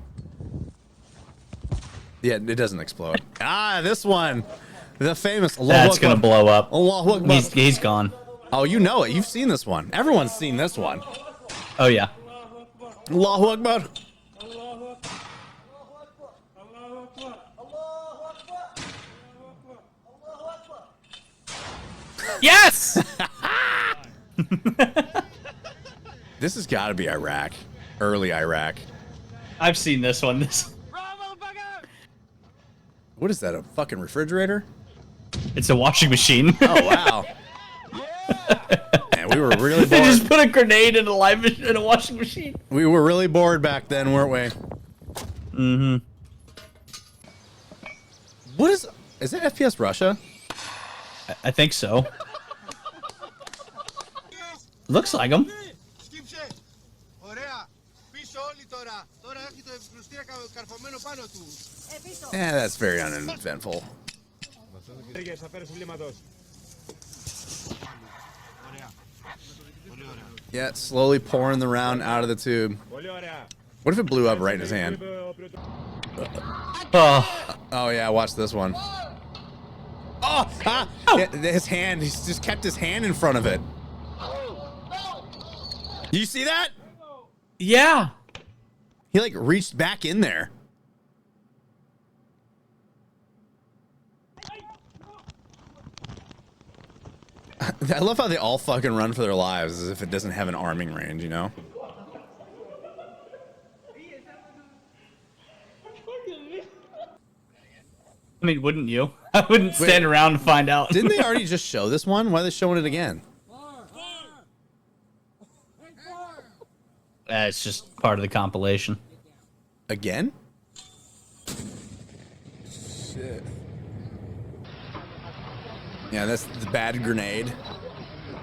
Speaker 1: Yeah, it doesn't explode. This one. The famous Allahu
Speaker 2: That's
Speaker 1: Akbar.
Speaker 2: gonna blow up.
Speaker 1: Allahu Akbar.
Speaker 2: He's gone.
Speaker 1: Oh, you know it. You've seen this one. Everyone's seen this one.
Speaker 2: Oh yeah.
Speaker 1: Allahu Akbar.
Speaker 2: Yes.
Speaker 1: This has got to be Iraq, early Iraq.
Speaker 2: I've seen this one.
Speaker 1: What is that? A fucking refrigerator?
Speaker 2: It's a washing machine.
Speaker 1: Oh wow. Man, we were really
Speaker 2: They
Speaker 1: bored.
Speaker 2: just put a grenade in a washing machine.
Speaker 1: We were really bored back then, weren't we?
Speaker 2: Mm-hmm.
Speaker 1: What is that FPS Russia?
Speaker 2: I think so. Looks like him.
Speaker 7: Σκύψε. Ωραία. Πίσω όλοι τώρα. Τώρα έχει το ευκρουστήρα καρφωμένο πάνω του.
Speaker 1: Yeah, that's very uneventful.
Speaker 7: Θα πέρασε βλήματος. Ωραία. Πολύ ωραία.
Speaker 1: Yeah, slowly pouring the round out of the tube.
Speaker 7: Πολύ ωραία.
Speaker 1: What if it blew up right in his hand?
Speaker 2: Oh.
Speaker 1: Oh yeah, watch this one. Oh, ah, his hand. He's just kept his hand in front of it. You see that?
Speaker 2: Yeah.
Speaker 1: He like reached back in there. I love how they all fucking run for their lives as if it doesn't have an arming range, you know?
Speaker 2: I mean, wouldn't you? I wouldn't stand around and find out.
Speaker 1: Didn't they already just show this one? Why are they showing it again?
Speaker 2: It's just part of the compilation.
Speaker 1: Again? Shit. Yeah, that's the bad grenade.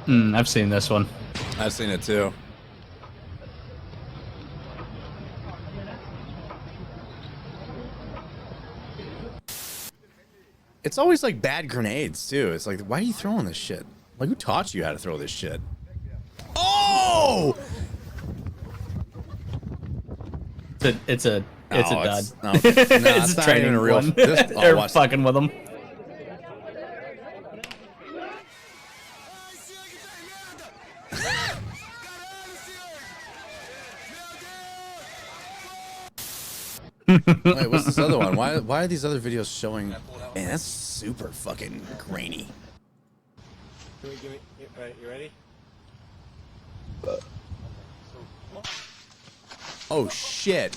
Speaker 2: I've seen this one.
Speaker 1: I've seen it too. It's always like bad grenades too. It's like, why are you throwing this shit? Like, who taught you how to throw this shit? Oh!
Speaker 2: It's a dud.
Speaker 1: No, it's
Speaker 2: It's
Speaker 1: not
Speaker 2: a training
Speaker 1: even a real.
Speaker 2: one.
Speaker 1: This, oh,
Speaker 2: They're
Speaker 1: watch
Speaker 2: fucking with them.
Speaker 1: Wait, what's this other one? Why are these other videos showing? Man, that's super fucking grainy.
Speaker 7: You ready?
Speaker 1: Oh shit.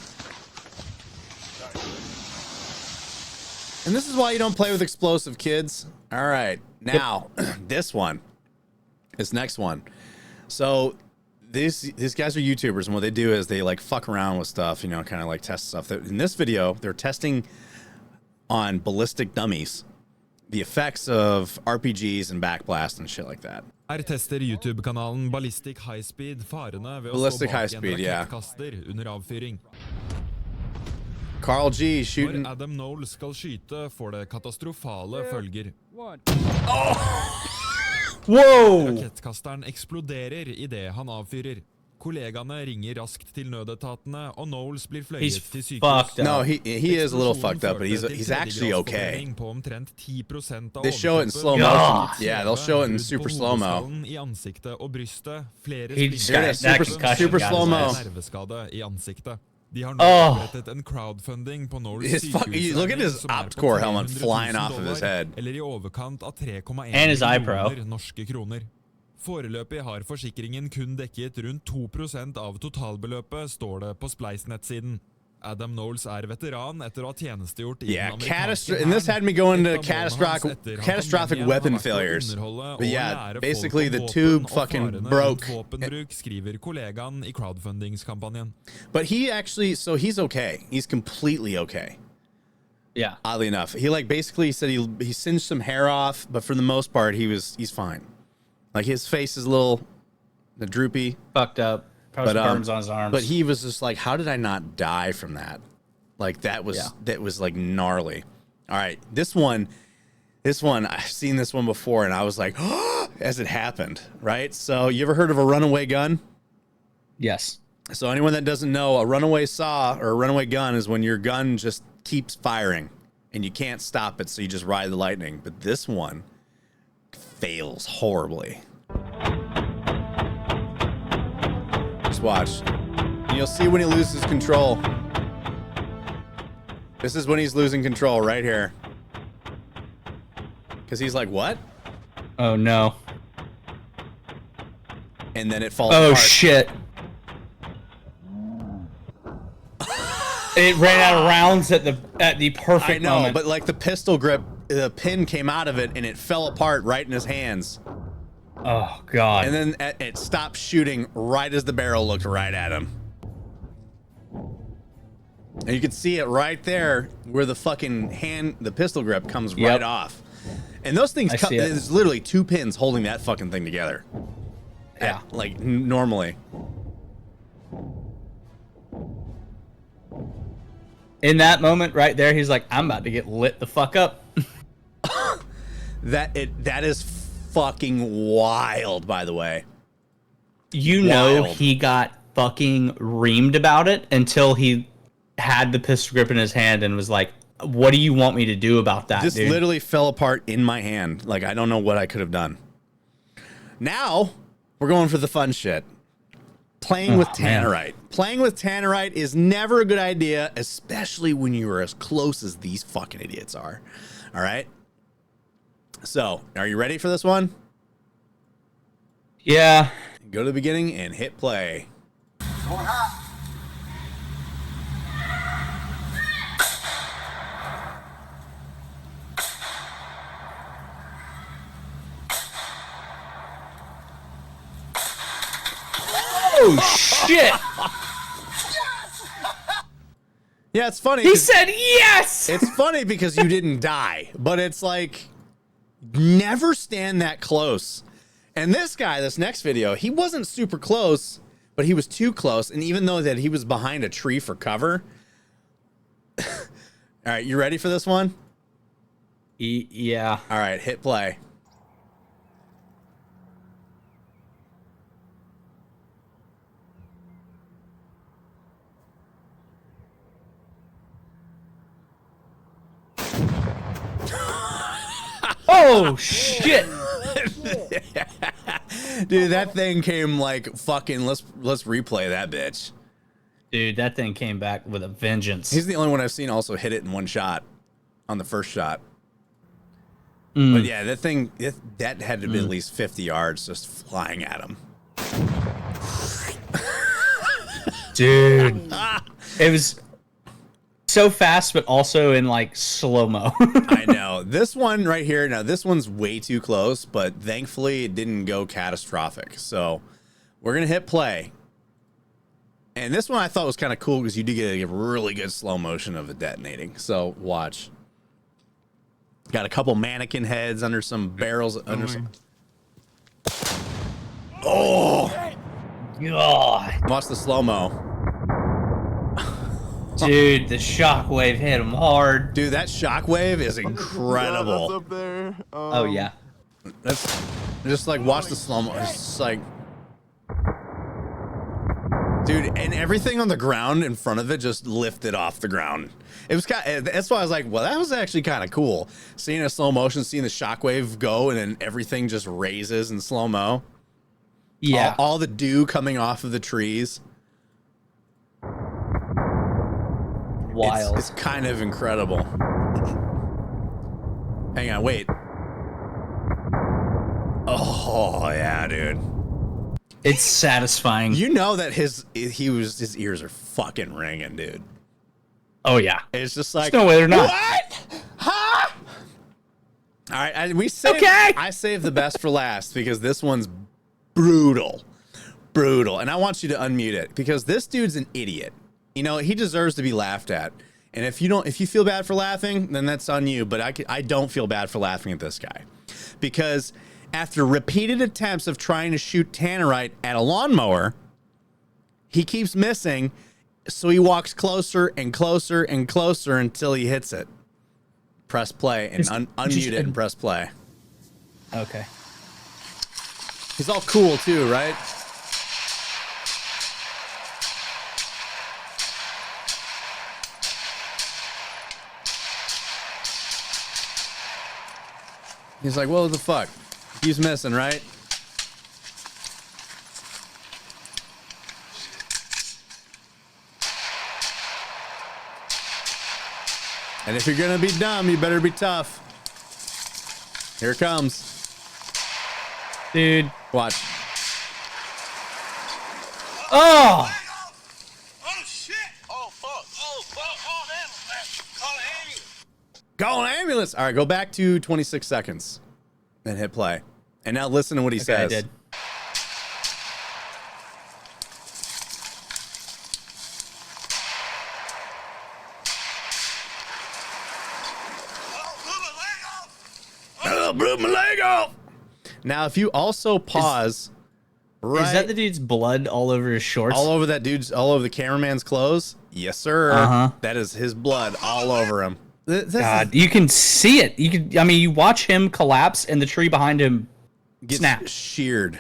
Speaker 1: And this is why you don't play with explosive, kids. All right, now this one, this next one. So these guys are YouTubers, and what they do is they like fuck around with stuff, you know, kind of like test stuff. In this video, they're testing on ballistic dummies the effects of RPGs and backblast and shit like that.
Speaker 8: Her tester YouTube-kanalen Ballistic High Speed farene ved å
Speaker 1: Ballistic
Speaker 8: stå
Speaker 1: High
Speaker 8: bak en
Speaker 1: Speed, yeah.
Speaker 8: rakettkaster under avfyring.
Speaker 1: Carl G shooting.
Speaker 8: Når Adam Knowles skal skyte, får det katastrofale følger.
Speaker 2: Whoa!
Speaker 8: Rakettkasteren eksploderer i det han avfyrer. Kollegaene ringer raskt til nødetatene, og Knowles blir
Speaker 2: He's
Speaker 8: fløyet til sykehus.
Speaker 2: fucked up.
Speaker 1: No, he is a little fucked up, but he's actually okay.
Speaker 8: På omtrent 10% av
Speaker 1: They show it in
Speaker 8: overkroppen.
Speaker 1: slow motion. Yeah, they'll show it in
Speaker 8: Brudd
Speaker 1: super
Speaker 8: på
Speaker 1: slow mo.
Speaker 8: hodeskallen I ansiktet og brystet. Flere
Speaker 2: He just
Speaker 1: Here it
Speaker 2: got
Speaker 1: is,
Speaker 2: that
Speaker 1: super,
Speaker 2: concussion
Speaker 1: super
Speaker 2: got
Speaker 1: slow
Speaker 2: his
Speaker 1: mo.
Speaker 2: ass.
Speaker 8: nerveskade I ansiktet. De har nå
Speaker 2: Oh.
Speaker 8: opprettet en crowdfunding på Knowles
Speaker 1: His fuck-
Speaker 8: sykehus.
Speaker 1: look at his
Speaker 8: som på
Speaker 1: OpsCore helmet
Speaker 8: 300 000
Speaker 1: flying off of his head.
Speaker 8: Eller I overkant av 3,1
Speaker 2: And his iPro.
Speaker 8: millioner norske kroner. Foreløpig har forsikringen kun dekket rundt 2% av totalbeløpet, står det på Spleis-nettsiden. Adam Knowles veteran etter å ha tjenestegjort I
Speaker 1: Yeah,
Speaker 8: den amerikanske
Speaker 1: and this had me going to
Speaker 8: Et av målene hans etter han
Speaker 1: catastrophic
Speaker 8: kom hjem
Speaker 1: weapon
Speaker 8: har vært å
Speaker 1: failures.
Speaker 8: underholde og
Speaker 1: But yeah,
Speaker 8: lære
Speaker 1: basically
Speaker 8: folk
Speaker 1: the
Speaker 8: om
Speaker 1: tube
Speaker 8: våpen og
Speaker 1: fucking
Speaker 8: farene
Speaker 1: broke.
Speaker 8: rundt våpenbruk, skriver kollegaen I crowdfundingskampanjen.
Speaker 1: But he actually, so he's okay. He's completely okay.
Speaker 2: Yeah.
Speaker 1: Oddly enough, he like basically said he singed some hair off, but for the most part, he's fine. Like his face is a little droopy,
Speaker 2: Fucked up. Probably
Speaker 1: but
Speaker 2: burns on his arms.
Speaker 1: But he was just like, how did I not die from that? Like that was like gnarly. All right, this one, I've seen this one before, and I was like, oh, as it happened, right? So you ever heard of a runaway gun?
Speaker 2: Yes.
Speaker 1: So anyone that doesn't know, a runaway saw or a runaway gun is when your gun just keeps firing and you can't stop it, so you just ride the lightning. But this one fails horribly. Just watch. And you'll see when he loses control. This is when he's losing control right here. Because he's like, what?
Speaker 2: Oh no.
Speaker 1: and then it falls
Speaker 2: Oh
Speaker 1: apart.
Speaker 2: shit! It ran out of rounds at the perfect
Speaker 1: I know,
Speaker 2: moment.
Speaker 1: but like the pistol grip, the pin came out of it and it fell apart right in his hands.
Speaker 2: Oh god!
Speaker 1: And then it stopped shooting right as the barrel looked right at him. And you can see it right there where the fucking the pistol grip comes right off. And those things, there's literally 2 pins holding that fucking thing together.
Speaker 2: Yeah.
Speaker 1: Like normally.
Speaker 2: In that moment right there, he's like, I'm about to get lit the fuck up.
Speaker 1: That is fucking wild, by the way.
Speaker 2: You know he got fucking reamed about it until he had the pistol grip in his hand and was like, what do you want me to do about that,
Speaker 1: This
Speaker 2: dude?
Speaker 1: literally fell apart in my hand. Like, I don't know what I could have done. Now, we're going for the fun shit. Playing with tannerite. Playing with tannerite is never a good idea, especially when you are as close as these fucking idiots are. All right? So, are you ready for this one?
Speaker 2: Yeah.
Speaker 1: Go to the beginning and hit play.
Speaker 2: Oh shit!
Speaker 1: Yeah, it's funny.
Speaker 2: He said yes!
Speaker 1: It's funny because you didn't die, but it's like, never stand that close. And this guy, this next video, he wasn't super close, but he was too close. And even though that he was behind a tree for cover. All right, you ready for this one?
Speaker 2: Yeah.
Speaker 1: All right, hit play.
Speaker 2: Oh shit!
Speaker 1: Dude, that thing came like fucking. Let's replay that bitch.
Speaker 2: Dude, that thing came back with a vengeance.
Speaker 1: He's the only one I've seen also hit it in one shot, on the first shot. But yeah, that thing that had to be at least 50 yards just flying at him.
Speaker 2: Dude, it was so fast, but also in like slow-mo.
Speaker 1: I know. This one right here, now this one's way too close, but thankfully it didn't go catastrophic. So we're going to hit play. And this one I thought was kind of cool because you do get a really good slow motion of it detonating. So watch. Got a couple mannequin heads under some barrels. Oh!
Speaker 2: God.
Speaker 1: Watch the slow-mo.
Speaker 2: Dude, the shockwave hit him hard.
Speaker 1: Dude, that shockwave is incredible.
Speaker 7: That's up there.
Speaker 2: Oh, yeah.
Speaker 1: That's just like watch the slow-mo. It's just like, dude, and everything on the ground in front of it just lifted off the ground. It was kind of, that's why I was like, well, that was actually kind of cool. Seeing a slow motion, seeing the shockwave go, and then everything just raises in slow-mo.
Speaker 2: Yeah.
Speaker 1: All the dew coming off of the trees.
Speaker 2: Wild.
Speaker 1: It's kind of incredible. Hang on, wait. Oh yeah, dude.
Speaker 2: It's satisfying.
Speaker 1: You know that his ears are fucking ringing, dude.
Speaker 2: Oh yeah.
Speaker 1: It's just like,
Speaker 2: There's no way they're not.
Speaker 1: What? Huh? All right, I saved the best for last because this one's brutal, and I want you to unmute it because this dude's an idiot. You know, he deserves to be laughed at. And if you feel bad for laughing, then that's on you. But I don't feel bad for laughing at this guy because after repeated attempts of trying to shoot tannerite at a lawnmower, he keeps missing. So he walks closer and closer and closer until he hits it. Press play and unmute it and press play.
Speaker 2: Okay.
Speaker 1: He's all cool too, right? He's like, what the fuck? He's missing, right? And if you're gonna be dumb, you better be tough. Here it comes.
Speaker 2: Dude.
Speaker 1: Watch.
Speaker 2: Oh!
Speaker 7: Oh shit! Oh fuck! Oh fuck! Oh man! Call an ambulance!
Speaker 1: Call an ambulance. All right, go back to 26 seconds and hit play. And now listen to what he
Speaker 2: Okay, I
Speaker 1: says.
Speaker 2: did.
Speaker 1: Oh, blew my leg off. Now, if you also pause,
Speaker 2: Is that the dude's blood all over his shorts?
Speaker 1: all over the cameraman's clothes? Yes, sir.
Speaker 2: Uh-huh.
Speaker 1: That is his blood all over him.
Speaker 2: God, you can see it. You watch him collapse and the tree behind him
Speaker 1: gets
Speaker 2: snap.
Speaker 1: sheared.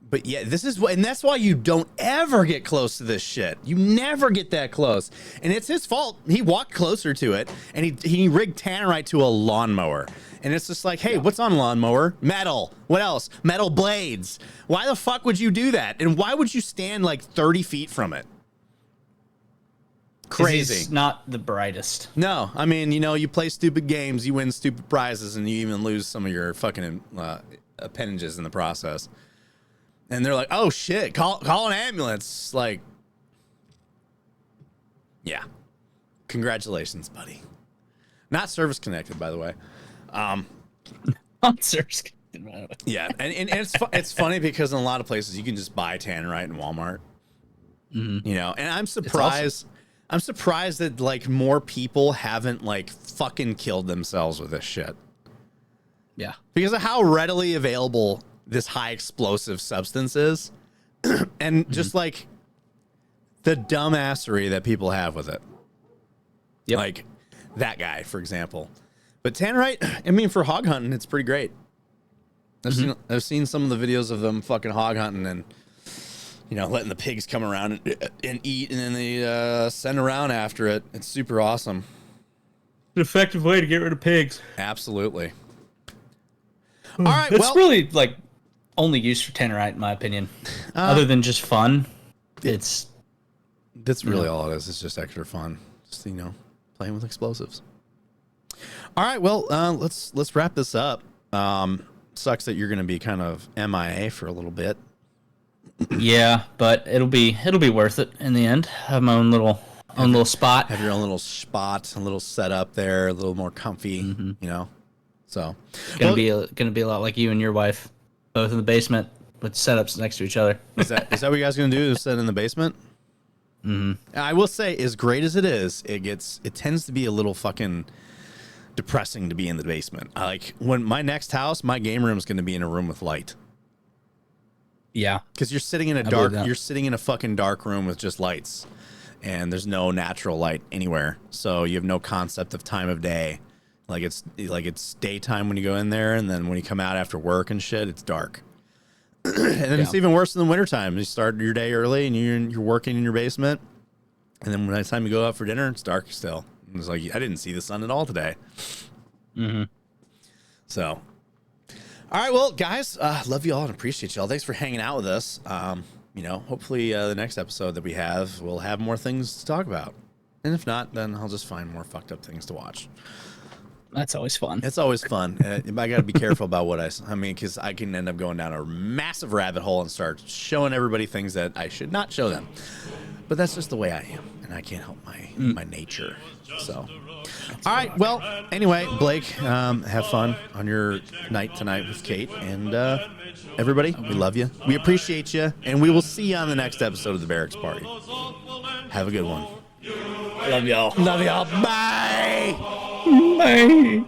Speaker 1: But yeah, and that's why you don't ever get close to this shit. You never get that close. And it's his fault. He walked closer to it and he rigged Tannerite to a lawnmower. And it's just like, hey, what's on a lawnmower? Metal. What else? Metal blades. Why the fuck would you do that? And why would you stand like 30 feet from it? Crazy.
Speaker 2: He's not the brightest.
Speaker 1: No, I mean, you play stupid games, you win stupid prizes, and you even lose some of your fucking appendages in the process. And they're like, "Oh shit, call an ambulance!" Like, yeah, congratulations, buddy. Not service connected, by the way.
Speaker 2: Not service connected, by the way.
Speaker 1: Yeah, and it's funny because in a lot of places you can just buy Tannerite in Walmart.
Speaker 2: Mm-hmm.
Speaker 1: And I'm surprised. I'm surprised that like more people haven't like fucking killed themselves with this shit.
Speaker 2: Yeah.
Speaker 1: Because of how readily available this high explosive substance is. And just like the dumbassery that people have with it.
Speaker 2: Yep.
Speaker 1: Like that guy, for example. But Tannerite, I mean, for hog hunting, it's pretty great. I've seen some of the videos of them fucking hog hunting and letting the pigs come around and eat, and then they send around after it. It's super awesome.
Speaker 2: An effective way to get rid of pigs.
Speaker 1: Absolutely. All right,
Speaker 2: It's really like only used for Tannerite, in my opinion. Other than just fun, that's
Speaker 1: really all it is. It's just extra fun. Just playing with explosives. All right, well, let's wrap this up. Sucks that you're going to be kind of MIA for a little bit.
Speaker 2: Yeah, but it'll be worth it in the end. Have my own little spot.
Speaker 1: Have your own little spot, a little setup there, a little more comfy, So
Speaker 2: Gonna be a lot like you and your wife, both in the basement with setups next to each other.
Speaker 1: Is that what you guys gonna do? Is sit in the basement? Mm-hmm. I will say, as great as it is, it tends to be a little fucking depressing to be in the basement. Like when my next house, my game room is gonna be in a room with light.
Speaker 2: Yeah,
Speaker 1: because you're sitting in a fucking dark room with just lights, and there's no natural light anywhere. So you have no concept of time of day. Like it's daytime when you go in there, and then when you come out after work and shit, it's dark. And then it's even worse in the wintertime. You start your day early, and you're working in your basement, and then by the time you go out for dinner, it's dark still. It's like I didn't see the sun at all today.
Speaker 2: Mm-hmm.
Speaker 1: So. All right, well, guys, love you all and appreciate y'all. Thanks for hanging out with us. Hopefully the next episode that we have, we'll have more things to talk about. And if not, then I'll just find more fucked up things to watch.
Speaker 2: that's always fun.
Speaker 1: It's always fun. I got to be careful about what I mean, because I can end up going down a massive rabbit hole and start showing everybody things that I should not show them. But that's just the way I am, and I can't help my nature. So. All right. Well, anyway, Blake, have fun on your night tonight with Kate. And everybody, we love you. We appreciate you. And we will see you on the next episode of the Barracks Party. Have a good one.
Speaker 2: Love y'all.
Speaker 1: Love y'all. Bye.
Speaker 2: Bye.